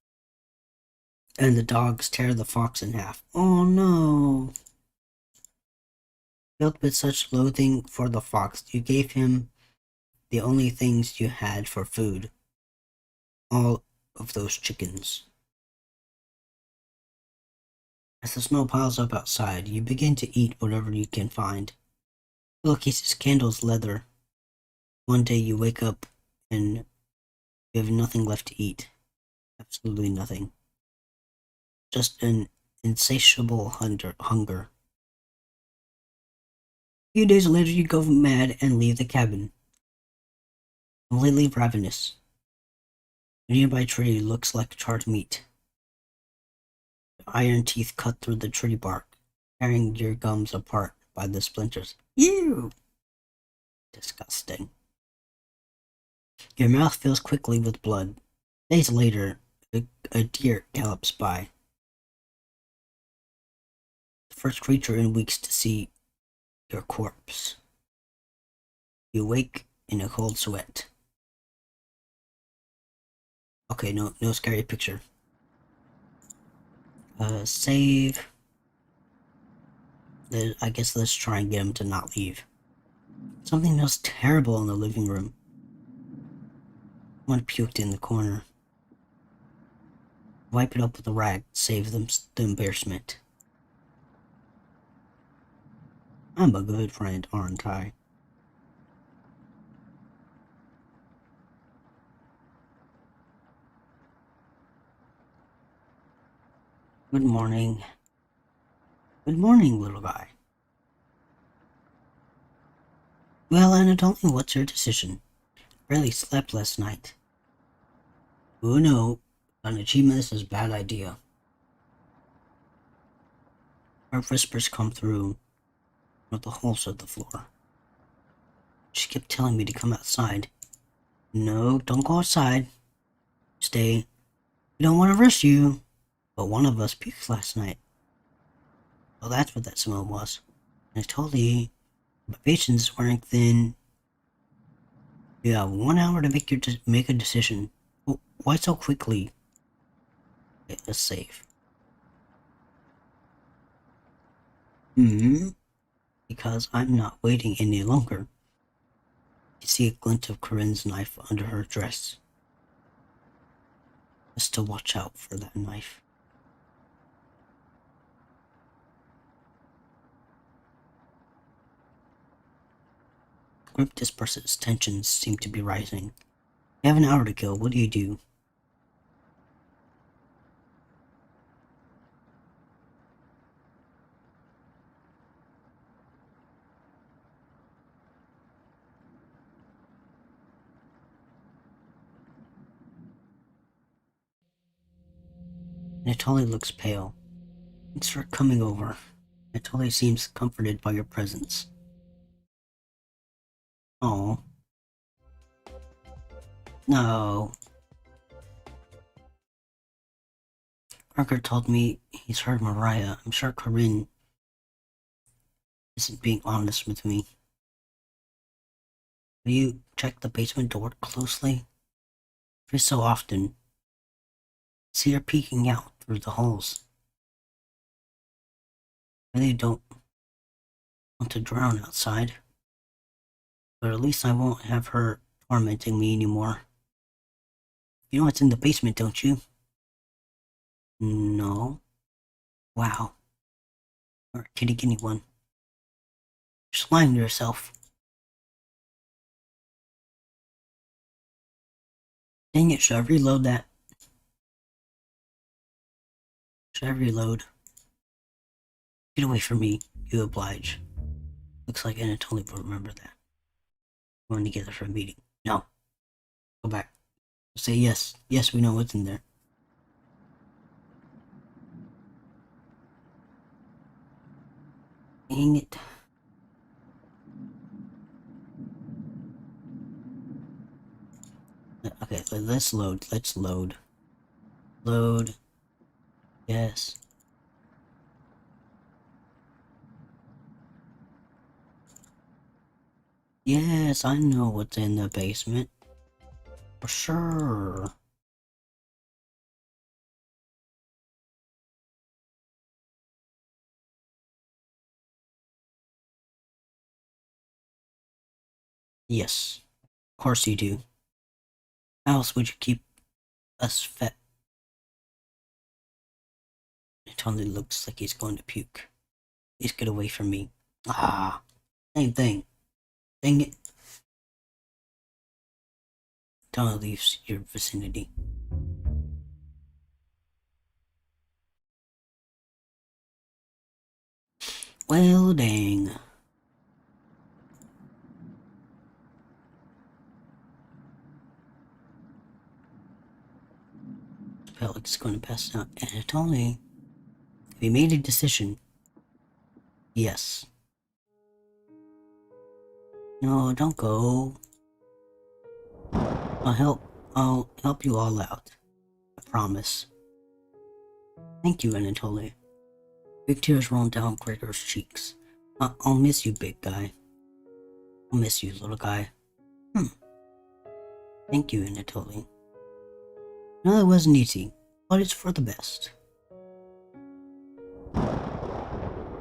and the dogs tear the fox in half. Oh no! Filled with such loathing for the fox, you gave him the only things you had for food. All of those chickens. As the snow piles up outside, you begin to eat whatever you can find. Pillowcases, candles, leather. One day you wake up and you have nothing left to eat. Absolutely nothing. Just an insatiable hunger. A few days later you go mad and leave the cabin. Completely ravenous. A nearby tree looks like charred meat. The iron teeth cut through the tree bark, tearing your gums apart by the splinters. Ew! Disgusting. Your mouth fills quickly with blood. Days later, a deer gallops by. The first creature in weeks to see your corpse. You wake in a cold sweat. Okay, no scary picture. Save. I guess let's try and get him to not leave. Something smells terrible in the living room. Someone puked in the corner. Wipe it up with a rag, save them the embarrassment. I'm a good friend, aren't I? Good morning. Good morning, little guy. Well, Anatoly, what's your decision? Barely slept last night. Oh no, an achievement is a bad idea. Her whispers come through the holes of the floor. She kept telling me to come outside. No, don't go outside. Stay. We don't want to rush you. But one of us puked last night. Well, that's what that smell was. And I told you, my patience is wearing thin. You have 1 hour to make a decision. Why so quickly? Okay, let's save. Because I'm not waiting any longer. You see a glint of Corinne's knife under her dress. Just to watch out for that knife. The group disperses. Tensions seem to be rising. You have an hour to kill. What do you do? Natali looks pale. Thanks for coming over. Natali seems comforted by your presence. Oh. No. Parker told me he's heard Mariah. I'm sure Corinne isn't being honest with me. Will you check the basement door closely? Every so often, see her peeking out through the holes. I really don't want to drown outside. But at least I won't have her tormenting me anymore. You know what's in the basement, don't you? No. Wow. You're a kitty guinea one. You're lying to yourself. Dang it, should I reload that? Should I reload? Get away from me, you oblige. Looks like Anatoly will remember that. We're going together for a meeting. No. Go back. Say yes. Yes, we know what's in there. Dang it. Okay, let's load. Let's load. Load. Yes. Yes, I know what's in the basement. For sure. Yes. Of course you do. How else would you keep us fed? It totally looks like he's going to puke. Please get away from me. Ah. Same thing. Dang it. Totally leaves your vicinity. Well, dang. Felix is going to pass out. Anatoly, we made a decision. Yes. No, don't go. I'll help you all out. I promise. Thank you, Anatoly. Big tears rolled down Gregor's cheeks. I'll miss you, big guy. I'll miss you, little guy. Thank you, Anatoly. No, it wasn't easy, but it's for the best.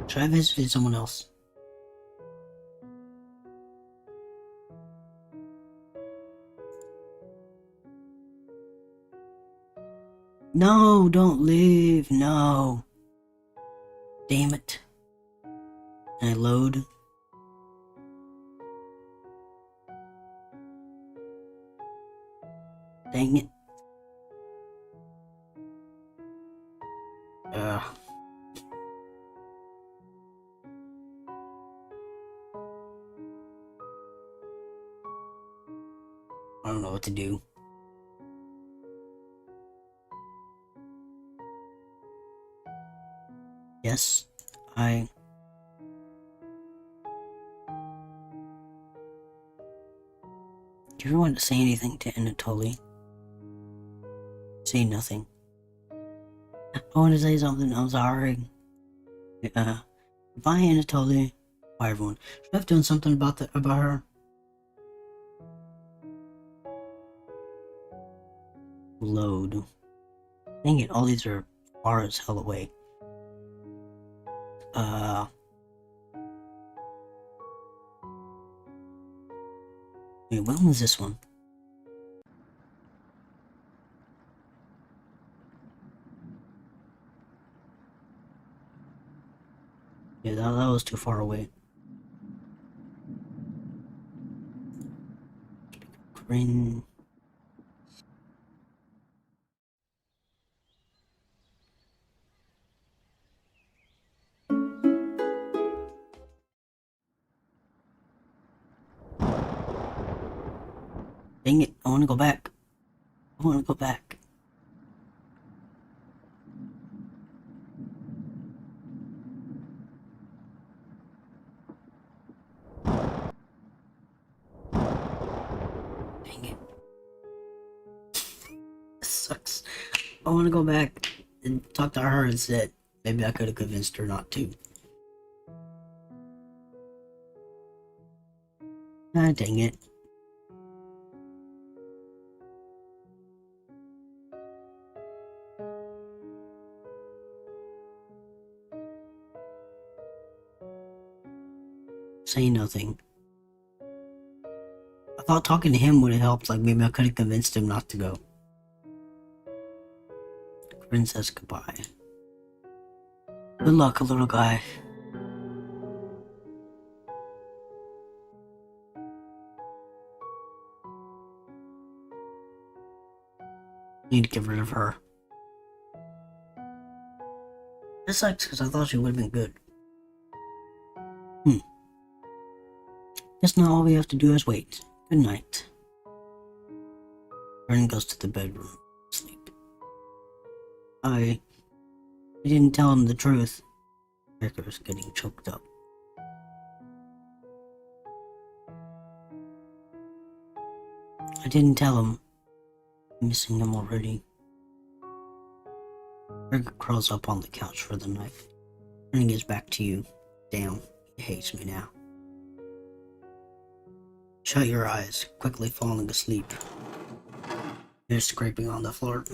Should I visit someone else? No, don't leave. No. Damn it. Can I load? Dang it. Ugh. I don't know what to do. Yes, I... Do you want to say anything to Anatoly? Say nothing. I want to say something. I'm sorry. Bye, Anatoly. Bye, everyone. Should I have done something about her? Load. Dang it, all these are far as hell away. Wait, when was this one? Yeah, that was too far away. Grin. Dang it, I want to go back. I want to go back. Dang it. This sucks. I want to go back and talk to her instead. Maybe I could have convinced her not to. Ah, dang it. Say nothing. I thought talking to him would have helped, like maybe I could have convinced him not to go. Grin says goodbye. Good luck, little guy. Need to get rid of her. This sucks because I thought she would have been good. Guess now all we have to do is wait. Good night. Ren goes to the bedroom. Sleep. I didn't tell him the truth. Gregor's getting choked up. I didn't tell him. I'm missing him already. Gregor curls up on the couch for the night. Ren gets back to you. Damn, he hates me now. Shut your eyes, quickly falling asleep. You're scraping on the floor.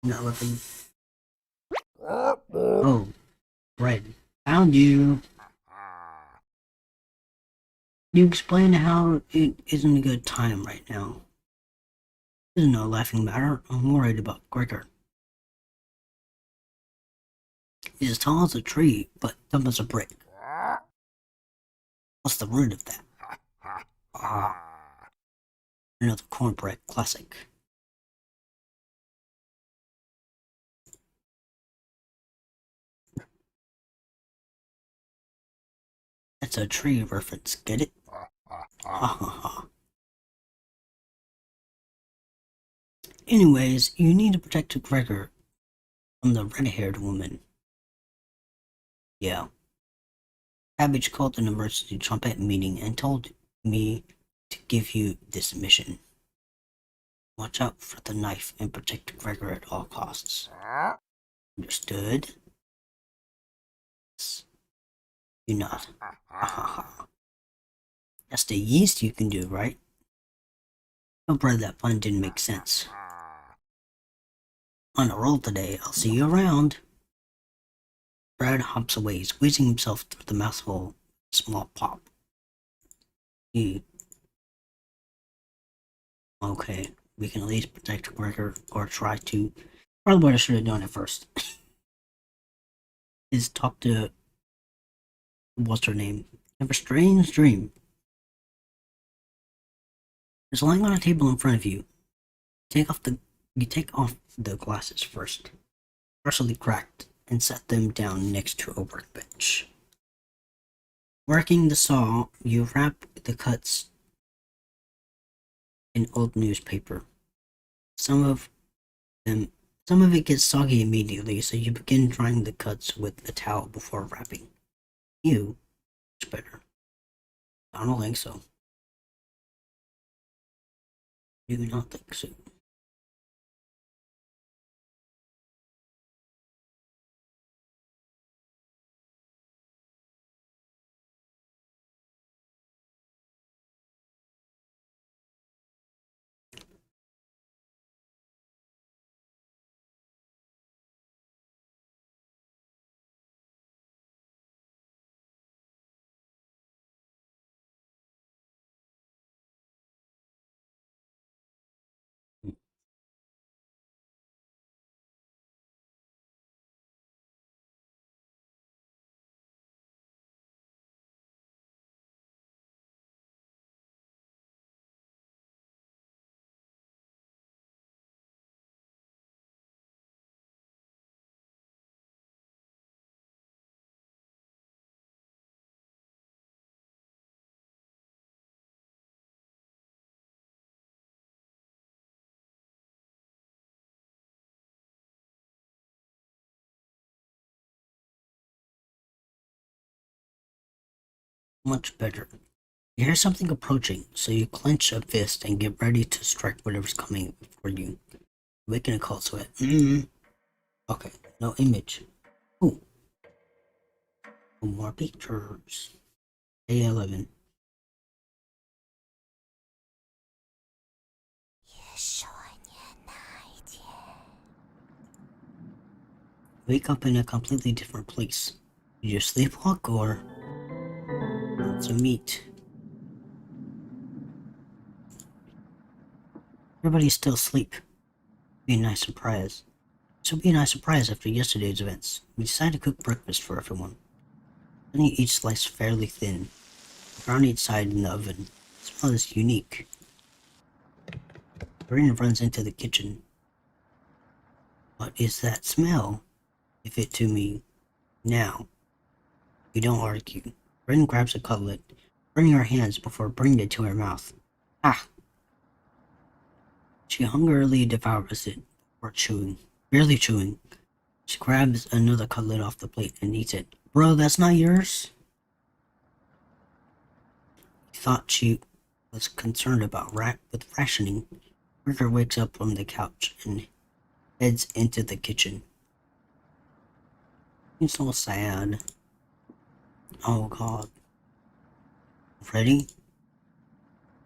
Not looking. Oh, Red. Found you. You explained how it isn't a good time right now. This is no laughing matter. I'm worried about Gregor. He's as tall as a tree, but dumb as a brick. What's the root of that? Another cornbread classic. That's a tree reference, get it? Ha ha ha. Anyways, you need to protect Gregor from the red-haired woman. Yeah. Cabbage called an emergency trumpet meeting and told me to give you this mission. Watch out for the knife and protect Gregor at all costs. Understood? You nod. Ha ha ha. That's the yeast you can do, right? No, Brad, that pun didn't make sense. On a roll today, I'll see you around. Brad hops away, squeezing himself through the mouthful of a small pop. Okay, we can at least protect Gregor, or try to. Probably what I should have done at first is talk to what's her name. Have a strange dream. It's lying on a table in front of you. You take off the glasses first, partially cracked, and set them down next to a workbench. Working the saw, you wrap the cuts in old newspaper. Some of it gets soggy immediately, so you begin drying the cuts with a towel before wrapping. Much better. I don't think so. Do not think so. Much better. You hear something approaching, so you clench a fist and get ready to strike whatever's coming for you. Making a cold sweat. Okay, no image. Ooh. More pictures. Day 11. Wake up in a completely different place. Did you sleepwalk or to meet? Everybody's still asleep. Be a nice surprise. This will be a nice surprise after yesterday's events. We decided to cook breakfast for everyone. Cutting each slice fairly thin. Brown each side in the oven. The smell is unique. Corinne runs into the kitchen. What is that smell? Give it to me now. You don't argue. Corinne grabs a cutlet, burning her hands before bringing it to her mouth. Ah! She hungrily devours it before chewing. Barely chewing. She grabs another cutlet off the plate and eats it. Bro, that's not yours? He thought she was concerned about with rationing. Ricker wakes up from the couch and heads into the kitchen. He's so sad. Oh god. Ready?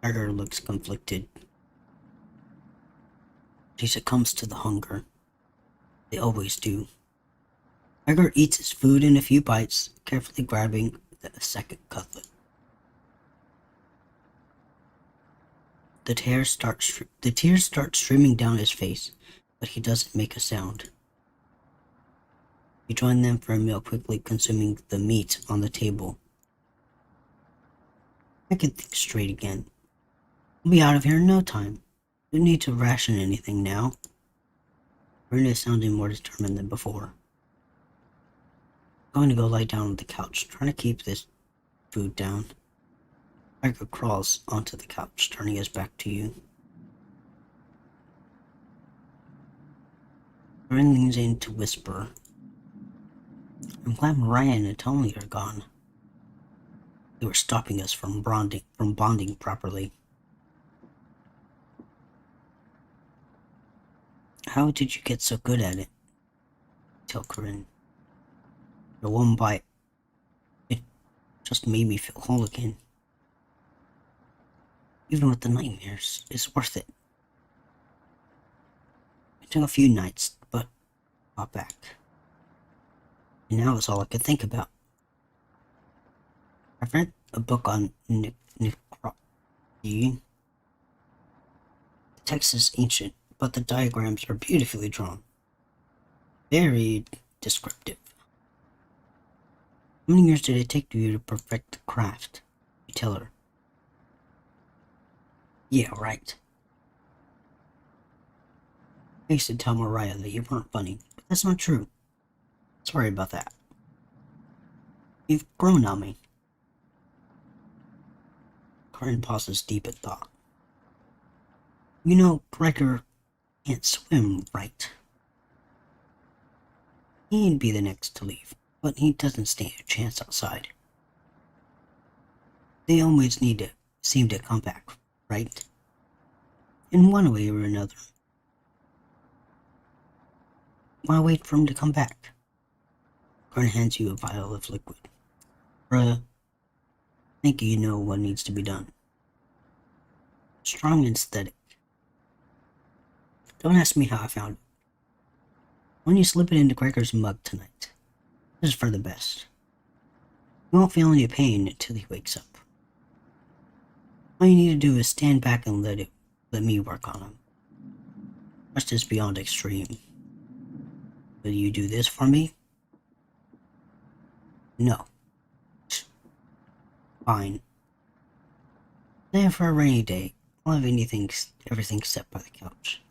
Ricker looks conflicted. She succumbs to the hunger. They always do. Ricker eats his food in a few bites, carefully grabbing the second cutlet. The tears start streaming down his face, but he doesn't make a sound. We join them for a meal, quickly consuming the meat on the table. I can think straight again. We'll be out of here in no time. No need to ration anything now. Brenda is sounding more determined than before. I'm going to go lie down on the couch, trying to keep this food down. Riker crawls onto the couch, turning his back to you. Corinne leans in to whisper. I'm glad Mariah and Tony are gone. They were stopping us from bonding properly. How did you get so good at it? Tell Corinne. The one bite, it just made me feel whole again. Even with the nightmares, it's worth it. It took a few nights, but got back. And now it's all I could think about. I've read a book on necrology. The text is ancient, but the diagrams are beautifully drawn. Very descriptive. How many years did it take you to perfect the craft? You tell her. Yeah, right. I used to tell Mariah that you weren't funny, but that's not true. Sorry about that. You've grown on me. Corinne pauses deep in thought. You know, Riker can't swim, right? He'd be the next to leave, but he doesn't stand a chance outside. They always seem to come back, right? In one way or another. Why wait for him to come back? Corinne hands you a vial of liquid. Bruh, I think you know what needs to be done. Strong and aesthetic. Don't ask me how I found it. When you slip it into Gregor's mug tonight, this is for the best. You won't feel any pain until he wakes up. All you need to do is stand back and let me work on him. Trust is beyond extreme. Will you do this for me? No. Fine. Save for a rainy day. I'll have everything set by the couch.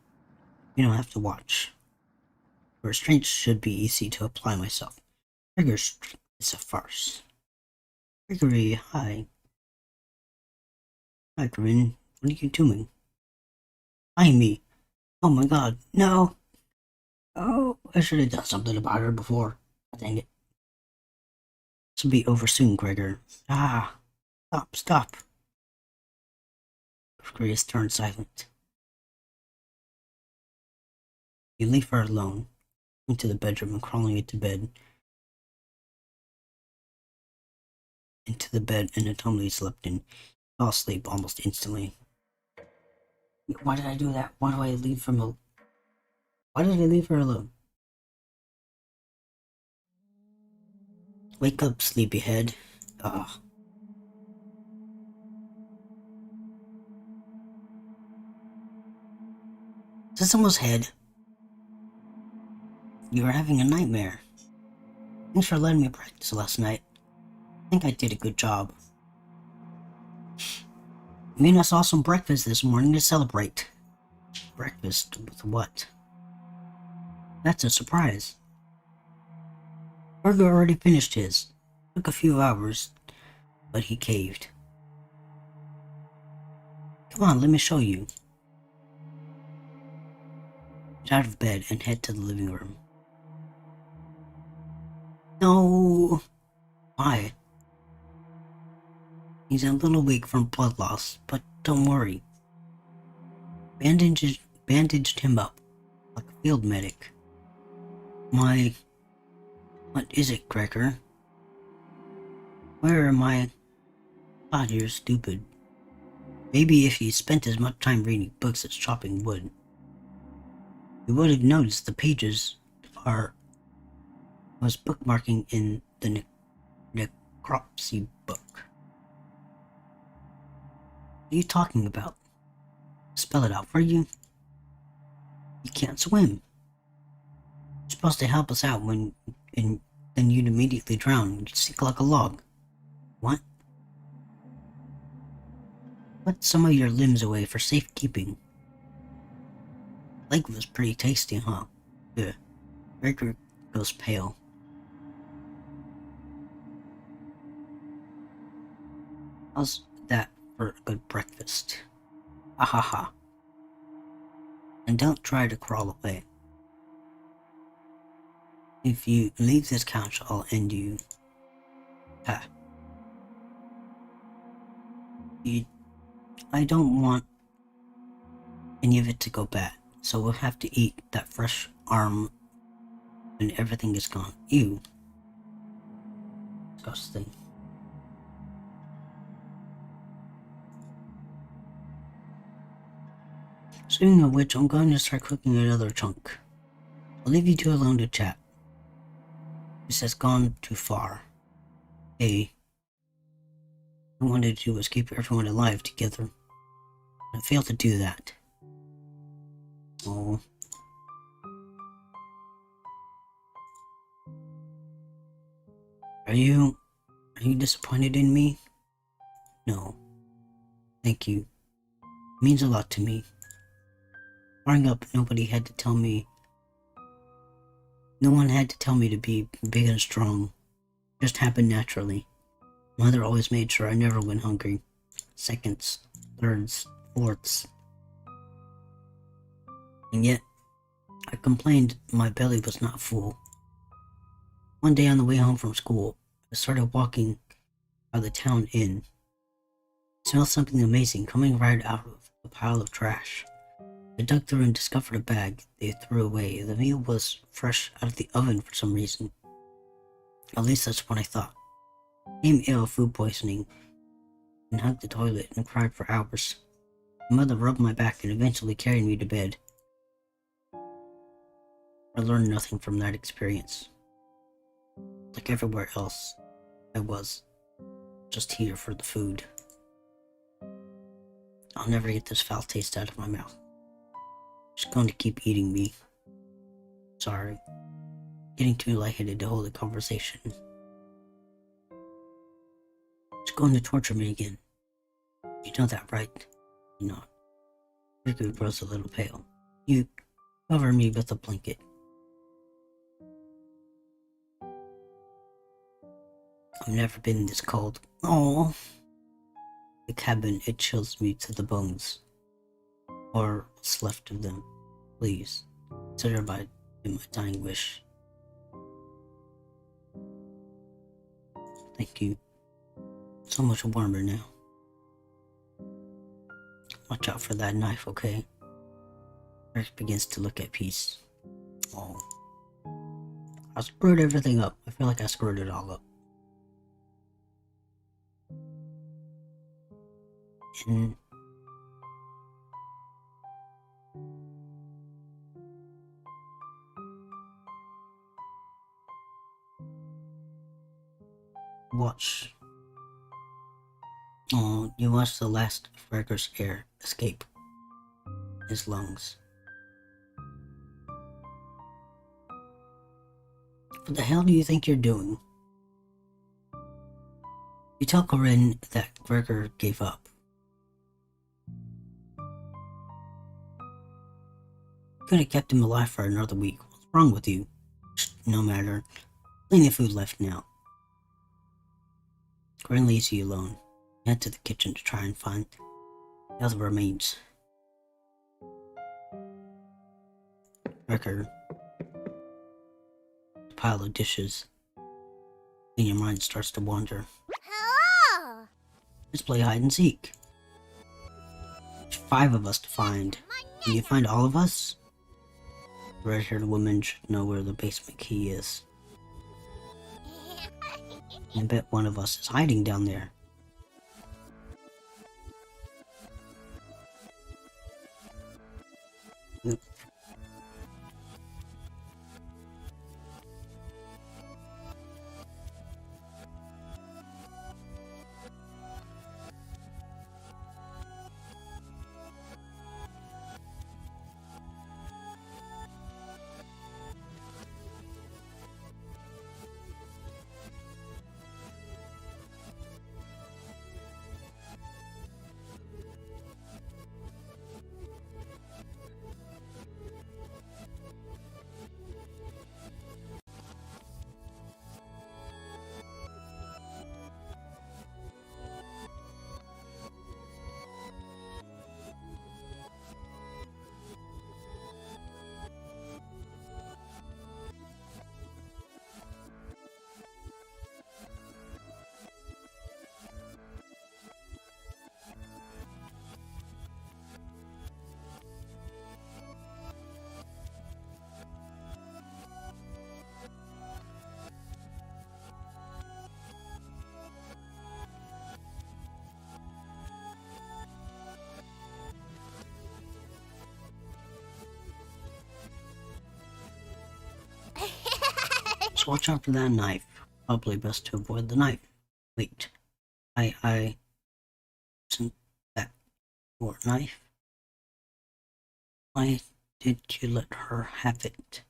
You don't have to watch. The restraints should be easy to apply myself. Trigger's is a farce. Gregory, hi. Hi, Corinne. What are you doing? Hi, me. Oh my god, no. Oh, I should have done something about her before. Dang it. This will be over soon, Gregor. Ah, stop. Gregory has turned silent. You leave her alone, into the bedroom and crawling into bed and Atomely slept in, fell asleep almost instantly. Why did I do that? Why did I leave her alone? Wake up, sleepyhead. Ugh. Is this someone's head? You were having a nightmare. Thanks for letting me practice last night. I think I did a good job. Me and I saw some breakfast this morning to celebrate. breakfast with what? That's a surprise. Gregor already finished his. Took a few hours, but he caved. Come on, let me show you. Get out of bed and head to the living room. No! Why? He's a little weak from blood loss, but don't worry. Bandaged him up, like a field medic. What is it, Gregor? Where am I? God, you're stupid. Maybe if you spent as much time reading books as chopping wood, you would have noticed the pages was bookmarking in the necropsy book. What are you talking about? Spell it out for you? You can't swim. You're supposed to help us out and then you'd immediately drown. You'd sink like a log. What? Put some of your limbs away for safekeeping. Leg was pretty tasty, huh? Yeah. Gregor goes pale. How's that for a good breakfast? Ahaha. And don't try to crawl away. If you leave this couch, I'll end you. Ha. I don't want any of it to go bad, so we'll have to eat that fresh arm when everything is gone. Ew. Disgusting. Speaking of which, I'm going to start cooking another chunk. I'll leave you two alone to chat. This has gone too far. Hey, what I wanted to do was keep everyone alive together. I failed to do that. Oh. Are you disappointed in me? No. Thank you. It means a lot to me. Growing up, no one had to tell me to be big and strong. It just happened naturally. Mother always made sure I never went hungry. Seconds, thirds, fourths. And yet, I complained my belly was not full. One day on the way home from school, I started walking by the town inn. I smelled something amazing coming right out of a pile of trash. I dug through and discovered a bag they threw away. The meal was fresh out of the oven for some reason. At least that's what I thought. I became ill of food poisoning and hugged the toilet and cried for hours. My mother rubbed my back and eventually carried me to bed. I learned nothing from that experience. Like everywhere else, I was just here for the food. I'll never get this foul taste out of my mouth. Just going to keep eating me. Sorry. Getting too lightheaded to hold a conversation. It's going to torture me again. You know that, right? You know. Riku grows a little pale. You cover me with a blanket. I've never been this cold. Oh. The cabin, it chills me to the bones. Or what's left of them. Please, consider my dying wish. Thank you. So much warmer now. Watch out for that knife, okay? Eric begins to look at peace. Oh. I screwed everything up. I feel like I screwed it all up. And watch. Oh, you watch the last of Gregor's air escape his lungs. What the hell do you think you're doing? You tell Corinne that Gregor gave up. Could have kept him alive for another week. What's wrong with you? No matter. Plenty of food left now. Corinne leaves you alone. You head to the kitchen to try and find the other remains. Record. A pile of dishes. And your mind starts to wander. Hello. Let's play hide and seek. There's 5 of us to find. Can you find all of us? The red-haired woman should know where the basement key is. I bet one of us is hiding down there. Oop. So watch out for that knife. Probably best to avoid the knife. Wait. Isn't that your knife? Why did you let her have it?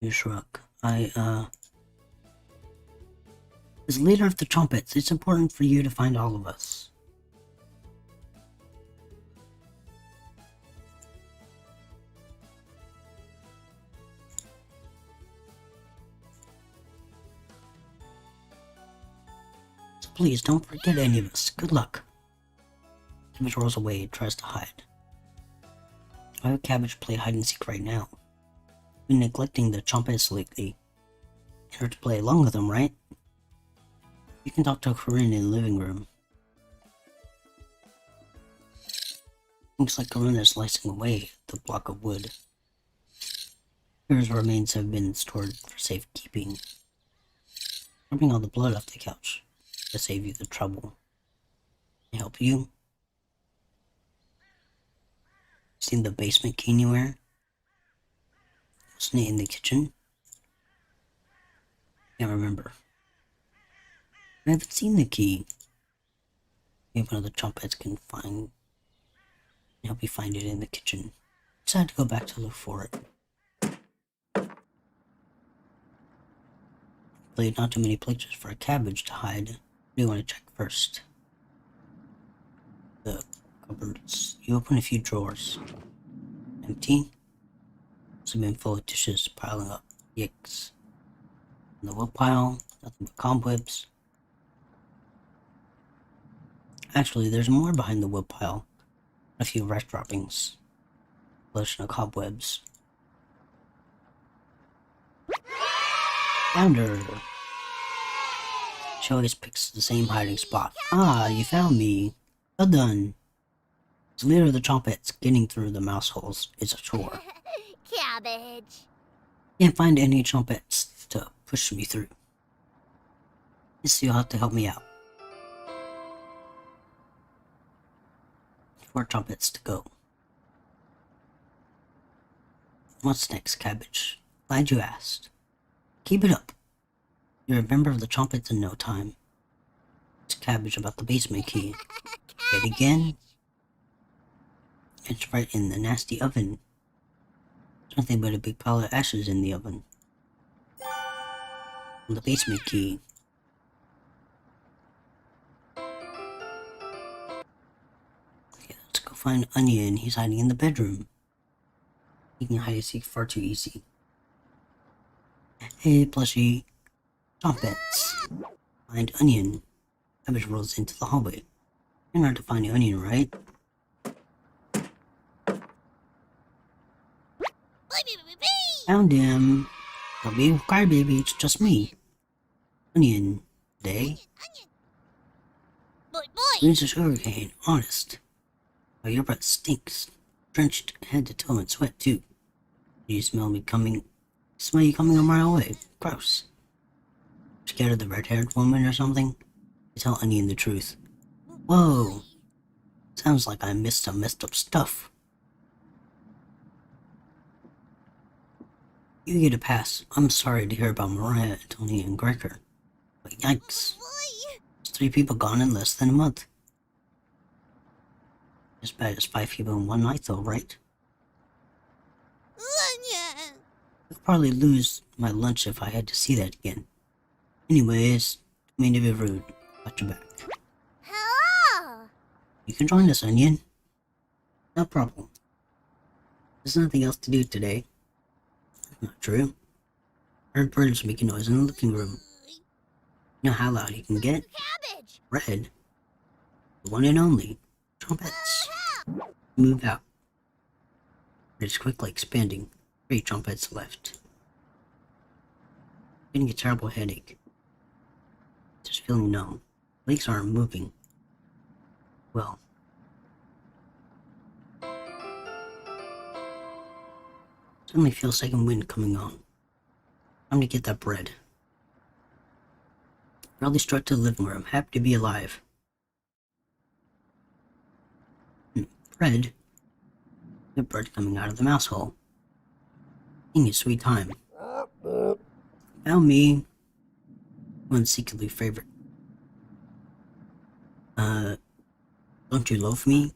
You shrug. As leader of the trumpets, it's important for you to find all of us. So please don't forget any of us. Good luck. Cabbage rolls away and tries to hide. Why would Cabbage play hide and seek right now? Been neglecting the trumpets lately. In order to play along with them, right? You can talk to Corinne in the living room. Looks like Corinne is slicing away at the block of wood. Here's remains have been stored for safekeeping. Rubbing all the blood off the couch to save you the trouble. Can I help you? Seen the basement key anywhere? Wasn't it in the kitchen? Can't remember. I haven't seen the key. Maybe one of the trumpets can help you find it in the kitchen. Decided to go back to look for it. Played not too many places for a cabbage to hide. What do you want to check first? The cupboards. You open a few drawers. Empty. Some bin full of dishes piling up. Yikes. In the wood pile, nothing but cobwebs. Actually, there's more behind the wood pile. A few rice droppings. Collection of cobwebs. Found her! She always picks the same hiding spot. Ah, you found me. Well done. As leader of the trumpets, getting through the mouse holes is a chore. Cabbage. Can't find any trumpets to push me through. Guess you'll have to help me out. 4 trumpets to go. What's next, Cabbage? Glad you asked. Keep it up. You're a member of the trumpets in no time. It's Cabbage about the basement key. Yet again? It's right in the nasty oven. There's nothing but a big pile of ashes in the oven. And the basement key. Okay, let's go find Onion. He's hiding in the bedroom. Making hide and seek far too easy. Hey, plushie. Trumpets. Find onion. Cabbage rolls into the hallway. You're not to find the onion, right? Found him. Don't be a crybaby, it's just me. Onion. Day? Where's this hurricane? Honest. Oh, your breath stinks. Drenched head to toe in sweat, too. Do you smell me coming? Smell you coming a mile away. Gross. Scared of the red-haired woman or something? I tell Onion the truth. Whoa. Sounds like I missed some messed up stuff. You get a pass. I'm sorry to hear about Mariah, Tony, and Gregor. But yikes. There's 3 people gone in less than a month. As bad as 5 people in one night, though, right? I'd probably lose my lunch if I had to see that again. Anyways, don't mean to be rude. Got your back. Hello. You can join us, Onion. No problem. There's nothing else to do today. Not true. I heard birds making noise in the living room. You know how loud you can get? Cabbage. Red. The one and only. Trumpets. Move out. It's quickly expanding. 3 trumpets left. Getting a terrible headache. Just feeling numb. Legs aren't moving. Well. Suddenly feel second wind coming on. Time to get that bread. Raleigh struck to the living room, happy to be alive. Bread? The bread coming out of the mouse hole. Being a sweet time. Found me. One secretly favorite. Don't you loaf me?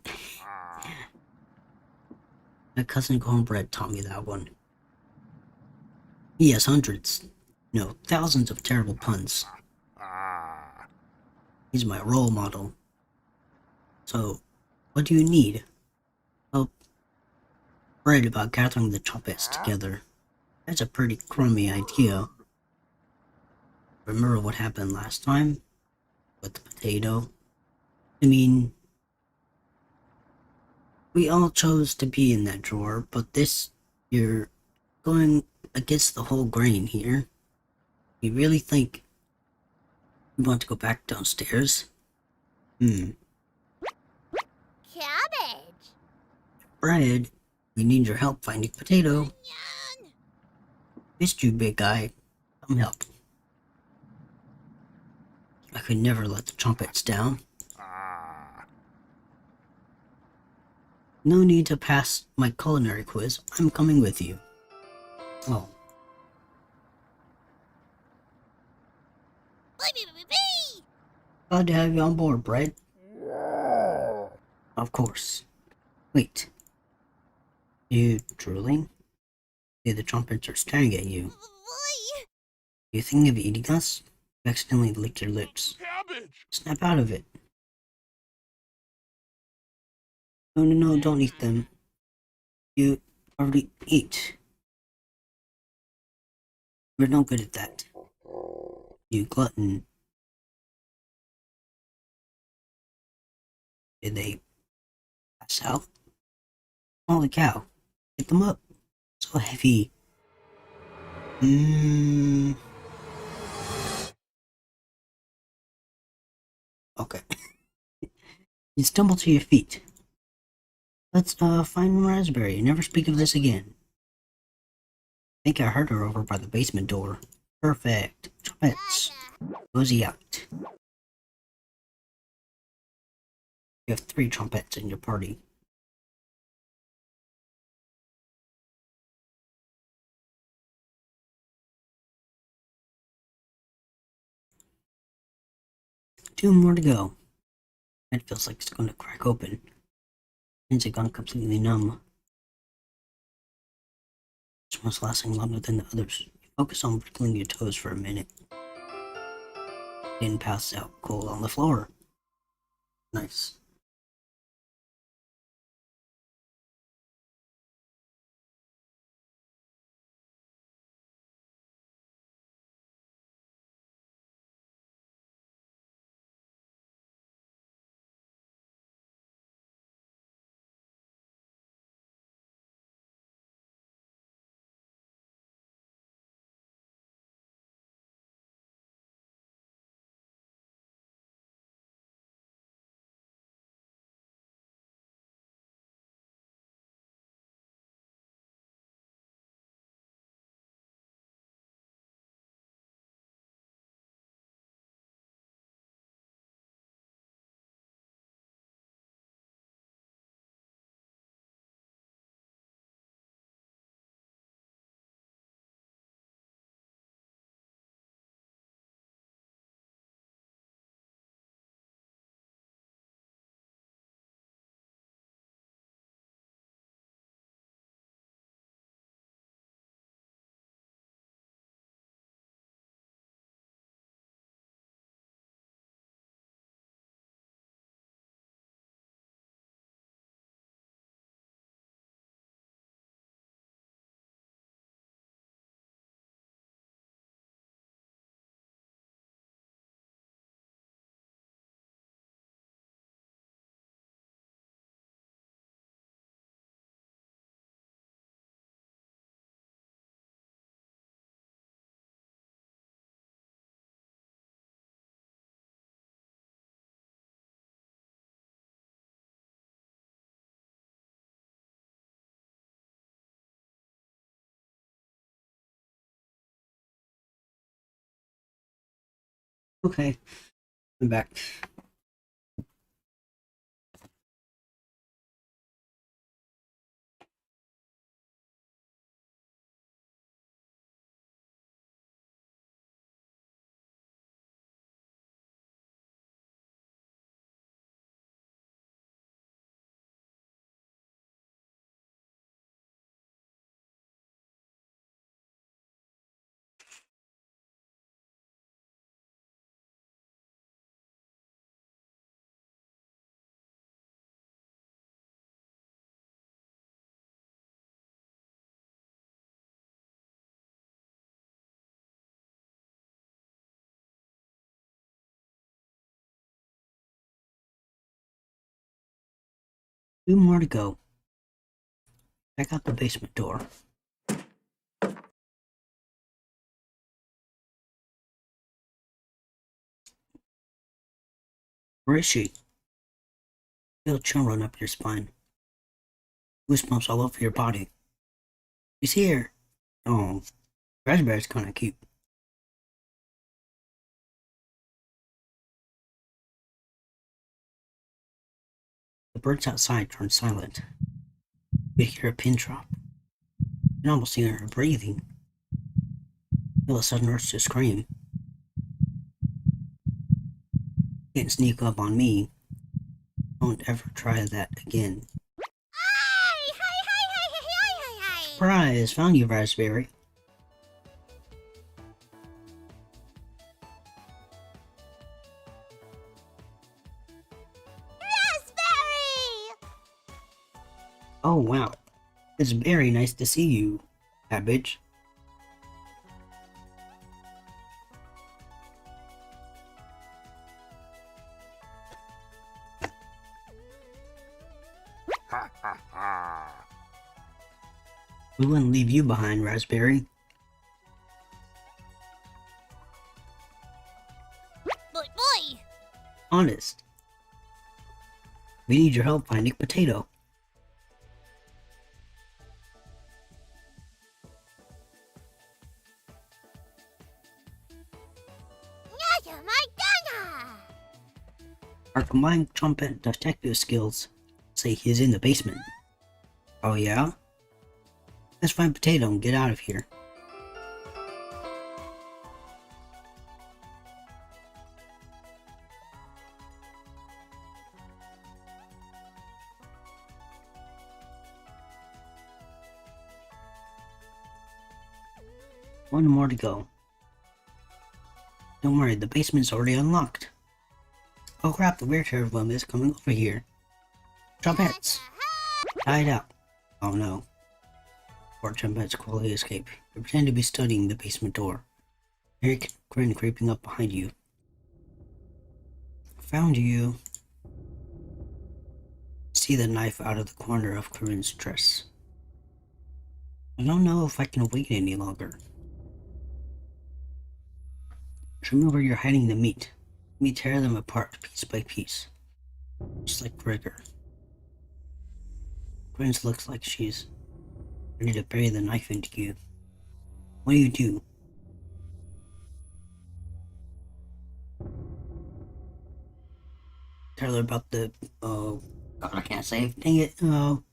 My cousin Cornbread taught me that one. He has hundreds, no, thousands of terrible puns. He's my role model. So, what do you need? Well, bread about gathering the trumpets together. That's a pretty crummy idea. Remember what happened last time? With the potato? I mean, we all chose to be in that drawer, but you're going against the whole grain here. You really think you want to go back downstairs? Cabbage. Bread, we need your help finding potato. Onion. Missed you, big guy. Come help. I could never let the trumpets down. No need to pass my culinary quiz. I'm coming with you. Oh. Glad to have you on board, Bread. Of course. Wait. You drooling? See, the trumpets are staring at you. You thinking of eating us? You accidentally licked your lips. Cabbage! Snap out of it. No, don't eat them. You already ate. We're no good at that. You glutton. Did they pass out? Holy cow. Get them up. So heavy. Okay. You stumble to your feet. Let's find Raspberry. Never speak of this again. I think I heard her over by the basement door. Perfect. Trumpets. Cozy out. You have 3 trumpets in your party. Two more to go. It feels like it's going to crack open. Hands have gone completely numb. This one's lasting longer than the others. You focus on wriggling your toes for a minute. Then pass out cold on the floor. Nice. Okay, I'm back. Two more to go. Check out the basement door. Where is she? Feel a chill run up your spine. Goosebumps all over your body. She's here. Oh, Raspberry's kinda cute. The birds outside turn silent. You hear a pin drop. You can almost hear her breathing. Feel a sudden urge to scream. You can't sneak up on me. Don't ever try that again. Hi! Hi! Hi! Hi! Hi! Hi! Hi! Surprise! Found you, Raspberry. Raspberry! Oh, wow. It's very nice to see you, Cabbage. We wouldn't leave you behind, Raspberry. Boy, boy! Honest. We need your help finding Potato. Naya, my Dana! Our combined trumpet detective skills say he's in the basement. Oh yeah? Let's find Potato and get out of here. One more to go. Don't worry, the basement's already unlocked. Oh crap, the wheelchair bum is coming over here. Trumpets! Tied up. Oh no. Poor Trumpets quality escape. You pretend to be studying the basement door. Eric grin creeping up behind you. Found you. See the knife out of the corner of Corinne's dress. I don't know if I can wait any longer. Show me where you're hiding the meat. Let me tear them apart piece by piece. Just like Gregor. Corinne looks like she's ready to bury the knife into you. What do? Tell her about the, oh, God, I can't say it. Dang it. Oh,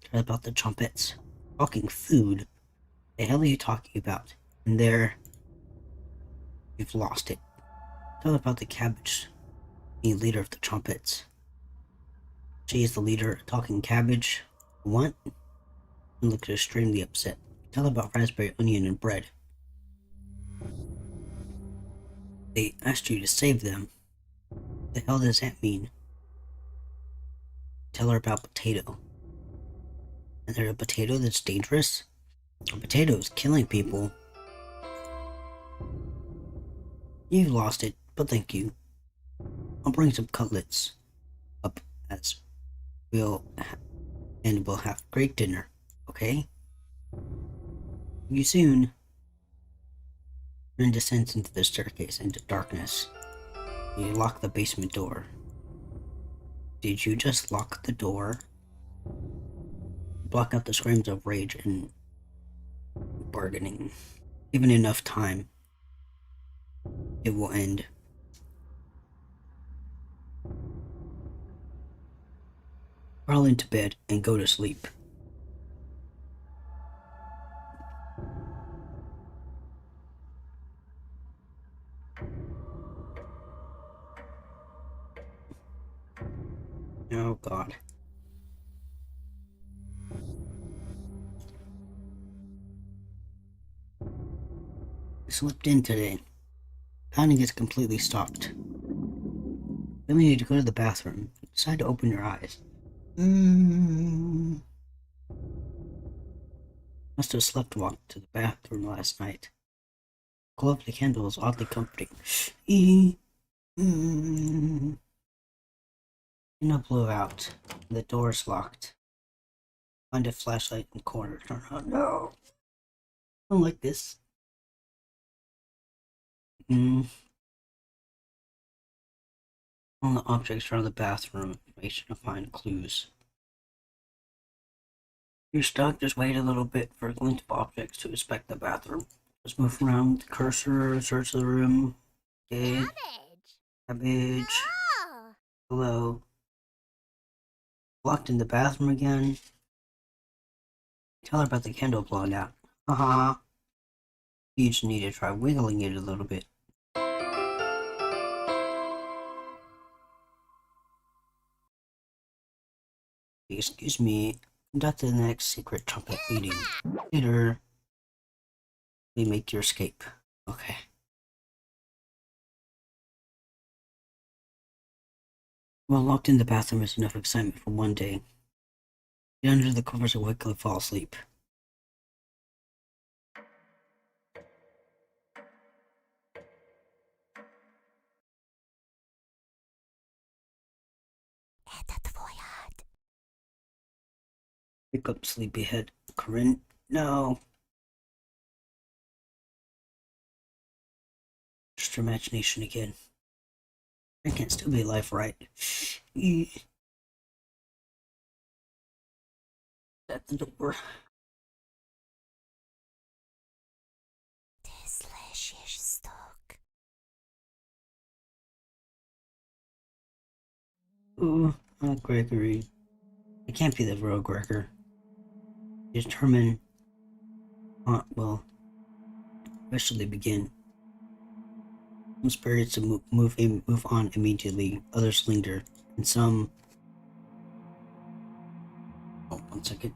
tell her about the trumpets. Talking food. The hell are you talking about? And there, you've lost it. Tell her about the cabbage, the leader of the trumpets. She is the leader, talking cabbage. What? And looked extremely upset. Tell her about raspberry, onion, and bread. They asked you to save them. What the hell does that mean? Tell her about Potato. And there's a potato that's dangerous? A potato is killing people. You lost it, but thank you. I'll bring some cutlets up as and we'll have a great dinner, okay? See you soon. Ren descends into the staircase into darkness. You lock the basement door. Did you just lock the door? Block out the screams of rage and bargaining. Given enough time, it will end. Crawl into bed and go to sleep. Oh god. I slept in today. Pounding is completely stopped. Then you need to go to the bathroom. Decide to open your eyes. Must have slept walked to the bathroom last night. Glow up the candle is oddly comforting. Candle blew out. The door's locked. Find a flashlight in the corner. Turn on. No! I don't like this. All the objects around the bathroom. Information to find clues. You're stuck. Just wait a little bit for a glint of objects to inspect the bathroom. Just move around the cursor, search the room. Okay. Cabbage. Oh. Hello. Locked in the bathroom again. Tell her about the candle blowing out. Haha. You just need to try wiggling it a little bit. Excuse me. Conduct the next secret trumpet meeting. Later. They make your escape. Okay. Well, locked in the bathroom is enough excitement for one day. Get under the covers and quickly fall asleep. Wake up, sleepyhead. Corinne? No. Just your imagination again. I can't still be alive, right? At the door. Ooh, not Gregory. It can't be the real Gregor. Determine will officially begin. Some spirits move on immediately, others linger, and some. Oh, 1 second.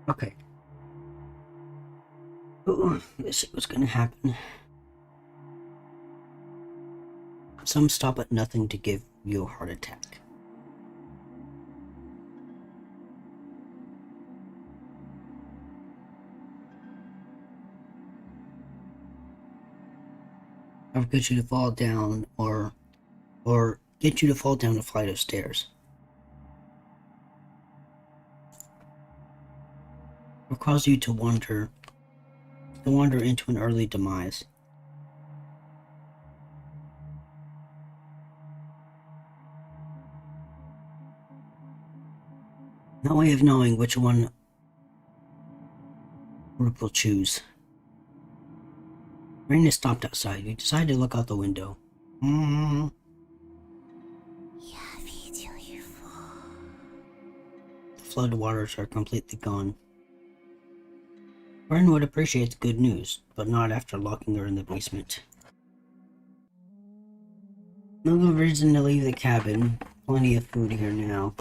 Okay. Ooh, this was gonna happen. Some stop at nothing to give you a heart attack. Or get you to fall down, or get you to fall down a flight of stairs. Or cause you to wander into an early demise. No way of knowing which one group will choose. Rain has stopped outside. You decide to look out the window. The flood waters are completely gone. Ren would appreciate the good news, but not after locking her in the basement. No good reason to leave the cabin. Plenty of food here now.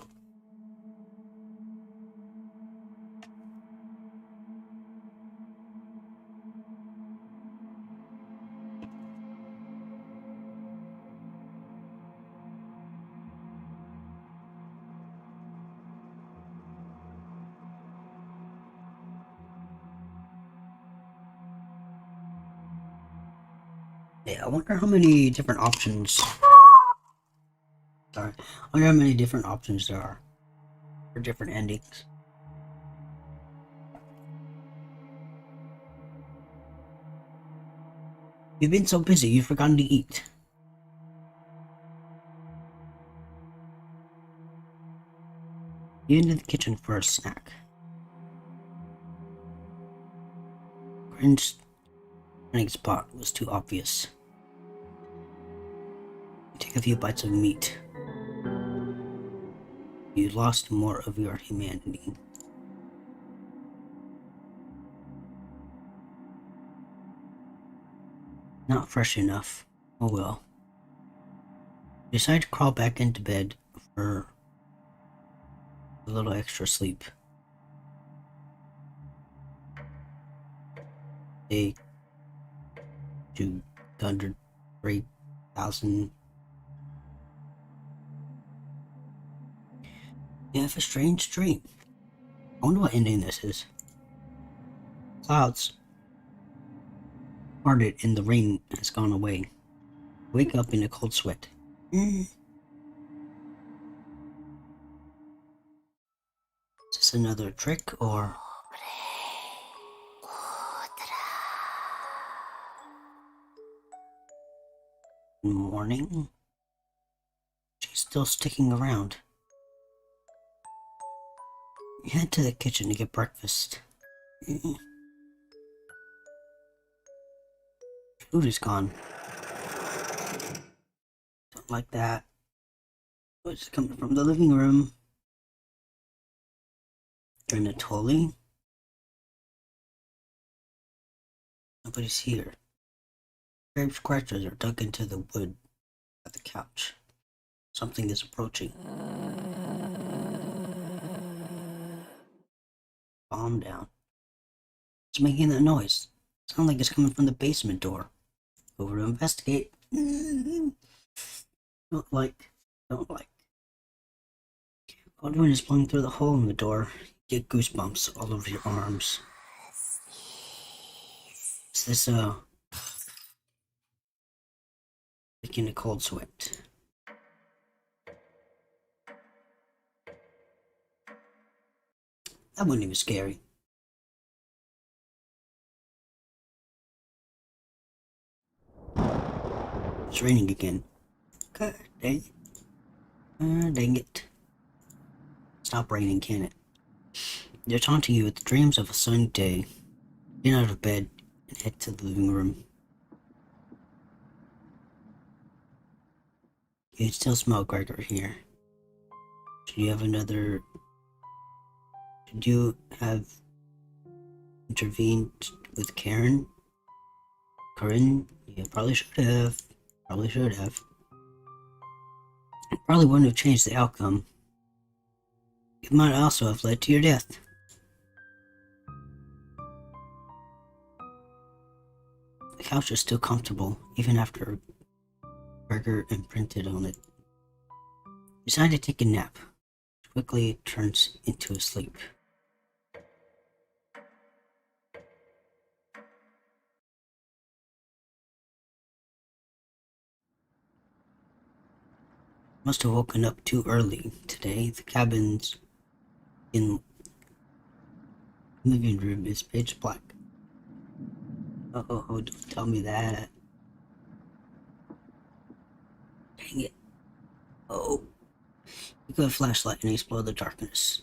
Yeah, I wonder how many different options. Sorry. I wonder how many different options there are for different endings. You've been so busy, you've forgotten to eat. You into the kitchen for a snack. Grin's running spot was too obvious. You take a few bites of meat. You lost more of your humanity. Not fresh enough. Oh well. You decide to crawl back into bed for a little extra sleep. A 203,000. You have a strange dream. I wonder what ending this is. Clouds parted and the rain has gone away. Wake up in a cold sweat. Is this another trick or... Morning? She's still sticking around. You head to the kitchen to get breakfast. Food is gone. Don't like that. What's coming from the living room? You're in a trolley? Nobody's here. Grave scratchers are dug into the wood at the couch. Something is approaching. Calm down. It's making that noise. Sounds like it's coming from the basement door. Over to investigate. Don't like. Cold wind is blowing through the hole in the door. You get goosebumps all over your arms. Is this making a cold sweat? That wasn't even scary. It's raining again. God dang it. Dang it. Stop raining, can it? They're taunting you with dreams of a sunny day. Get out of bed and head to the living room. You can still smell Gregor here. Should you have intervened with Karen? Corinne? You probably should have. It probably wouldn't have changed the outcome. It might also have led to your death. couch is still comfortable, even after burger imprinted on it. Decided to take a nap. Quickly turns into a sleep. Must have woken up too early today. The cabin's in living room is pitch black. Oh, don't tell me that. Dang it. Oh. You got a flashlight and explore the darkness.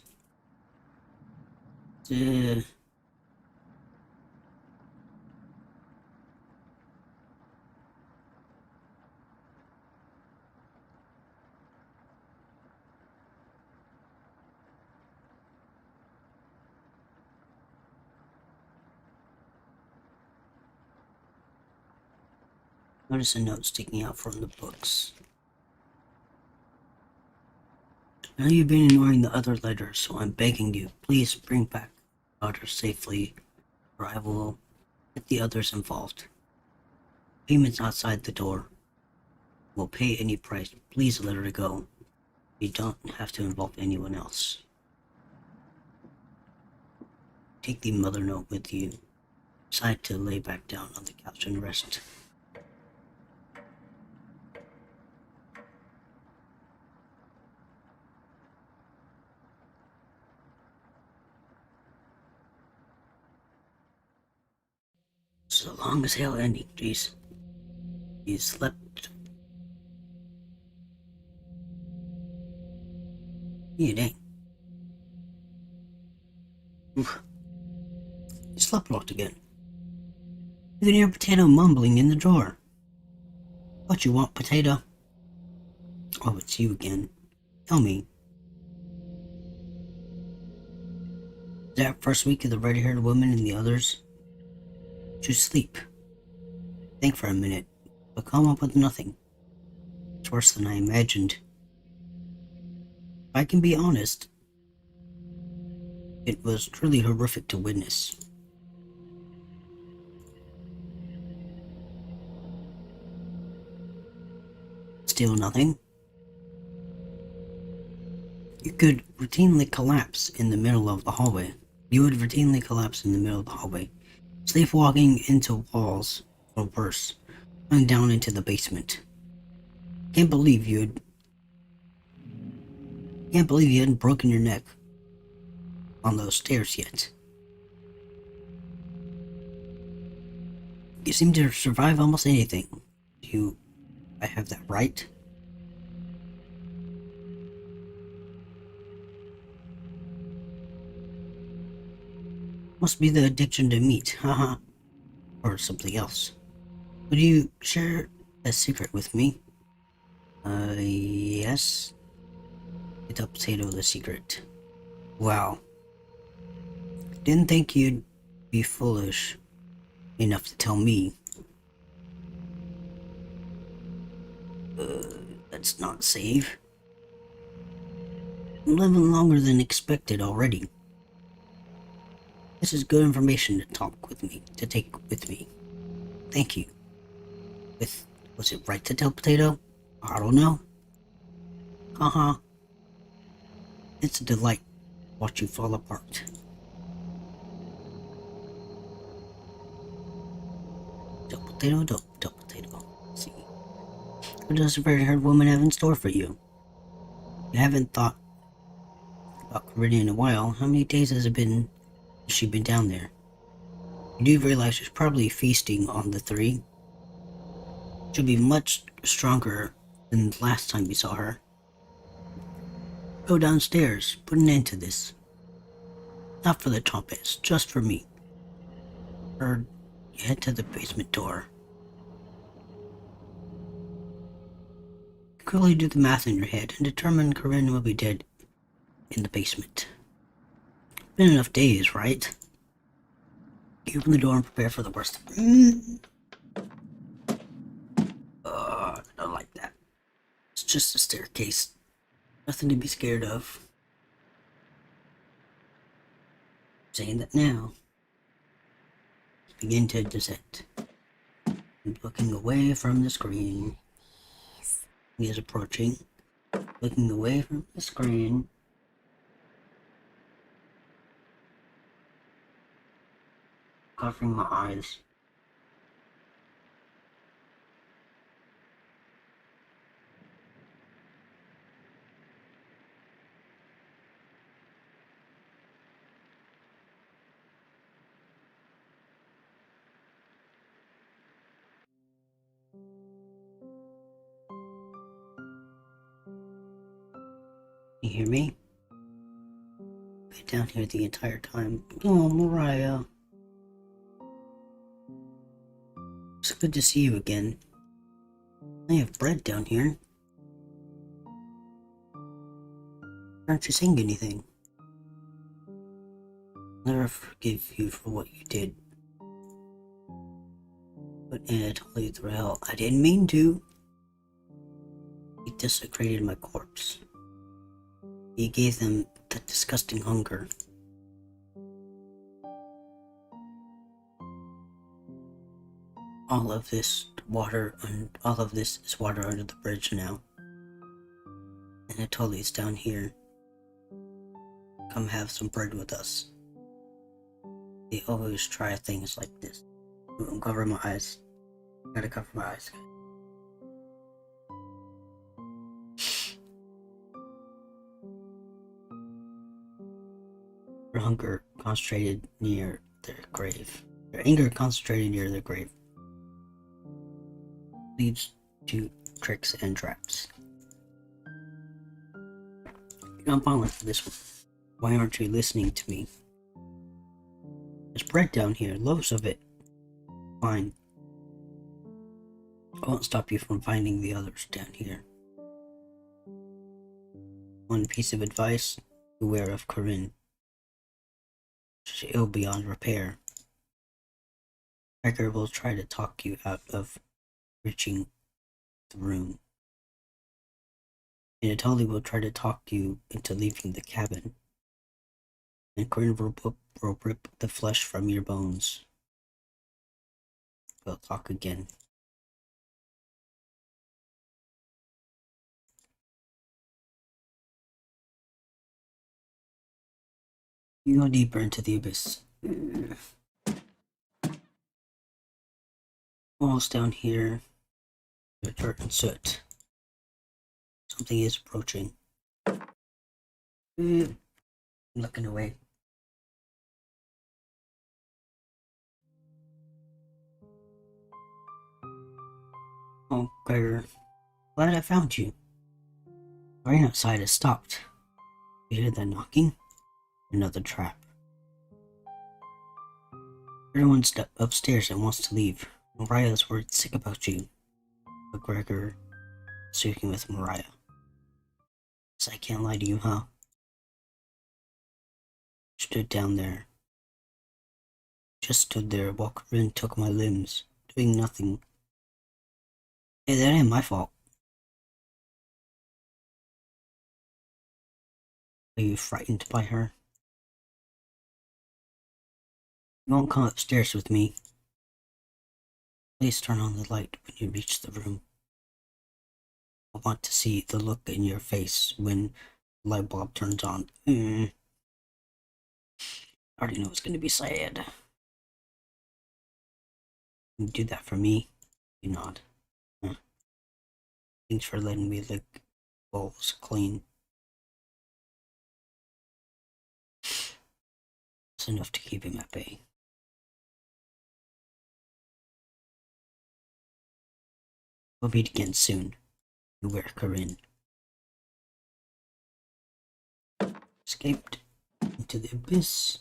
Notice a note sticking out from the books. I know you've been ignoring the other letters, so I'm begging you, please bring back daughter safely, or I will get the others involved. Payment's outside the door. We'll pay any price. Please let her go. You don't have to involve anyone else. Take the mother note with you. Decide to lay back down on the couch and rest. It's a long as hell ending, jeez. He slept. Yeah, dang. Oof. He slept locked again. You can hear Potato mumbling in the drawer. What you want, Potato? Oh, it's you again. Tell me. Is that first week of the red-haired woman and the others? Just sleep. Think for a minute, but come up with nothing. It's worse than I imagined. If I can be honest, it was truly horrific to witness. Still nothing? You could routinely collapse in the middle of the hallway. You would routinely collapse in the middle of the hallway, sleepwalking into walls, or worse, going down into the basement. Can't believe you hadn't broken your neck on those stairs yet. You seem to survive almost anything. I have that right? Must be the addiction to meat, haha. Or something else. Would you share a secret with me? Yes. I tell Potato the secret. Wow. Didn't think you'd be foolish enough to tell me. That's not safe. I'm living longer than expected already. This is good information to take with me. Thank you. Was it right to tell Potato? I don't know. Haha. It's a delight to watch you fall apart. Tell Potato. See. What does a red-haired woman have in store for you? You haven't thought about Corinne in a while. How many days has she been down there? You do realize she's probably feasting on the three. She'll be much stronger than the last time you saw her. Go downstairs, put an end to this. Not for the trumpets, just for me. Or you head to the basement door. Quickly do the math in your head and determine Corinne will be dead in the basement. Been enough days, right? You open the door and prepare for the worst. I don't like that. It's just a staircase. Nothing to be scared of. Saying that now. Begin to descend. I'm looking away from the screen. Yes. He is approaching. Looking away from the screen. Covering my eyes. You hear me? Been down here the entire time. Oh, Mariah. It's good to see you again. I have bread down here. Aren't you saying anything? I'll never forgive you for what you did. But Anatoly through hell. I didn't mean to. He desecrated my corpse. He gave them that disgusting hunger. All of this is water under the bridge now. Anatoly's down here. Come have some bread with us. They always try things like this. Cover my eyes. Gotta cover my eyes. Their hunger concentrated near their grave. Their anger concentrated near their grave. Leads to tricks and traps. You're not violent for this one. Why aren't you listening to me? There's bread down here, loaves of it. Fine. I won't stop you from finding the others down here. One piece of advice, beware of Corinne. She's ill beyond repair. Cracker will try to talk you out of reaching the room. Anatoly will try to talk you into leaving the cabin. And Corinne will rip the flesh from your bones. We'll talk again. You go deeper into the abyss. Walls down here. Dirt and soot. Something is approaching. I'm looking away. Oh, Gregor. Glad I found you. The rain outside has stopped. You hear that knocking? Another trap. Everyone's upstairs and wants to leave. Mariah's worried sick about you. But Gregor is speaking with Mariah. So I can't lie to you, huh? Stood down there. Just stood there while Corinne took my limbs, doing nothing. Hey, that ain't my fault. Are you frightened by her? You won't come upstairs with me. Please turn on the light when you reach the room. I want to see the look in your face when the light bulb turns on. I already know it's going to be sad. You do that for me? You nod. Thanks for letting me lick bowls clean. It's enough to keep him at bay. We'll meet again soon. Beware, Corinne. Escaped into the abyss.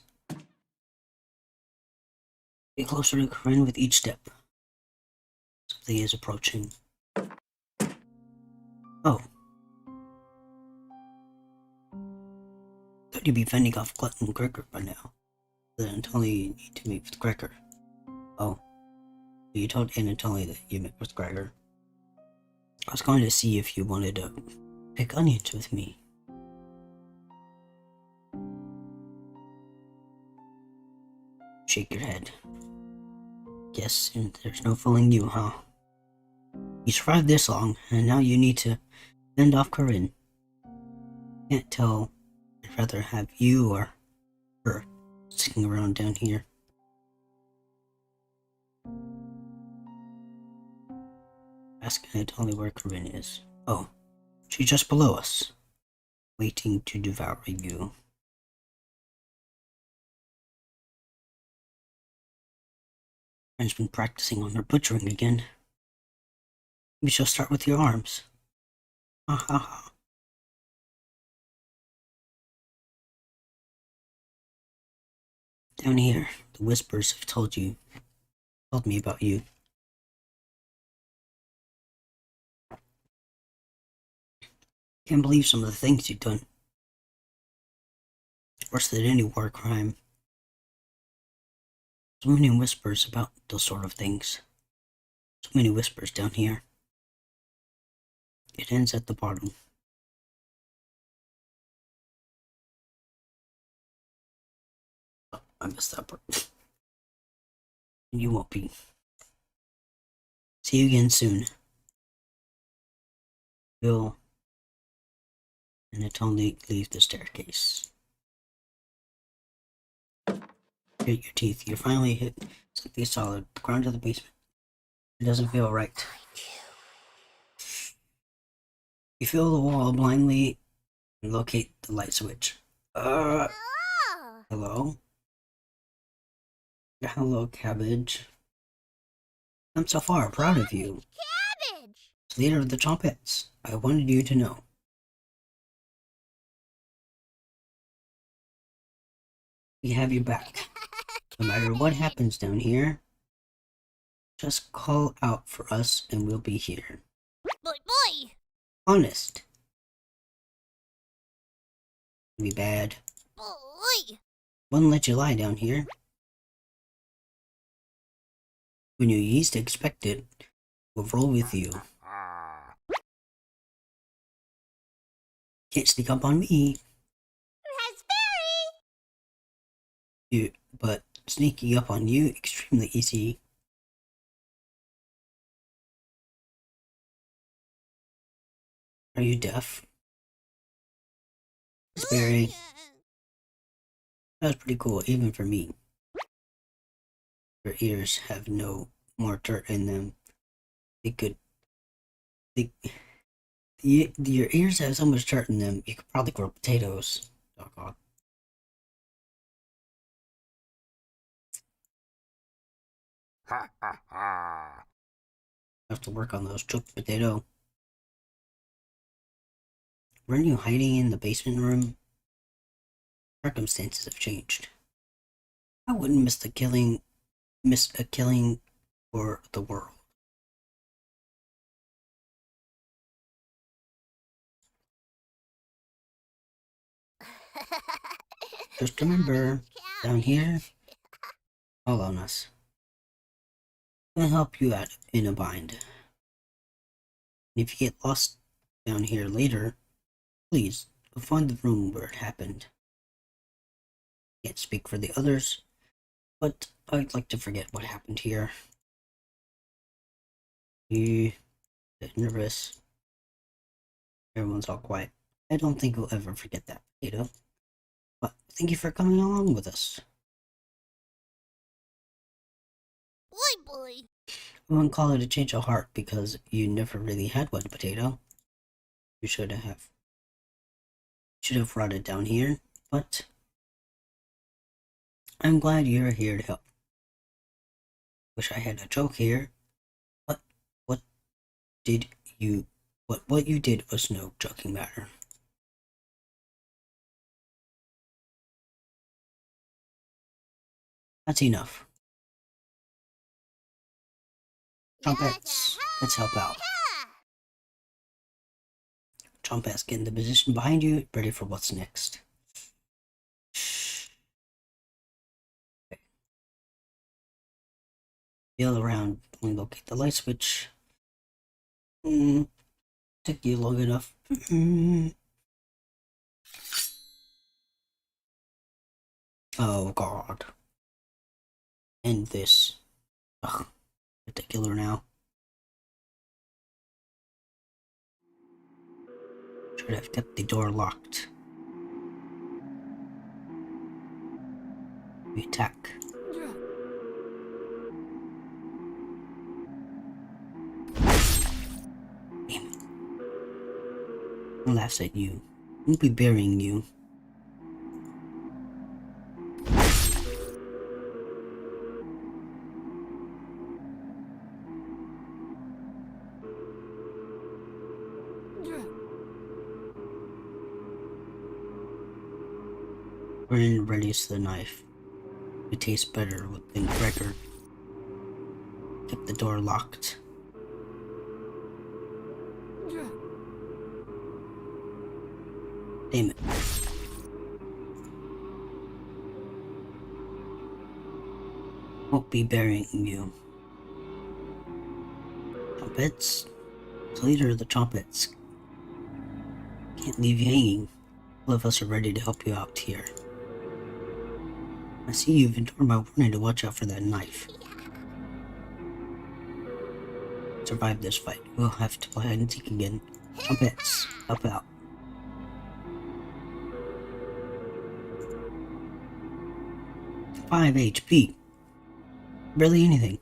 Get closer to Corinne with each step. Something is approaching. Oh. Thought you'd be fending off Glutton and Gregor by now. Then Anatoly you need to meet with Gregor. Oh. You told Anatoly that you met with Gregor. I was going to see if you wanted to pick onions with me. Shake your head. Guess there's no fooling you, huh? You survived this long, and now you need to fend off Corinne. Can't tell. I'd rather have you or her sticking around down here. Asking I tell me where Corinne is. Oh, she's just below us, waiting to devour you. Corinne's been practicing on her butchering again. Maybe she'll start with your arms. Ha ha ha. Down here, the whispers have told me about you. Can't believe some of the things you've done. Worse than any war crime. So many whispers about those sort of things. So many whispers down here. It ends at the bottom. Oh, I messed up. You won't be. See you again soon. Bill and Natali leave the staircase. Hit your teeth. You finally hit something solid. The ground of the basement. It doesn't feel right. You feel the wall blindly and locate the light switch. Oh. Hello? Hello, Cabbage. I'm so far proud of you. Cabbage! As leader of the Chompettes, I wanted you to know. We have you back. No matter what happens down here, just call out for us and we'll be here. Boy! Honest. Be bad. Boy! Wouldn't let you lie down here. We knew you least expected. We'll roll with you. Can't sneak up on me. But sneaking up on you, extremely easy. Are you deaf? Raspberry. That was pretty cool, even for me. Your ears have no more dirt in them. Your ears have so much dirt in them, you could probably grow potatoes. Oh god. Have to work on those chopped potato. Weren't you hiding in the basement room? Circumstances have changed. I wouldn't miss a killing for the world. Just remember, down here, all on us. We'll help you out in a bind. And if you get lost down here later, please find the room where it happened. Can't speak for the others, but I'd like to forget what happened here. You get nervous. Everyone's all quiet. I don't think we'll ever forget that, potato. But thank you for coming along with us. Boy! I wouldn't call it a change of heart because you never really had one, potato. You should have brought it down here, but I'm glad you're here to help. Wish I had a joke here, but what you did was no joking matter. That's enough. Trumpets, let's help out. Trumpets, get in the position behind you, ready for what's next. Okay. Feel around and locate the light switch. Took you long enough. Oh god. End this. Ugh, I have to kill her now. Should have kept the door locked. We attack. Damn it. He laughs at you. Won't be burying you. Brennan readies the knife. It tastes better than Gregor. Kept the door locked. Damn it. Won't be burying you. Trumpets? The leader of the trumpets. Can't leave you hanging. All of us are ready to help you out here. I see you've ignored my warning to watch out for that knife. Survive this fight. We'll have to play hide and seek again. Trumpets, help out. Five HP. Barely anything.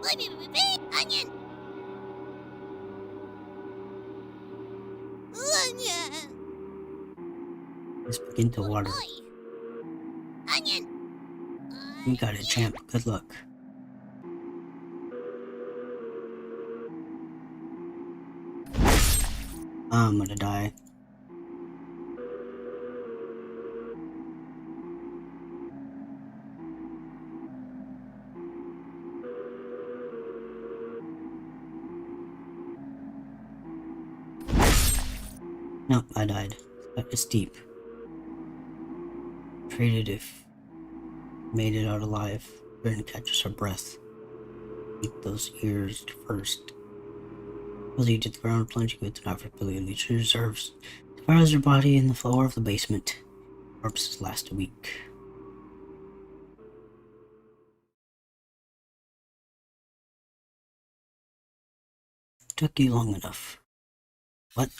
Onion. Onion. Let's begin to water. Onion. You got it, champ. Good luck. I'm gonna die. Nope, I died. That was steep. Traded if made it out alive. Trying to catch us our breath. Eat those ears first. Pull you to the ground, plunging with an for billion liters reserves. Devours your body in the floor of the basement. Corpses last a week. Took you long enough. What?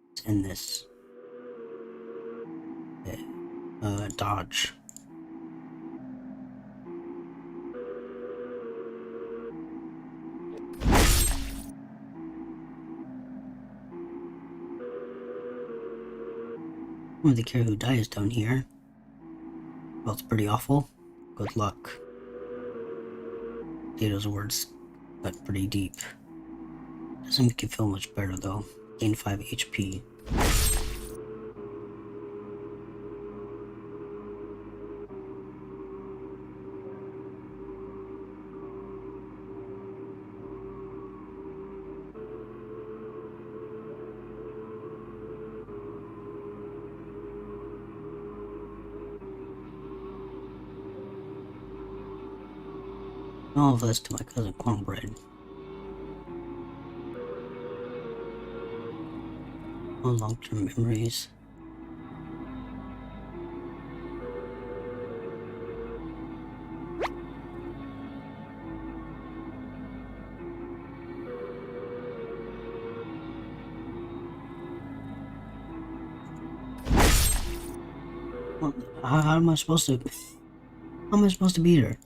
Let's end this. Dodge. I don't really care who dies down here. Well, it's pretty awful. Good luck. Potato's words cut pretty deep. Doesn't make you feel much better though. Gain 5 HP. All of this to my cousin Cornbread. No long-term memories. Well, how am I supposed to? How am I supposed to beat her?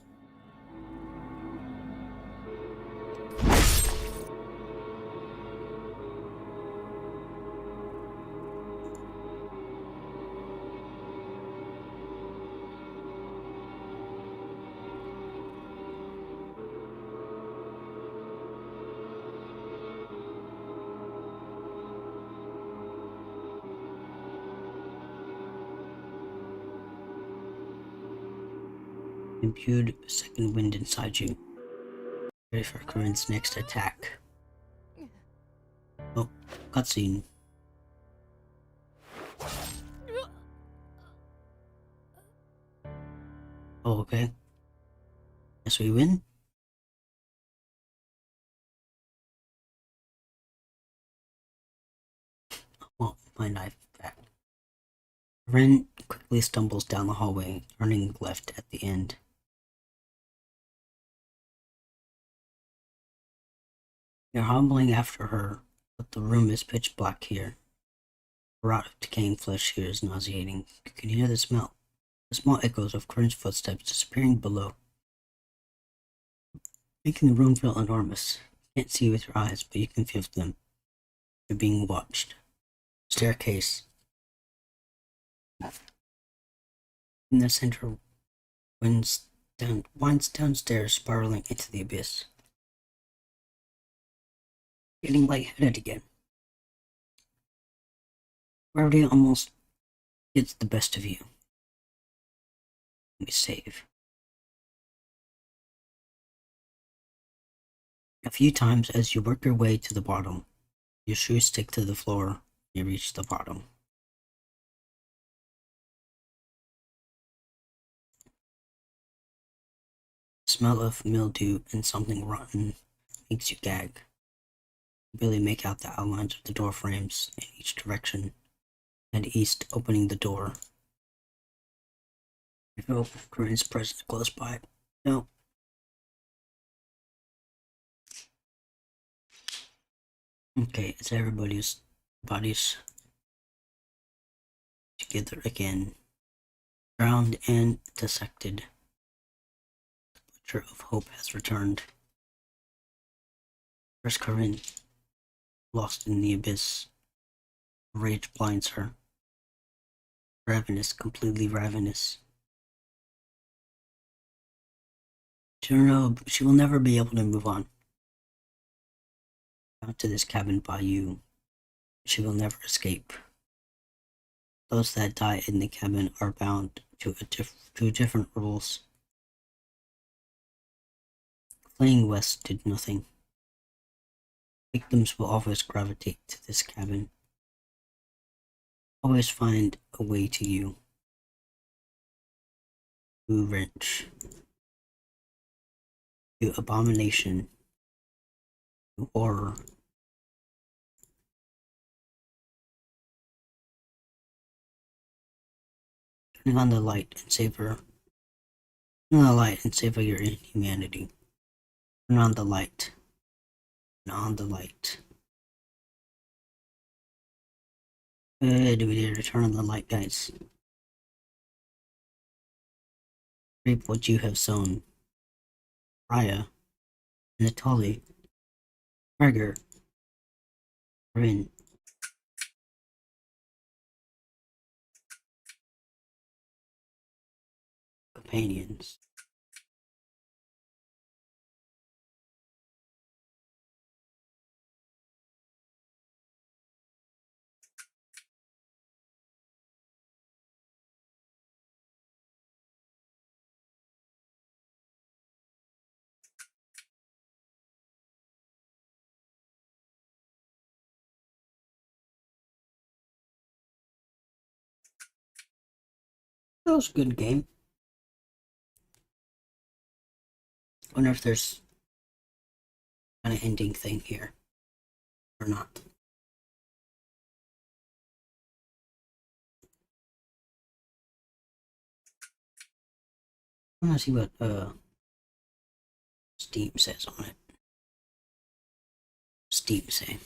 Imbued second wind inside you. Ready for Corinne's next attack. Oh, cutscene. Oh, okay. Guess we win? Well, my knife back. Ren quickly stumbles down the hallway, turning left at the end. You're hobbling after her, but the room is pitch black here. The rot of decaying flesh here is nauseating. You can hear the smell. The small echoes of Corinne's footsteps disappearing below, making the room feel enormous. You can't see with your eyes, but you can feel them. You're being watched. Staircase. In the center, winds downstairs, spiraling into the abyss. Getting lightheaded again. Gravity almost gets the best of you. We save. A few times as you work your way to the bottom, your shoes stick to the floor. You reach the bottom. The smell of mildew and something rotten makes you gag. You barely make out the outlines of the door frames in each direction. And east, opening the door. You feel Corinne's presence close by. No. Okay, it's everybody's bodies together again. Drowned and dissected. The butcher of hope has returned. Where's Corinne? Lost in the abyss. Rage blinds her. Ravenous, completely ravenous. She will never be able to move on. Out to this cabin by you. She will never escape. Those that die in the cabin are bound to different rules. Fleeing west did nothing. Victims will always gravitate to this cabin. Always find a way to you. To wrench. To abomination. To horror. Turning on the light and savor. Turn on the light and savor your inhumanity. Turn on the light. Turn on the light. Do we need to turn on the light, guys? Reap what you have sown. Raya. Natali. Gregor. Rin. Companions. That was a good game. Wonder if there's an ending thing here or not. I want to see what Steam says on it. Steam say.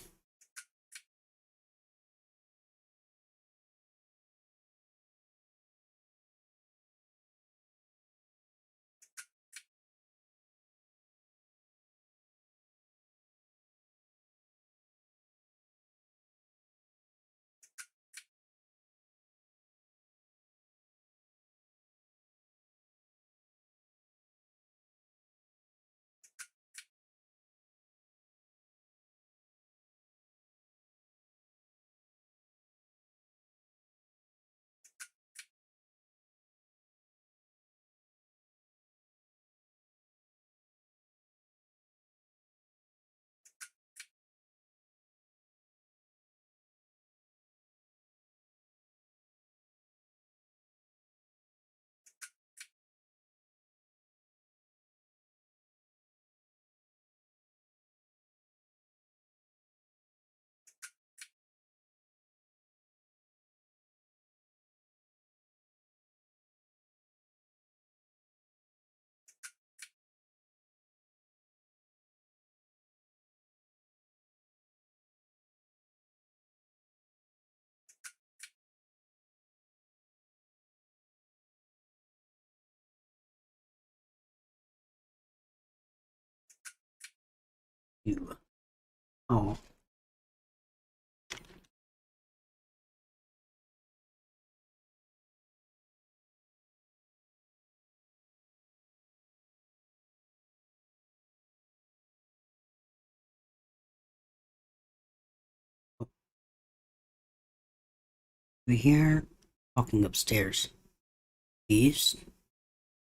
You. Oh. We hear talking upstairs. Thieves?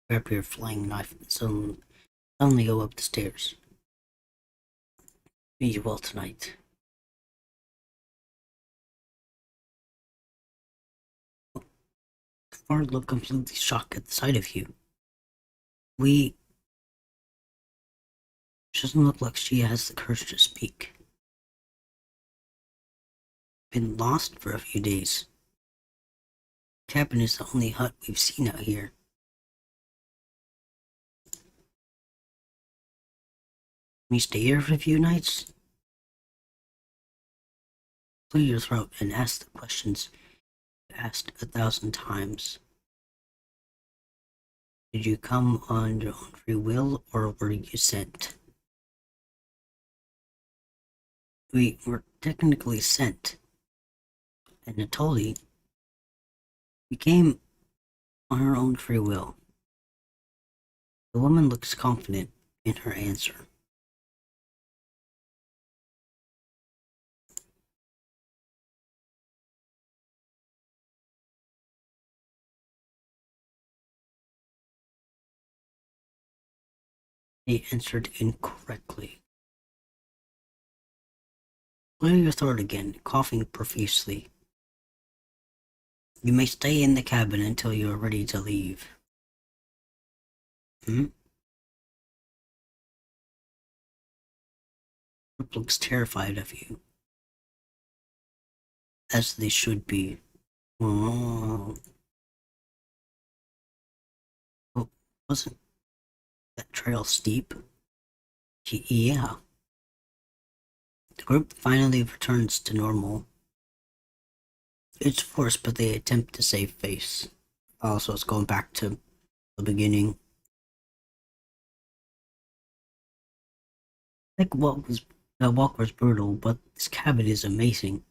Grab your flying knife and suddenly go up the stairs. Be you well tonight. Far look completely shocked at the sight of you. She doesn't look like she has the courage to speak. Been lost for a few days. Cabin is the only hut we've seen out here. Can we stay here for a few nights? Clear your throat and ask the questions you asked 1,000 times. Did you come on your own free will, or were you sent? We were technically sent. And Natoli, we came on our own free will. The woman looks confident in her answer. They answered incorrectly. Clear your throat again, coughing profusely. You may stay in the cabin until you are ready to leave. Group looks terrified of you. As they should be. Oh, wasn't that trail steep? Yeah. The group finally returns to normal. It's forced, but they attempt to save face. Also, it's going back to the beginning. Like the walk was brutal, but this cabin is amazing.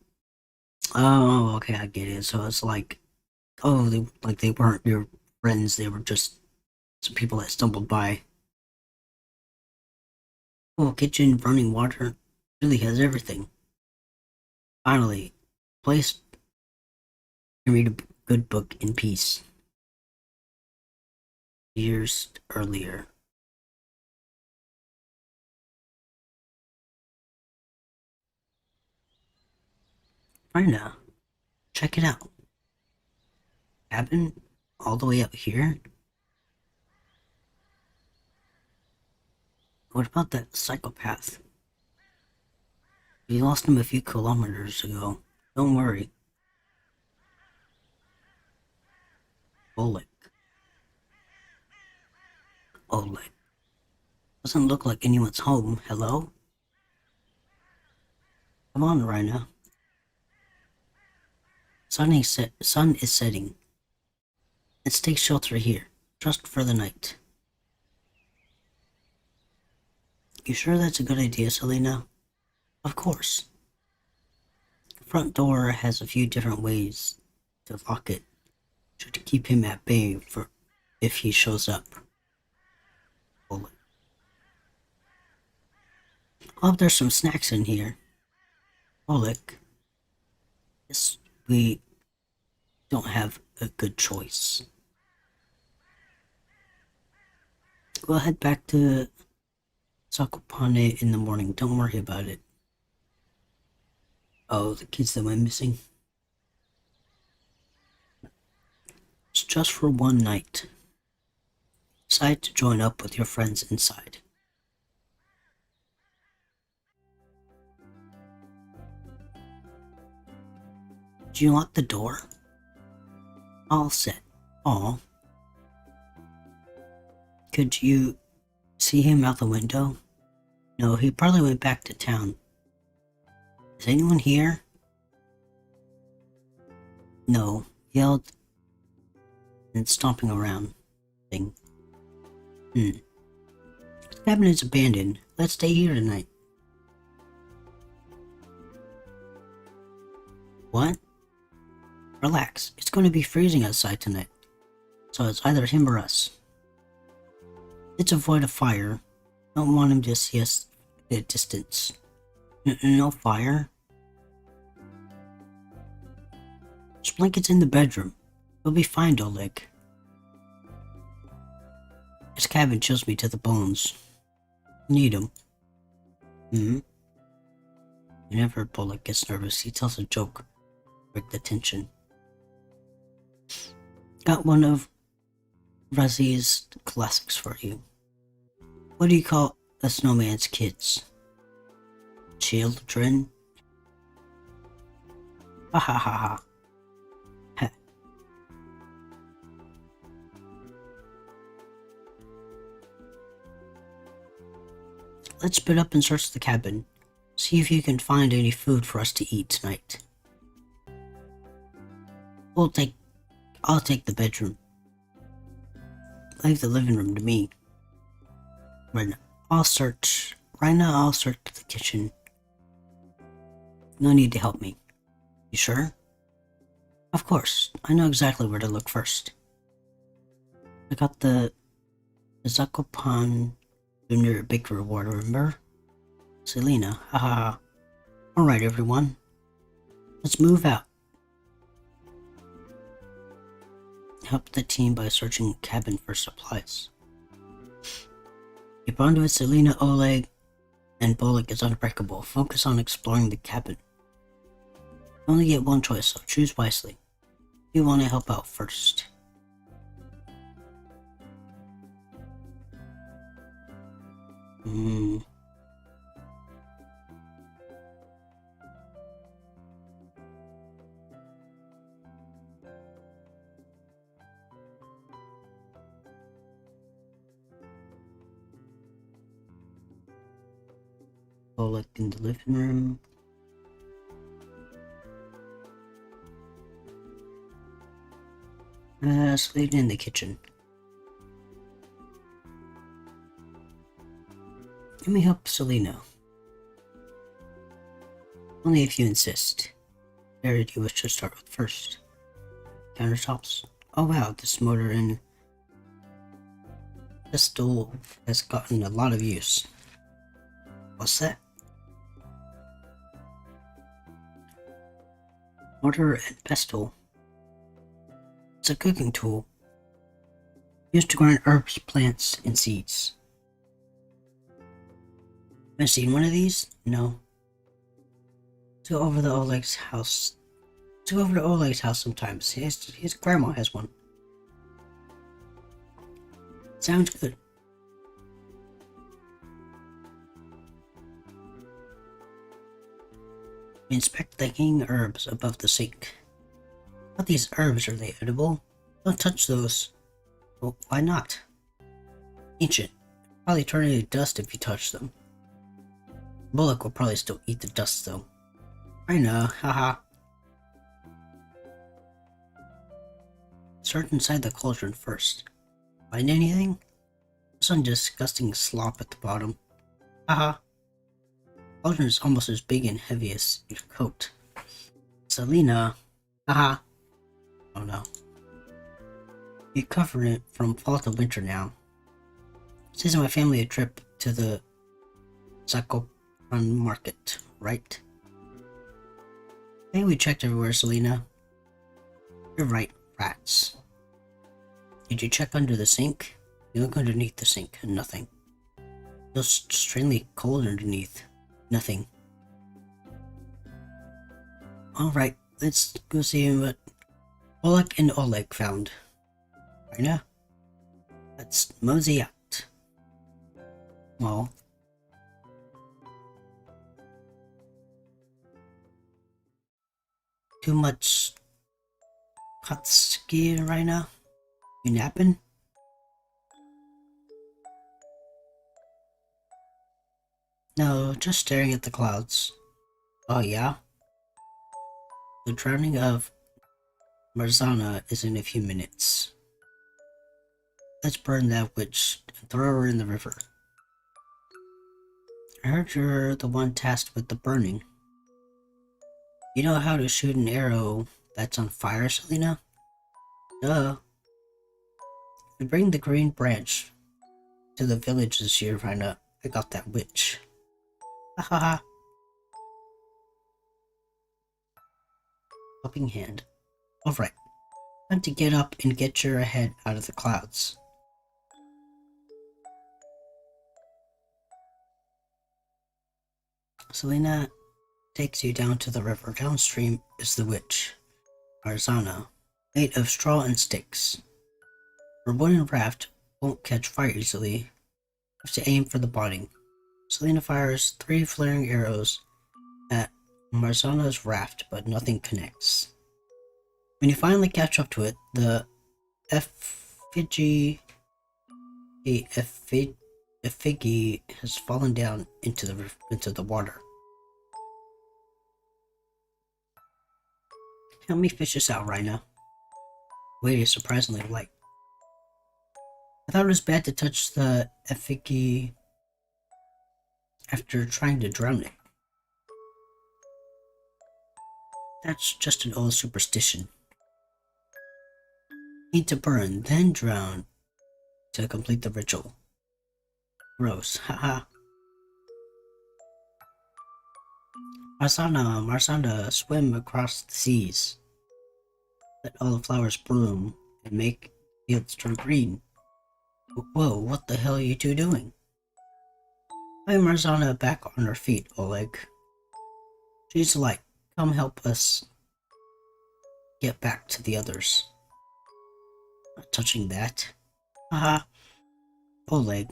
Oh, okay, I get it. So it's like, oh, they weren't your friends. They were just some people that stumbled by. Oh, kitchen, running water, really has everything. Finally, place to read a good book in peace. Years earlier. Brenda, check it out. Cabin all the way out here? What about that psychopath? We lost him a few kilometers ago. Don't worry. Oleg. Oleg. Doesn't look like anyone's home. Hello? Come on, Rhina. Sun is setting. Let's take shelter here, just for the night. You sure that's a good idea, Selena? Of course. The front door has a few different ways to lock it, to keep him at bay for if he shows up. Oleg. I hope there's some snacks in here. Oleg. Yes, we don't have a good choice. We'll head back to Zakopane in the morning. Don't worry about it. Oh, the kids that went missing. It's just for one night. Decide to join up with your friends inside. Did you lock the door? All set. Aw. Could you see him out the window? No, he probably went back to town. Is anyone here? No, yelled and stomping around. The cabin is abandoned. Let's stay here tonight. What? Relax, it's going to be freezing outside tonight. So it's either him or us. Let's avoid a fire. Don't want him to see us at a distance. No fire? There's blankets in the bedroom. We'll be fine, Oleg. This cabin chills me to the bones. Need him. Whenever Bullock gets nervous, he tells a joke to break the tension. Got one of Razi's classics for you. What do you call a snowman's kids? Children? Ha ha ha ha. Ha. Let's split up and search the cabin. See if you can find any food for us to eat tonight. I'll take the bedroom. Leave the living room to me. Right now, I'll search the kitchen. No need to help me. You sure? Of course. I know exactly where to look first. I got the Zakopan Junior Baker Award, remember? Selena, haha. Alright, everyone. Let's move out. Help the team by searching cabin for supplies. Your bond with Selena, Oleg, and Bullock is unbreakable. Focus on exploring the cabin. You only get one choice, so choose wisely. You want to help out first. Bullock in the living room. Selena in the kitchen. Let me help Selena. Only if you insist. Where do you wish to start with first? Countertops? Oh wow, this motor and pestle has gotten a lot of use. What's that? Mortar and pestle. It's a cooking tool used to grind herbs, plants, and seeds. I've seen one of these? No. Let's go over to Oleg's house. Let's go over to Oleg's house sometimes. His grandma has one. Sounds good. Inspect the hanging herbs above the sink. What these herbs, are they edible? Don't touch those. Well, why not? Ancient. Probably turn into dust if you touch them. Bullock will probably still eat the dust though. I know, haha. Search inside the cauldron first. Find anything? Some disgusting slop at the bottom. Haha. Cauldron is almost as big and heavy as your coat. Selena. Haha. Oh no. You covered it from fall to winter now. This is my family a trip to the Zakopan market, right? I think we checked everywhere, Selena. You're right, rats. Did you check under the sink? You look underneath the sink, and nothing. Feels strangely cold underneath. Nothing. Alright, let's go see what Bullock and Oleg found. Right now? Let's mosey out. Well, too much hot skin right now? You napping? No, just staring at the clouds. Oh yeah? The drowning of Marzana is in a few minutes. Let's burn that witch and throw her in the river. I heard you're the one tasked with the burning. You know how to shoot an arrow that's on fire, Selena? Duh. You bring the green branch to the village this year, find out I got that witch. Ha ha ha. Helping hand. Alright, time to get up and get your head out of the clouds. Selena takes you down to the river. Downstream is the witch, Arzana, made of straw and sticks. Her wooden raft won't catch fire easily. You have to aim for the bottom. Selena fires 3 flaring arrows at Marzana's raft, but nothing connects. When you finally catch up to it, the effigy has fallen down into the water. Help me fish this out, Rhino. Weight is surprisingly light. I thought it was bad to touch the effigy after trying to drown it. That's just an old superstition. Need to burn, then drown to complete the ritual. Gross, haha. Marzana, swim across the seas. Let all the flowers bloom and make fields turn green. Whoa, what the hell are you two doing? Why Marzana back on her feet, Oleg? She's like, come help us get back to the others. Not touching that. Haha. Oleg.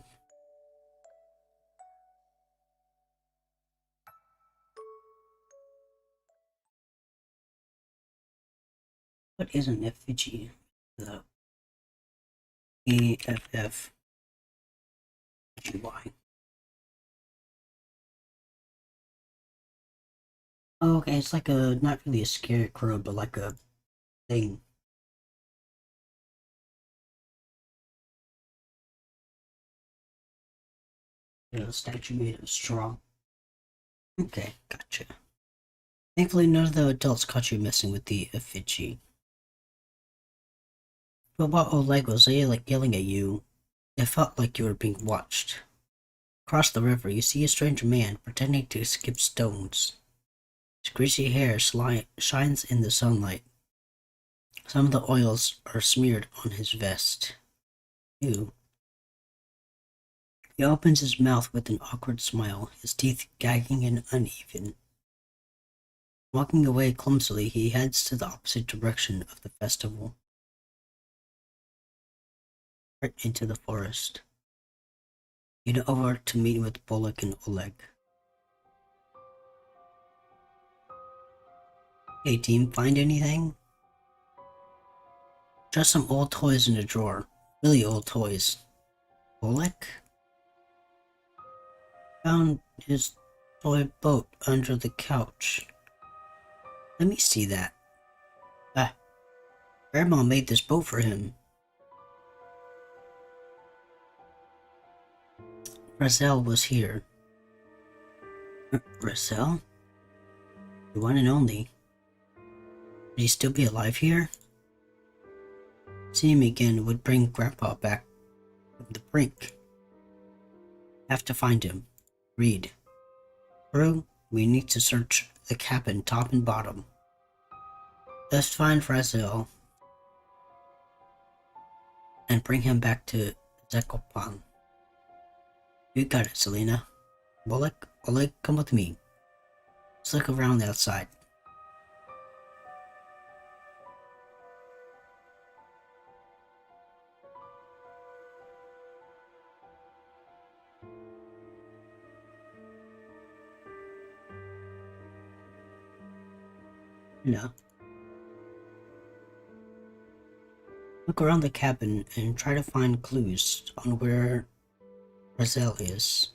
What is an effigy? The EFF. GY. Oh, okay, it's like a, not really a scarecrow, but like a thing. A statue made of straw. Okay, gotcha. Thankfully, none of the adults caught you messing with the effigy. But while Oleg was yelling at you, it felt like you were being watched. Across the river, you see a strange man pretending to skip stones. His greasy hair shines in the sunlight. Some of the oils are smeared on his vest. Ew. He opens his mouth with an awkward smile, his teeth gagging and uneven. Walking away clumsily, he heads to the opposite direction of the festival. Right into the forest. You head over to meet with Bullock and Oleg. Hey team, find anything? Just some old toys in the drawer. Really old toys. Bullock? Found his toy boat under the couch. Let me see that. Ah, Grandma made this boat for him. Razel was here. Razel? The one and only. Would he still be alive here? Seeing him again would bring Grandpa back from the brink. Have to find him. Read. Crew, we need to search the cabin top and bottom. Let's find Razel and bring him back to Zekopan. You got it, Selena. Bullock, Oleg, come with me. Let's look around the outside. No. Look around the cabin and try to find clues on where Razel is.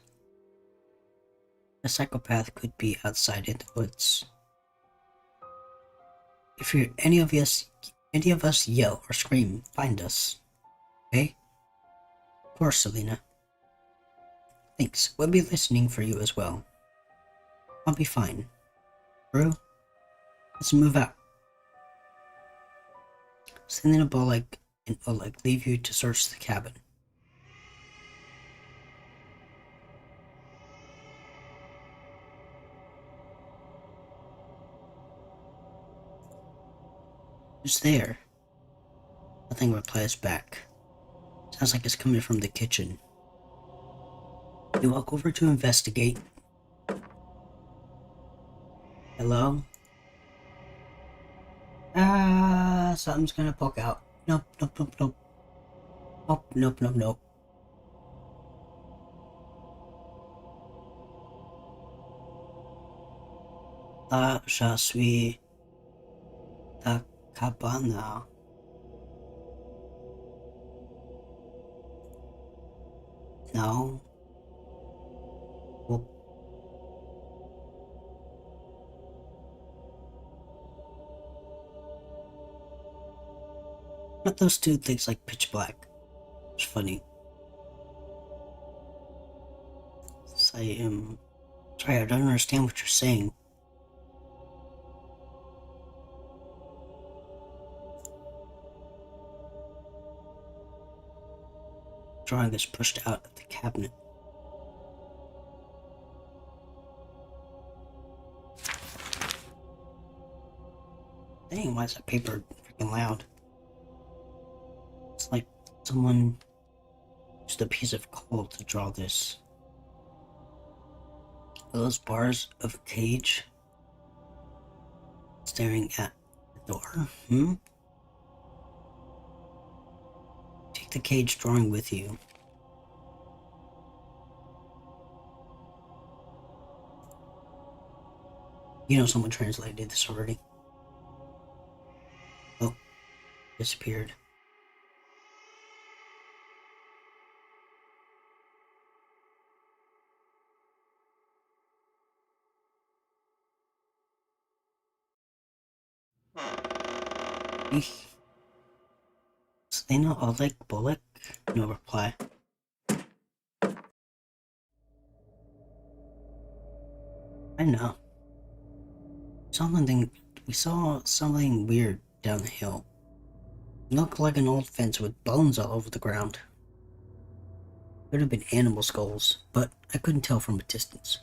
A psychopath could be outside in the woods. If you're any of us yell or scream, find us. Okay? Of course, Selena. Thanks. We'll be listening for you as well. I'll be fine. Bro? Let's move out. Sending a Bullock and Oleg leave you to search the cabin. Who's there? Nothing replies back. Sounds like it's coming from the kitchen. You walk over to investigate. Hello? Something's gonna poke out. Nope, nope, nope, nope. Nope, nope, nope, nope. Je suis la cabana. No. Well, but those two things like pitch black. It's funny. I am. Sorry, I don't understand what you're saying. Drawing is pushed out of the cabinet. Dang, why is that paper freaking loud? It's like someone used a piece of coal to draw this. Are those bars of a cage staring at the door? Take the cage drawing with you. You know someone translated this already. Oh, disappeared. Selena Oleg Bullock? No reply. I know. We saw something weird down the hill. It looked like an old fence with bones all over the ground. Could have been animal skulls, but I couldn't tell from a distance.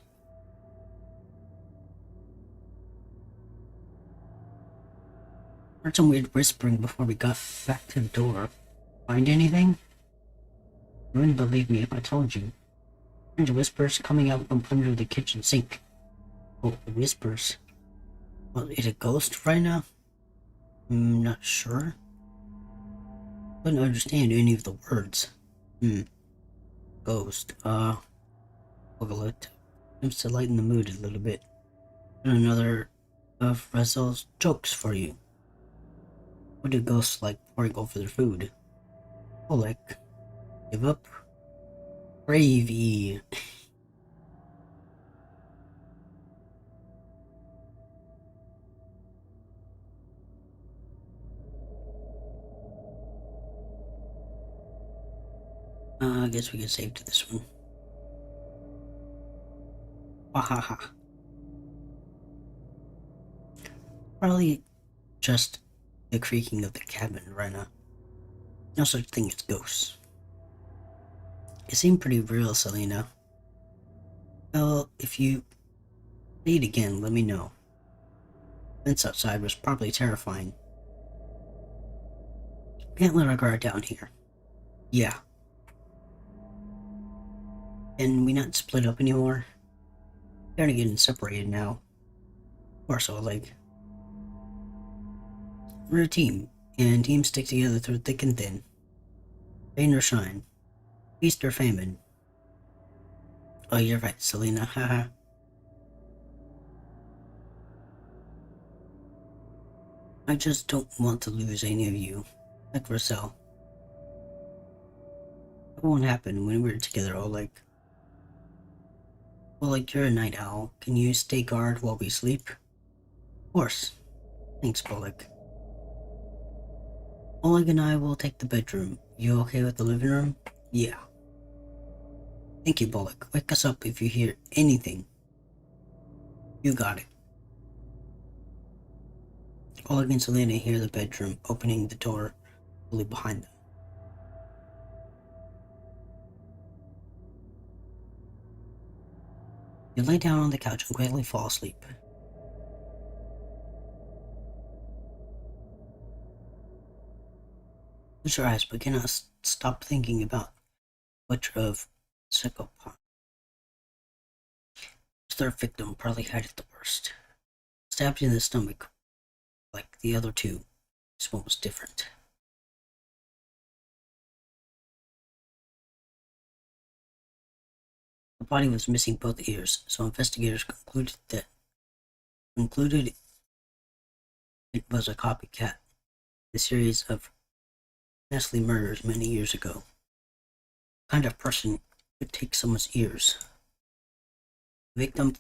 Heard some weird whispering before we got back to the door. Find anything? You wouldn't believe me if I told you. Strange whispers coming out from under the kitchen sink. Oh, whispers. Well, is it a ghost right now? I'm not sure. Couldn't understand any of the words. Ghost. Google it. Seems to lighten the mood a little bit. And another of Razel's jokes for you. What do ghosts like pouring over their food? Oh, like, give up? Gravy. I guess we can save to this one. Wahaha. Probably just the creaking of the cabin right now. No such thing as ghosts. It seemed pretty real, Selena. Well, if you see it again, let me know. The fence outside was probably terrifying. Can't let our guard down here. Yeah. Can we not split up anymore? They're getting separated now. Or so, like. We're a team, and teams stick together through thick and thin. Rain or shine. Feast or famine. Oh, you're right, Selena, haha. I just don't want to lose any of you. Like Roselle. It won't happen when we're together, Oleg. Oleg, you're a night owl. Can you stay guard while we sleep? Of course. Thanks, Oleg. Oleg and I will take the bedroom. You okay with the living room? Yeah. Thank you, Bullock. Wake us up if you hear anything. You got it. Oleg and Selena hear the bedroom opening the door fully behind them. You lay down on the couch and quickly fall asleep. Close your eyes, but cannot stop thinking about butcher of psychopath. His third victim probably had it the worst. Stabbed in the stomach like the other two. This one was different. The body was missing both ears, so investigators concluded it was a copycat. A series of ghastly murders many years ago. The kind of person could take someone's ears. The victim's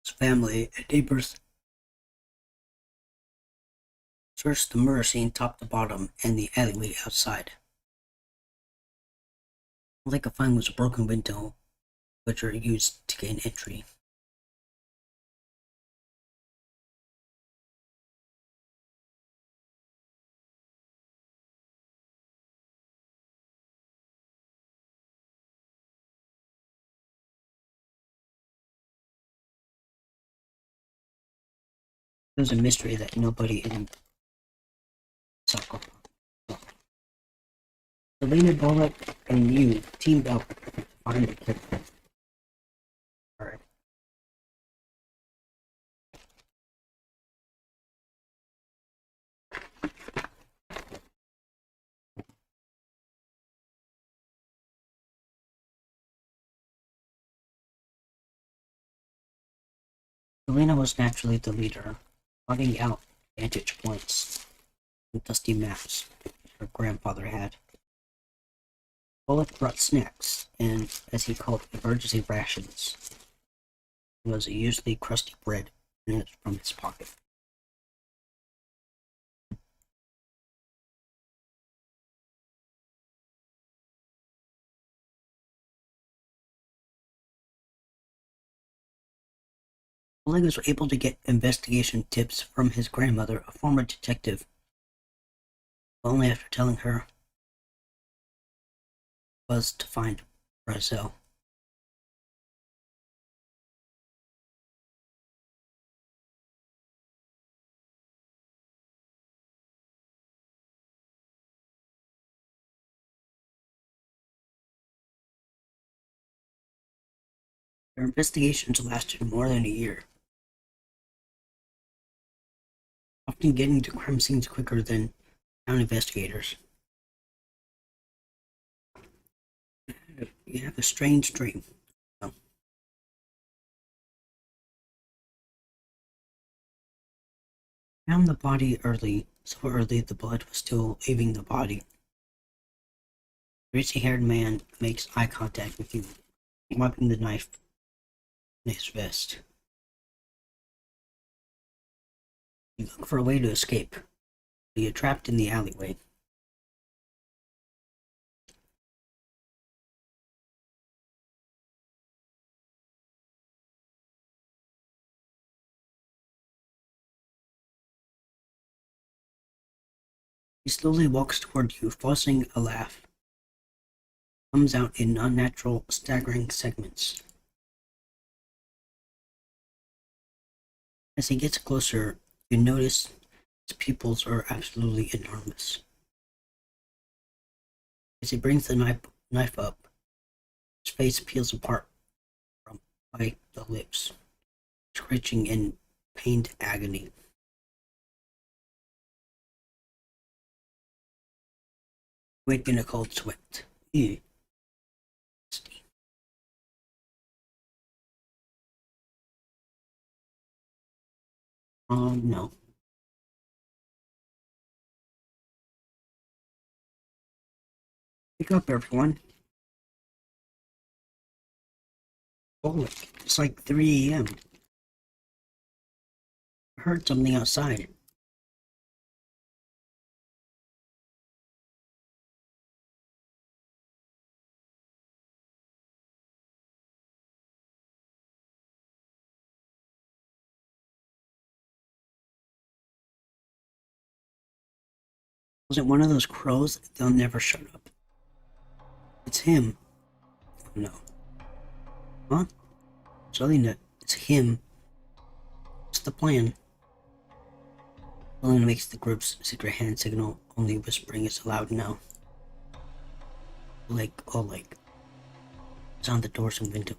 family and neighbors searched the murder scene top to bottom and the alleyway outside. All they could find was a broken window, which were used to gain entry. It was a mystery that nobody in Soccer. Selena Bullock and you teamed up to find the killer. Alright. Selena was naturally the leader, plotting out vantage points and dusty maps her grandfather had. Bullock brought snacks, and as he called emergency rations, it was a usually crusty bread from his pocket. Bullock was able to get investigation tips from his grandmother, a former detective, but only after telling her was to find Brazil. Their investigations lasted more than a year, often getting to crime scenes quicker than town investigators. You have a strange dream. Oh. Found the body early, so early the blood was still leaving the body. The greasy-haired man makes eye contact with you, wiping the knife in his vest. You look for a way to escape, but you're trapped in the alleyway. He slowly walks toward you, forcing a laugh. Comes out in unnatural, staggering segments. As he gets closer, you notice his pupils are absolutely enormous. As he brings the knife up, his face peels apart from by the lips, screeching in pained agony. Wake in a cold sweat. Ew. No. Wake up, everyone. Holy, it's like 3 a.m. I heard something outside. Was it one of those crows? They'll never shut up. It's him. Oh no. Huh? Selena, it's him. What's the plan? Selena makes the group's secret hand signal, only whispering is allowed now. Like, it's on the doors and windows.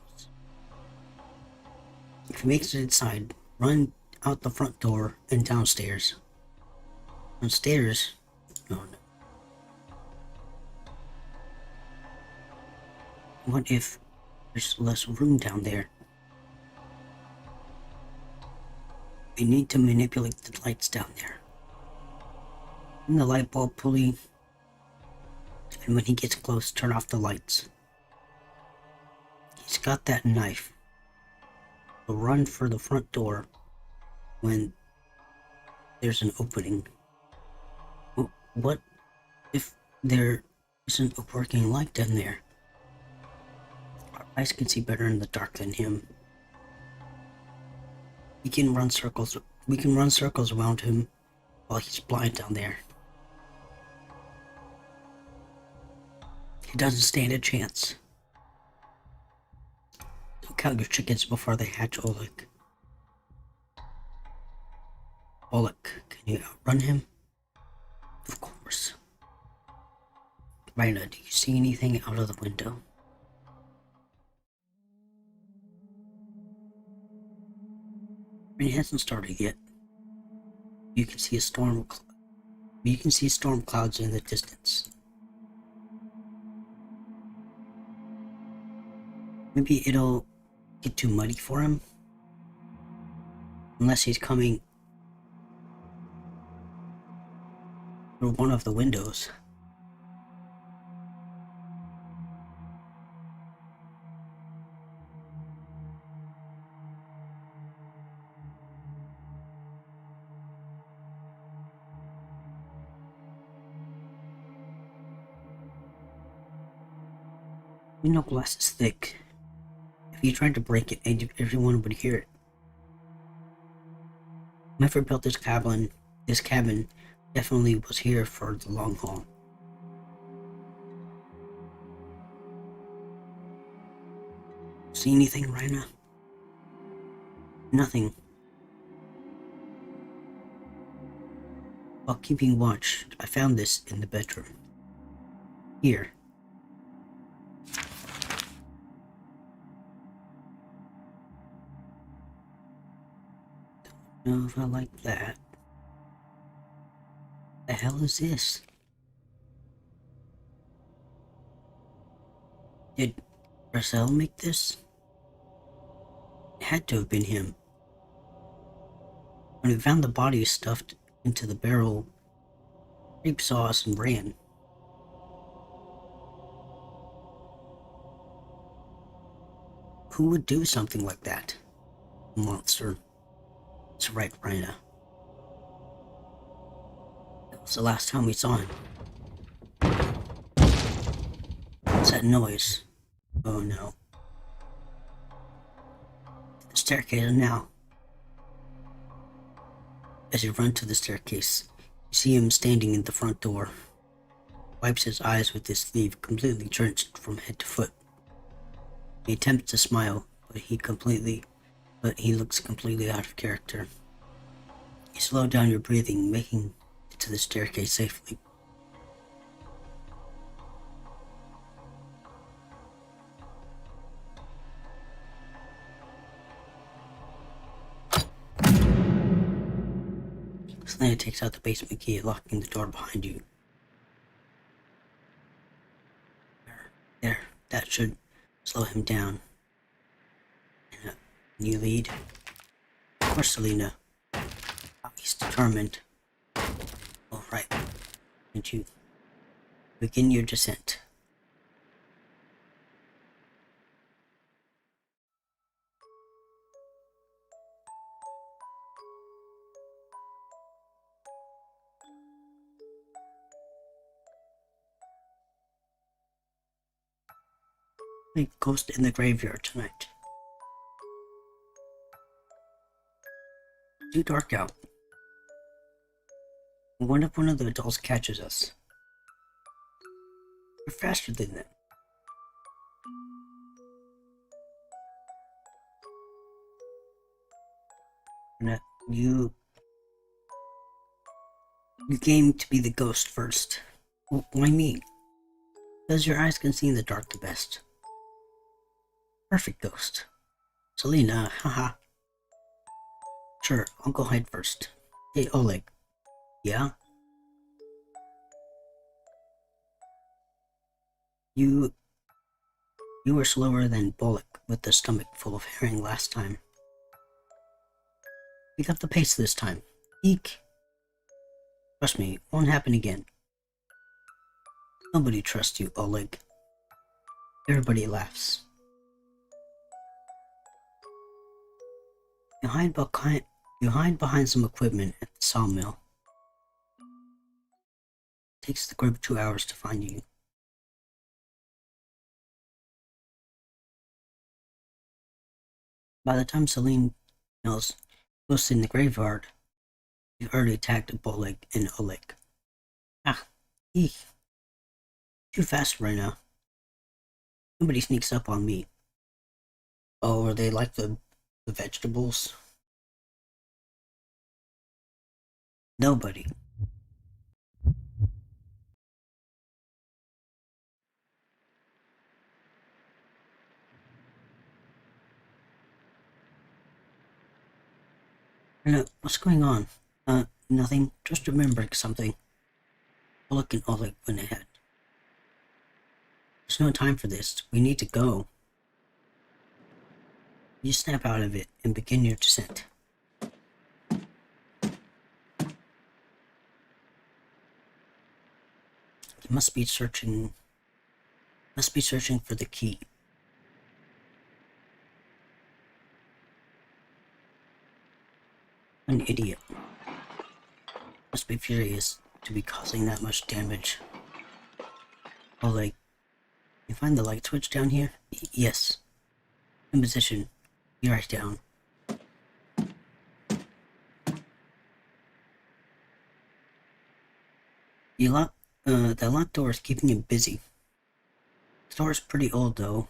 If he makes it inside, run out the front door and downstairs. Downstairs? No, no. What if there's less room down there? We need to manipulate the lights down there. And the light bulb pulley. And when he gets close, turn off the lights. He's got that knife. So run for the front door when there's an opening. What if there isn't a working light down there? Our eyes can see better in the dark than him. We can run circles around him while he's blind down there. He doesn't stand a chance. Don't count your chickens before they hatch, Oleg. Oleg, can you outrun him? Of course. Raina, do you see anything out of the window? Rain hasn't started yet. You can see storm clouds in the distance. Maybe it'll get too muddy for him. Unless he's coming through one of the windows. Window glass is thick. If you tried to break it, everyone would hear it. Whoever built this cabin definitely was here for the long haul. See anything, Raina? Nothing. While keeping watch, I found this in the bedroom. Here. Don't know if I like that. The hell is this? Did Marcel make this? It had to have been him. When we found the body stuffed into the barrel, Creep saw us and ran. Who would do something like that? A monster. That's right, Raina. That was the last time we saw him. What's that noise? Oh no. The staircase now. As you run to the staircase, you see him standing in the front door. Wipes his eyes with his sleeve, completely drenched from head to foot. He attempts to smile, but he looks completely out of character. You slow down your breathing, making it to the staircase safely. Selena takes out the basement key, locking the door behind you. There, that should slow him down. And you lead. Of course, Selena. Oh, he's determined. All right. And you begin your descent. A ghost in the graveyard tonight. Too dark out. What if one of the adults catches us? We're faster than them. And, you came to be the ghost first. Why me? Because your eyes can see in the dark the best. Perfect ghost. Selena, haha. Sure, I'll go hide first. Hey, Oleg. Yeah? You were slower than Bullock with the stomach full of herring last time. Pick up the pace this time. Eek. Trust me, it won't happen again. Nobody trusts you, Oleg. Everybody laughs. You hide behind some equipment at the sawmill. It takes the group 2 hours to find you. By the time Celine knows ghosts in the graveyard, you've already attacked Oleg and Oleg. Ah, eek. Too fast right now. Nobody sneaks up on me. Oh, are they like the vegetables? Nobody. What's going on? Nothing. Just remembering something. Oleg and Oleg went ahead. There's no time for this. We need to go. You snap out of it and begin your descent. You must be searching for the key. An idiot. Must be furious to be causing that much damage. Oleg, you find the light switch down here? Yes. In position. Be right down. The locked door is keeping you busy. The door is pretty old though.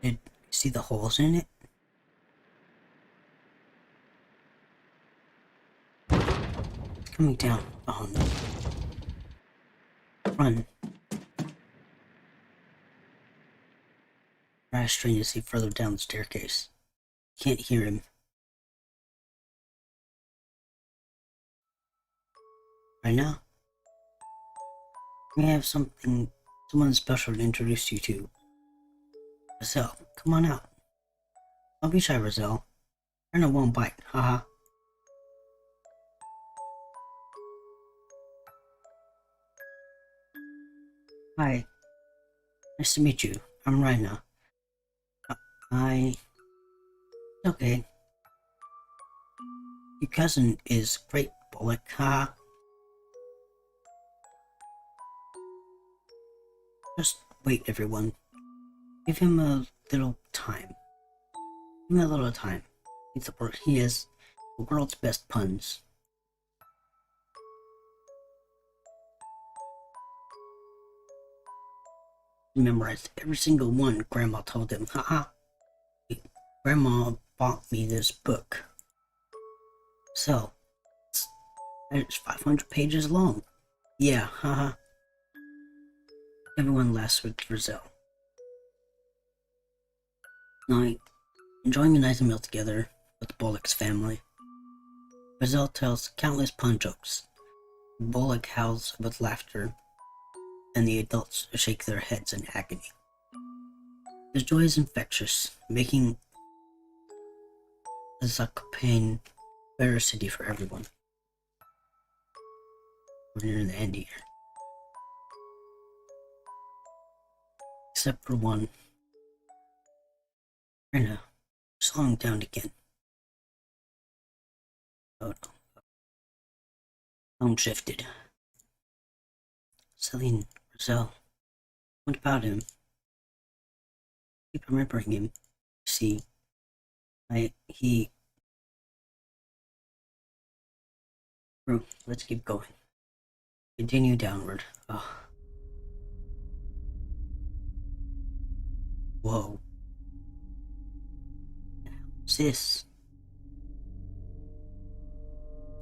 Did you see the holes in it? It's coming down. Oh no. Run. Try strenuously further down the staircase. Can't hear him. Right now? We have someone special to introduce you to. Roselle, come on out. Don't be shy, Roselle. Rena won't bite, haha. Hi. Nice to meet you. I'm Rena. Okay. Your cousin is great, Bullock, haha. Just wait, everyone. Give him a little time. Give him a little time. He has the world's best puns. He memorized every single one Grandma told him. Haha. Grandma bought me this book. So, it's 500 pages long. Yeah, haha. Everyone laughs with Roselle. Night. Enjoying a nice meal together with the Bullock's family. Roselle tells countless pun jokes. Bullock howls with laughter, and the adults shake their heads in agony. His joy is infectious, making the Zakopane a better city for everyone. We're near the end here. Except for one. Rena, slowing down again. Oh no. Tone shifted. Celine, Roselle, what about him? Keep remembering him. See, he Through. Let's keep going. Continue downward. Oh. Whoa. What's this?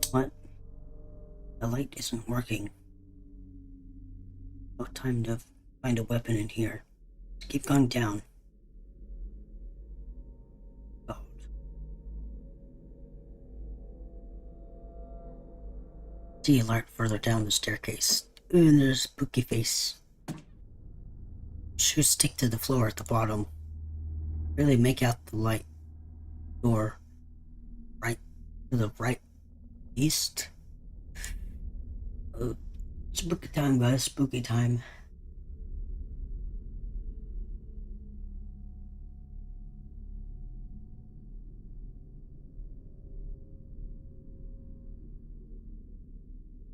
What? The light isn't working. No time to find a weapon in here. Let's keep going down. God. See a light further down the staircase. Ooh, and there's a spooky face. Should stick to the floor at the bottom. Really make out the light door. Right to the right east. Spooky time, guys. Spooky time.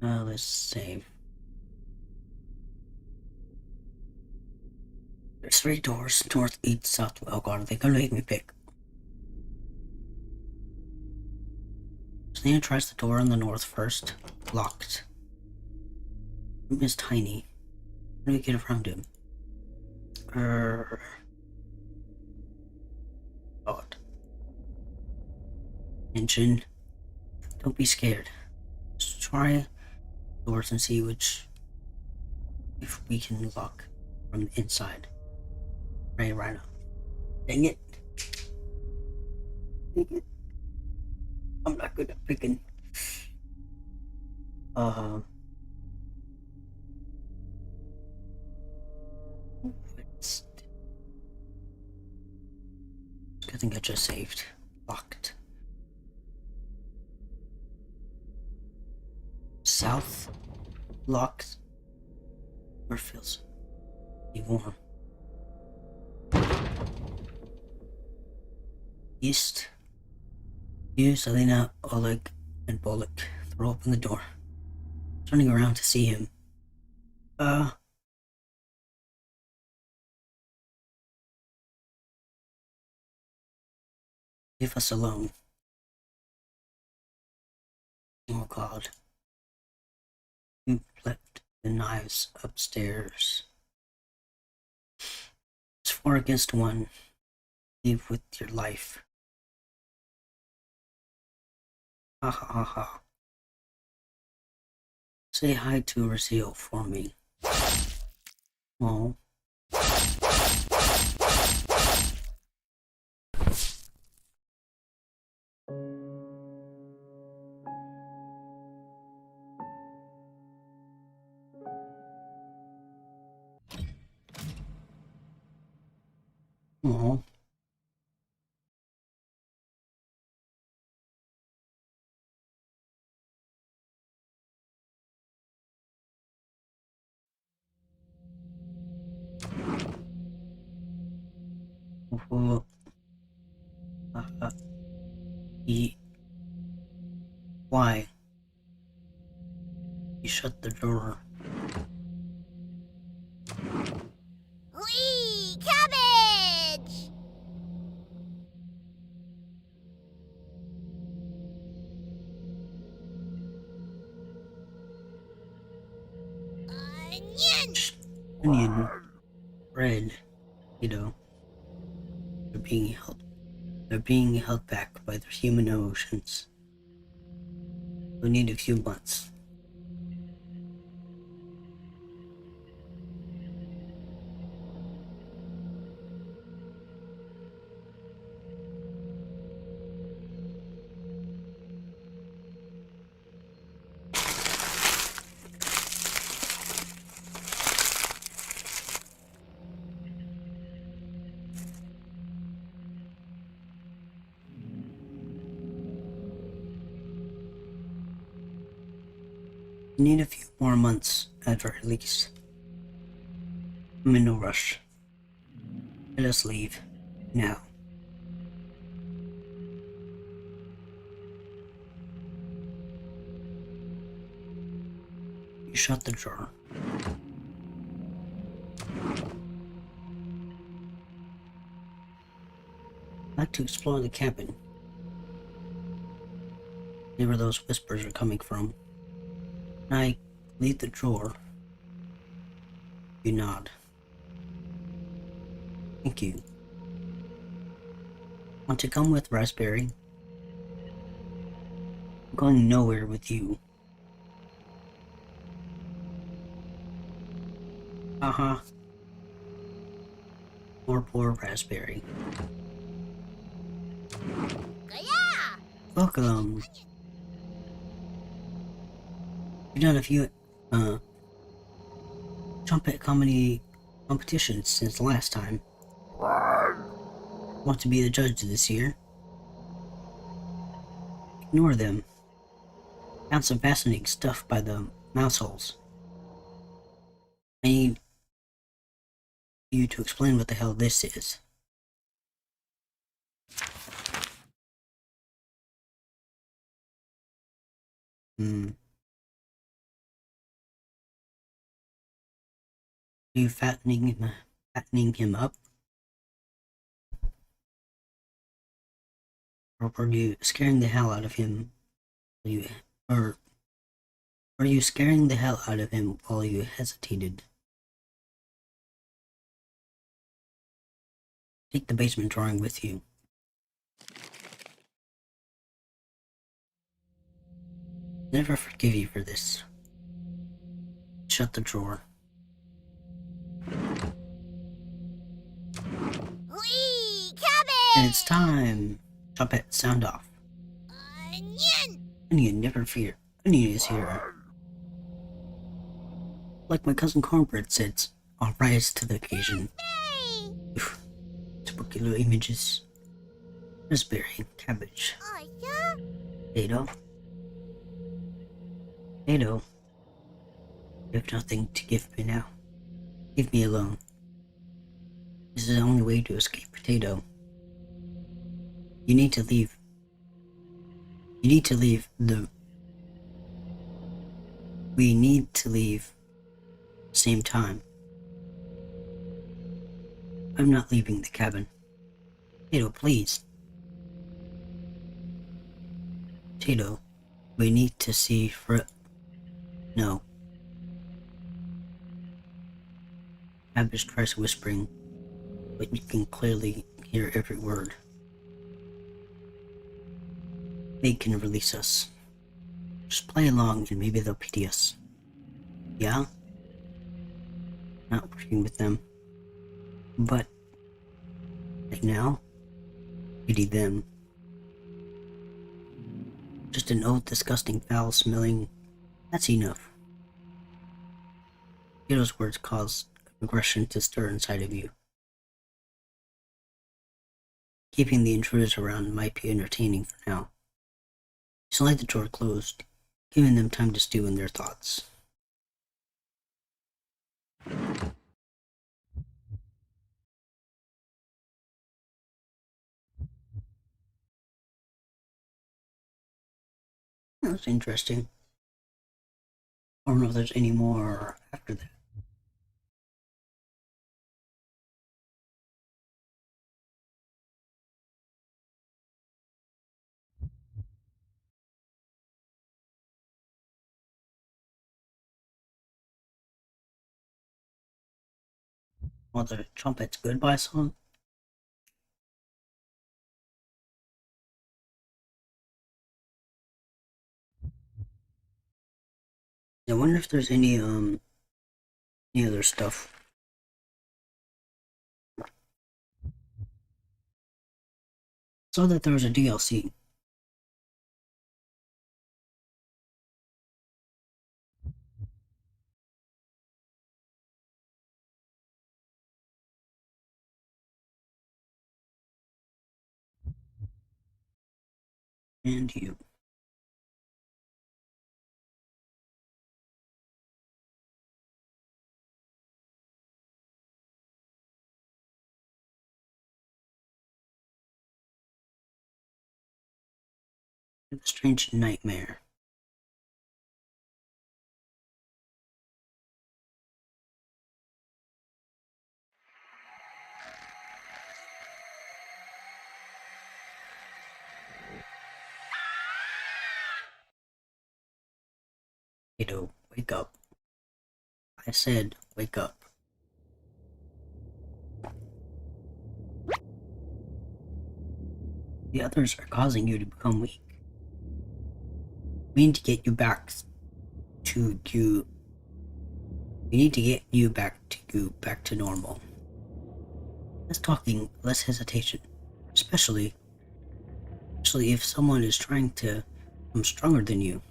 Let's save. There's 3 doors, north, east, south. Oh god, they're gonna make me pick. Selena tries the door on the north first. Locked. Room is tiny. How do we get around him? God. Engine. Don't be scared. Just try doors and see if we can lock from the inside. Right now. Dang it. Dang it. I'm not good at picking. I think I just saved. Locked. South. Locked. Where feels warm. East. You, Selena, Oleg, and Bullock throw open the door. Turning around to see him. Leave us alone. Oh god. You left the knives upstairs. It's 4 against 1. Leave with your life. Ha ha ha ha. Say hi to Raziel for me. Oh. Oh. Why? You shut the door. Wee! Cabbage! Onion! Onion. Bread. You know. They're being held back by their human emotions. We need a few months. We need a few more months at the very least. I'm in no rush. Let us leave. Now. You shut the drawer. I'd like to explore the cabin. See where those whispers are coming from. I leave the drawer. You nod. Thank you. Want to come with Raspberry? I'm going nowhere with you. Uh-huh. Poor Raspberry. Yeah. Welcome. You've done a few, trumpet comedy competitions since last time. Want to be the judge this year? Ignore them. Found some fascinating stuff by the mouse holes. I need you to explain what the hell this is. Are you fattening him up? Or are you scaring the hell out of him? Or are you scaring the hell out of him while you hesitated? Take the basement drawing with you. Never forgive you for this. Shut the drawer. Wee! Cabbage! And it's time! Trumpet, sound off. Onion! Onion, never fear. Onion is here. Like my cousin Cornbread said, I'll rise to the occasion. Hey! Spooky little images. Raspberry, cabbage, Oh, yeah? potato. Potato. You have nothing to give me now. Leave me alone. This is the only way to escape Potato. You need to leave. You need to leave the... We need to leave. Same time. I'm not leaving the cabin. Potato, please. Potato, we need to see for... No. Cabbage tries whispering, but you can clearly hear every word. They can release us. Just play along and maybe they'll pity us. Yeah? Not working with them. But right now, pity them. Just an old, disgusting, foul-smelling... That's enough. Potato's words caused aggression to stir inside of you. Keeping the intruders around might be entertaining for now. You slide the door closed, giving them time to stew in their thoughts. That's interesting. I don't know if there's any more after that. Well, the Trumpet's Goodbye song? I wonder if there's any other stuff. Saw that there was a DLC. And you. A strange nightmare. Potato. Wake up. I said, wake up. The others are causing you to become weak. We need to get you back to you. We need to get you back to normal. Less talking, less hesitation. Especially if someone is trying to become stronger than you.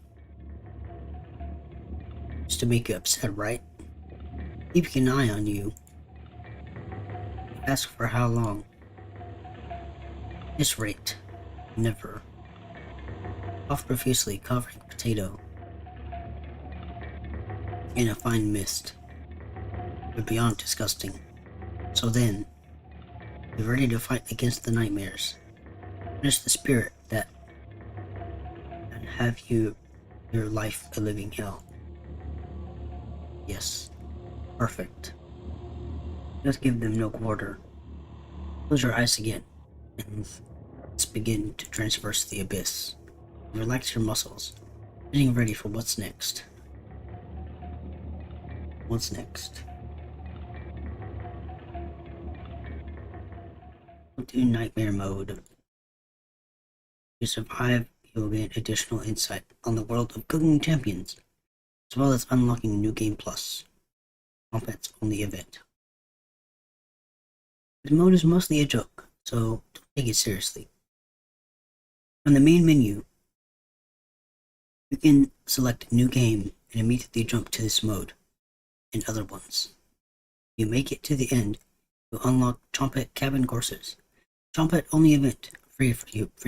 Just to make you upset, right? Keeping an eye on you. Ask for how long. This rate. Never. Cough profusely, covering potato. In a fine mist. But beyond disgusting. So then, you're ready to fight against the nightmares. Finish the spirit that and have your life a living hell. Yes. Perfect. Just give them no quarter. Close your eyes again, and let's begin to traverse the abyss. Relax your muscles, getting ready for what's next. What's next? Into nightmare mode. To survive, you'll gain additional insight on the world of cooking champions, as well as unlocking New Game Plus, Compet's only event. The mode is mostly a joke, so don't take it seriously. From the main menu, you can select New Game and immediately jump to this mode and other ones. You make it to the end, you'll unlock Chompet Cabin Courses. Chompet only event, free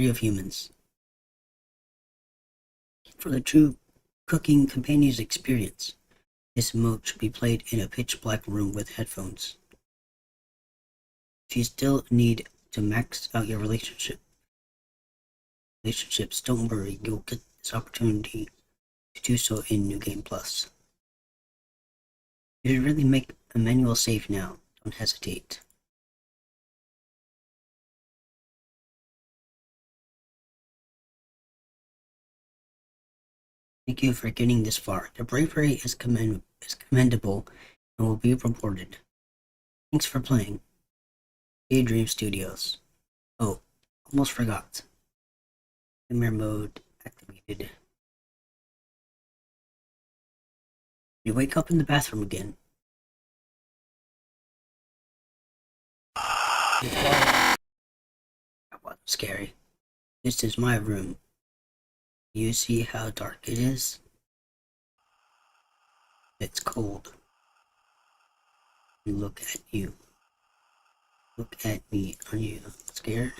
of humans. For the true cooking companions experience, this mode should be played in a pitch black room with headphones. If you still need to max out your relationships, don't worry, you'll get this opportunity to do so in New Game Plus. You should really make a manual save now, don't hesitate. Thank you for getting this far. Your bravery is commendable and will be rewarded. Thanks for playing. Daydream Studios. Oh, almost forgot. Nightmare mode activated. You wake up in the bathroom again. That wasn't scary. This is my room. You see how dark it is? It's cold. Look at you. Look at me. Are you scared?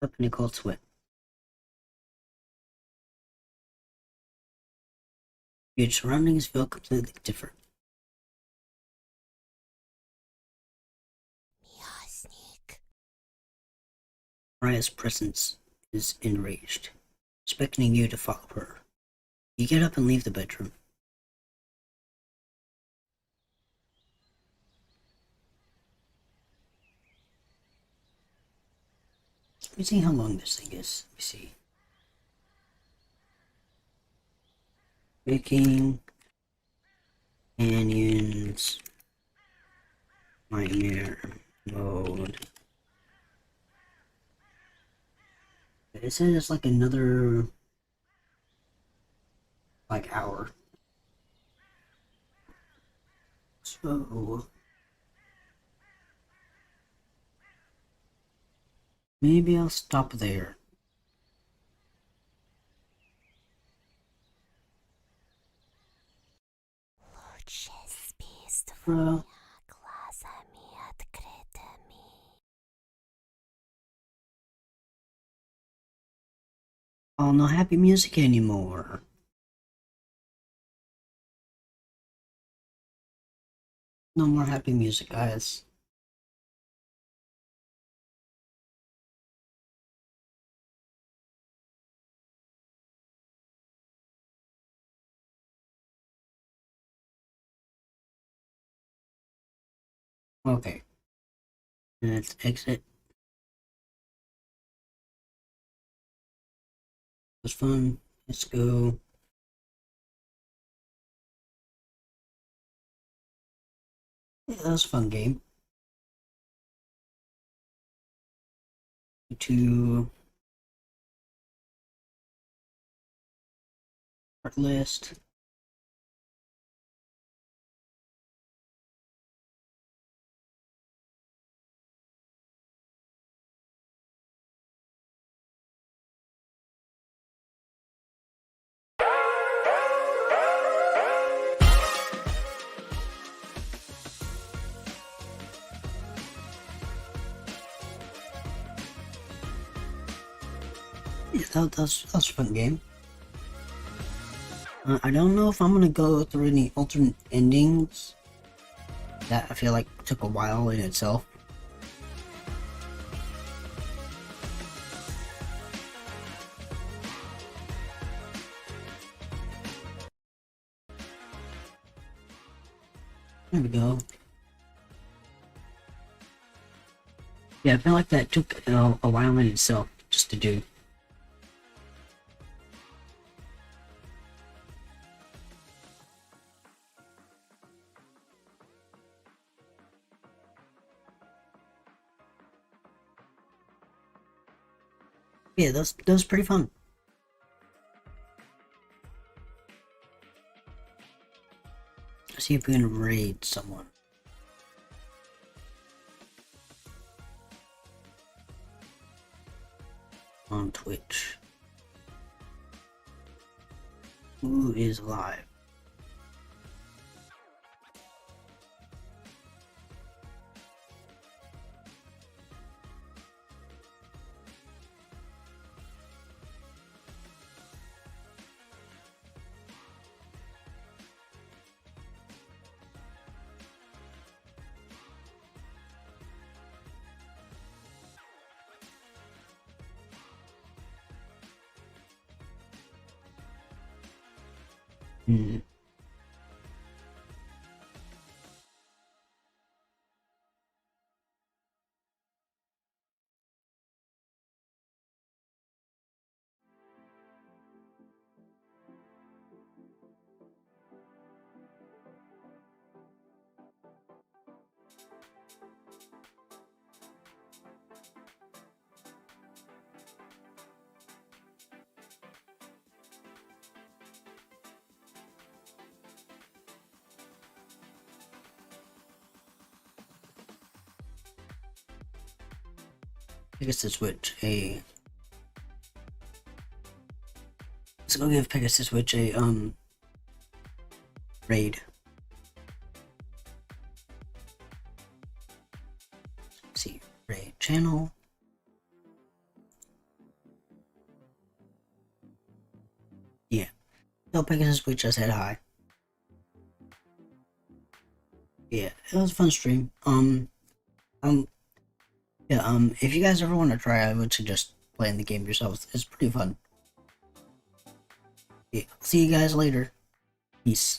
Up in a cold sweat. Your surroundings feel completely different. Miasnik. Mariah's presence is enraged, expecting you to follow her. You get up and leave the bedroom. Let me see how long this thing is. Let me see. Making Canyons Nightmare mode. It says it's like another hour. So maybe I'll stop there. Лучше спи с Bruh. глазами открытыми. Oh, no happy music anymore. No more happy music, guys. Okay. Let's exit. was fun. Let's go. Yeah, that was a fun game. To our list. Yeah, that was a fun game. I don't know if I'm gonna go through any alternate endings. That I feel like took a while in itself. There we go. Yeah, I feel like that took a while in itself just to do. Yeah, that was pretty fun. Let's see if we can raid someone. On Twitch. Who is live? Hmm. Pegasus Switch a. Let's go give Pegasus Switch a raid. Let's see, raid channel. Yeah. Tell Pegasus Switch I said hi. Yeah, it was a fun stream. Yeah, if you guys ever want to try, I would suggest playing the game yourselves. It's pretty fun. Yeah, see you guys later. Peace.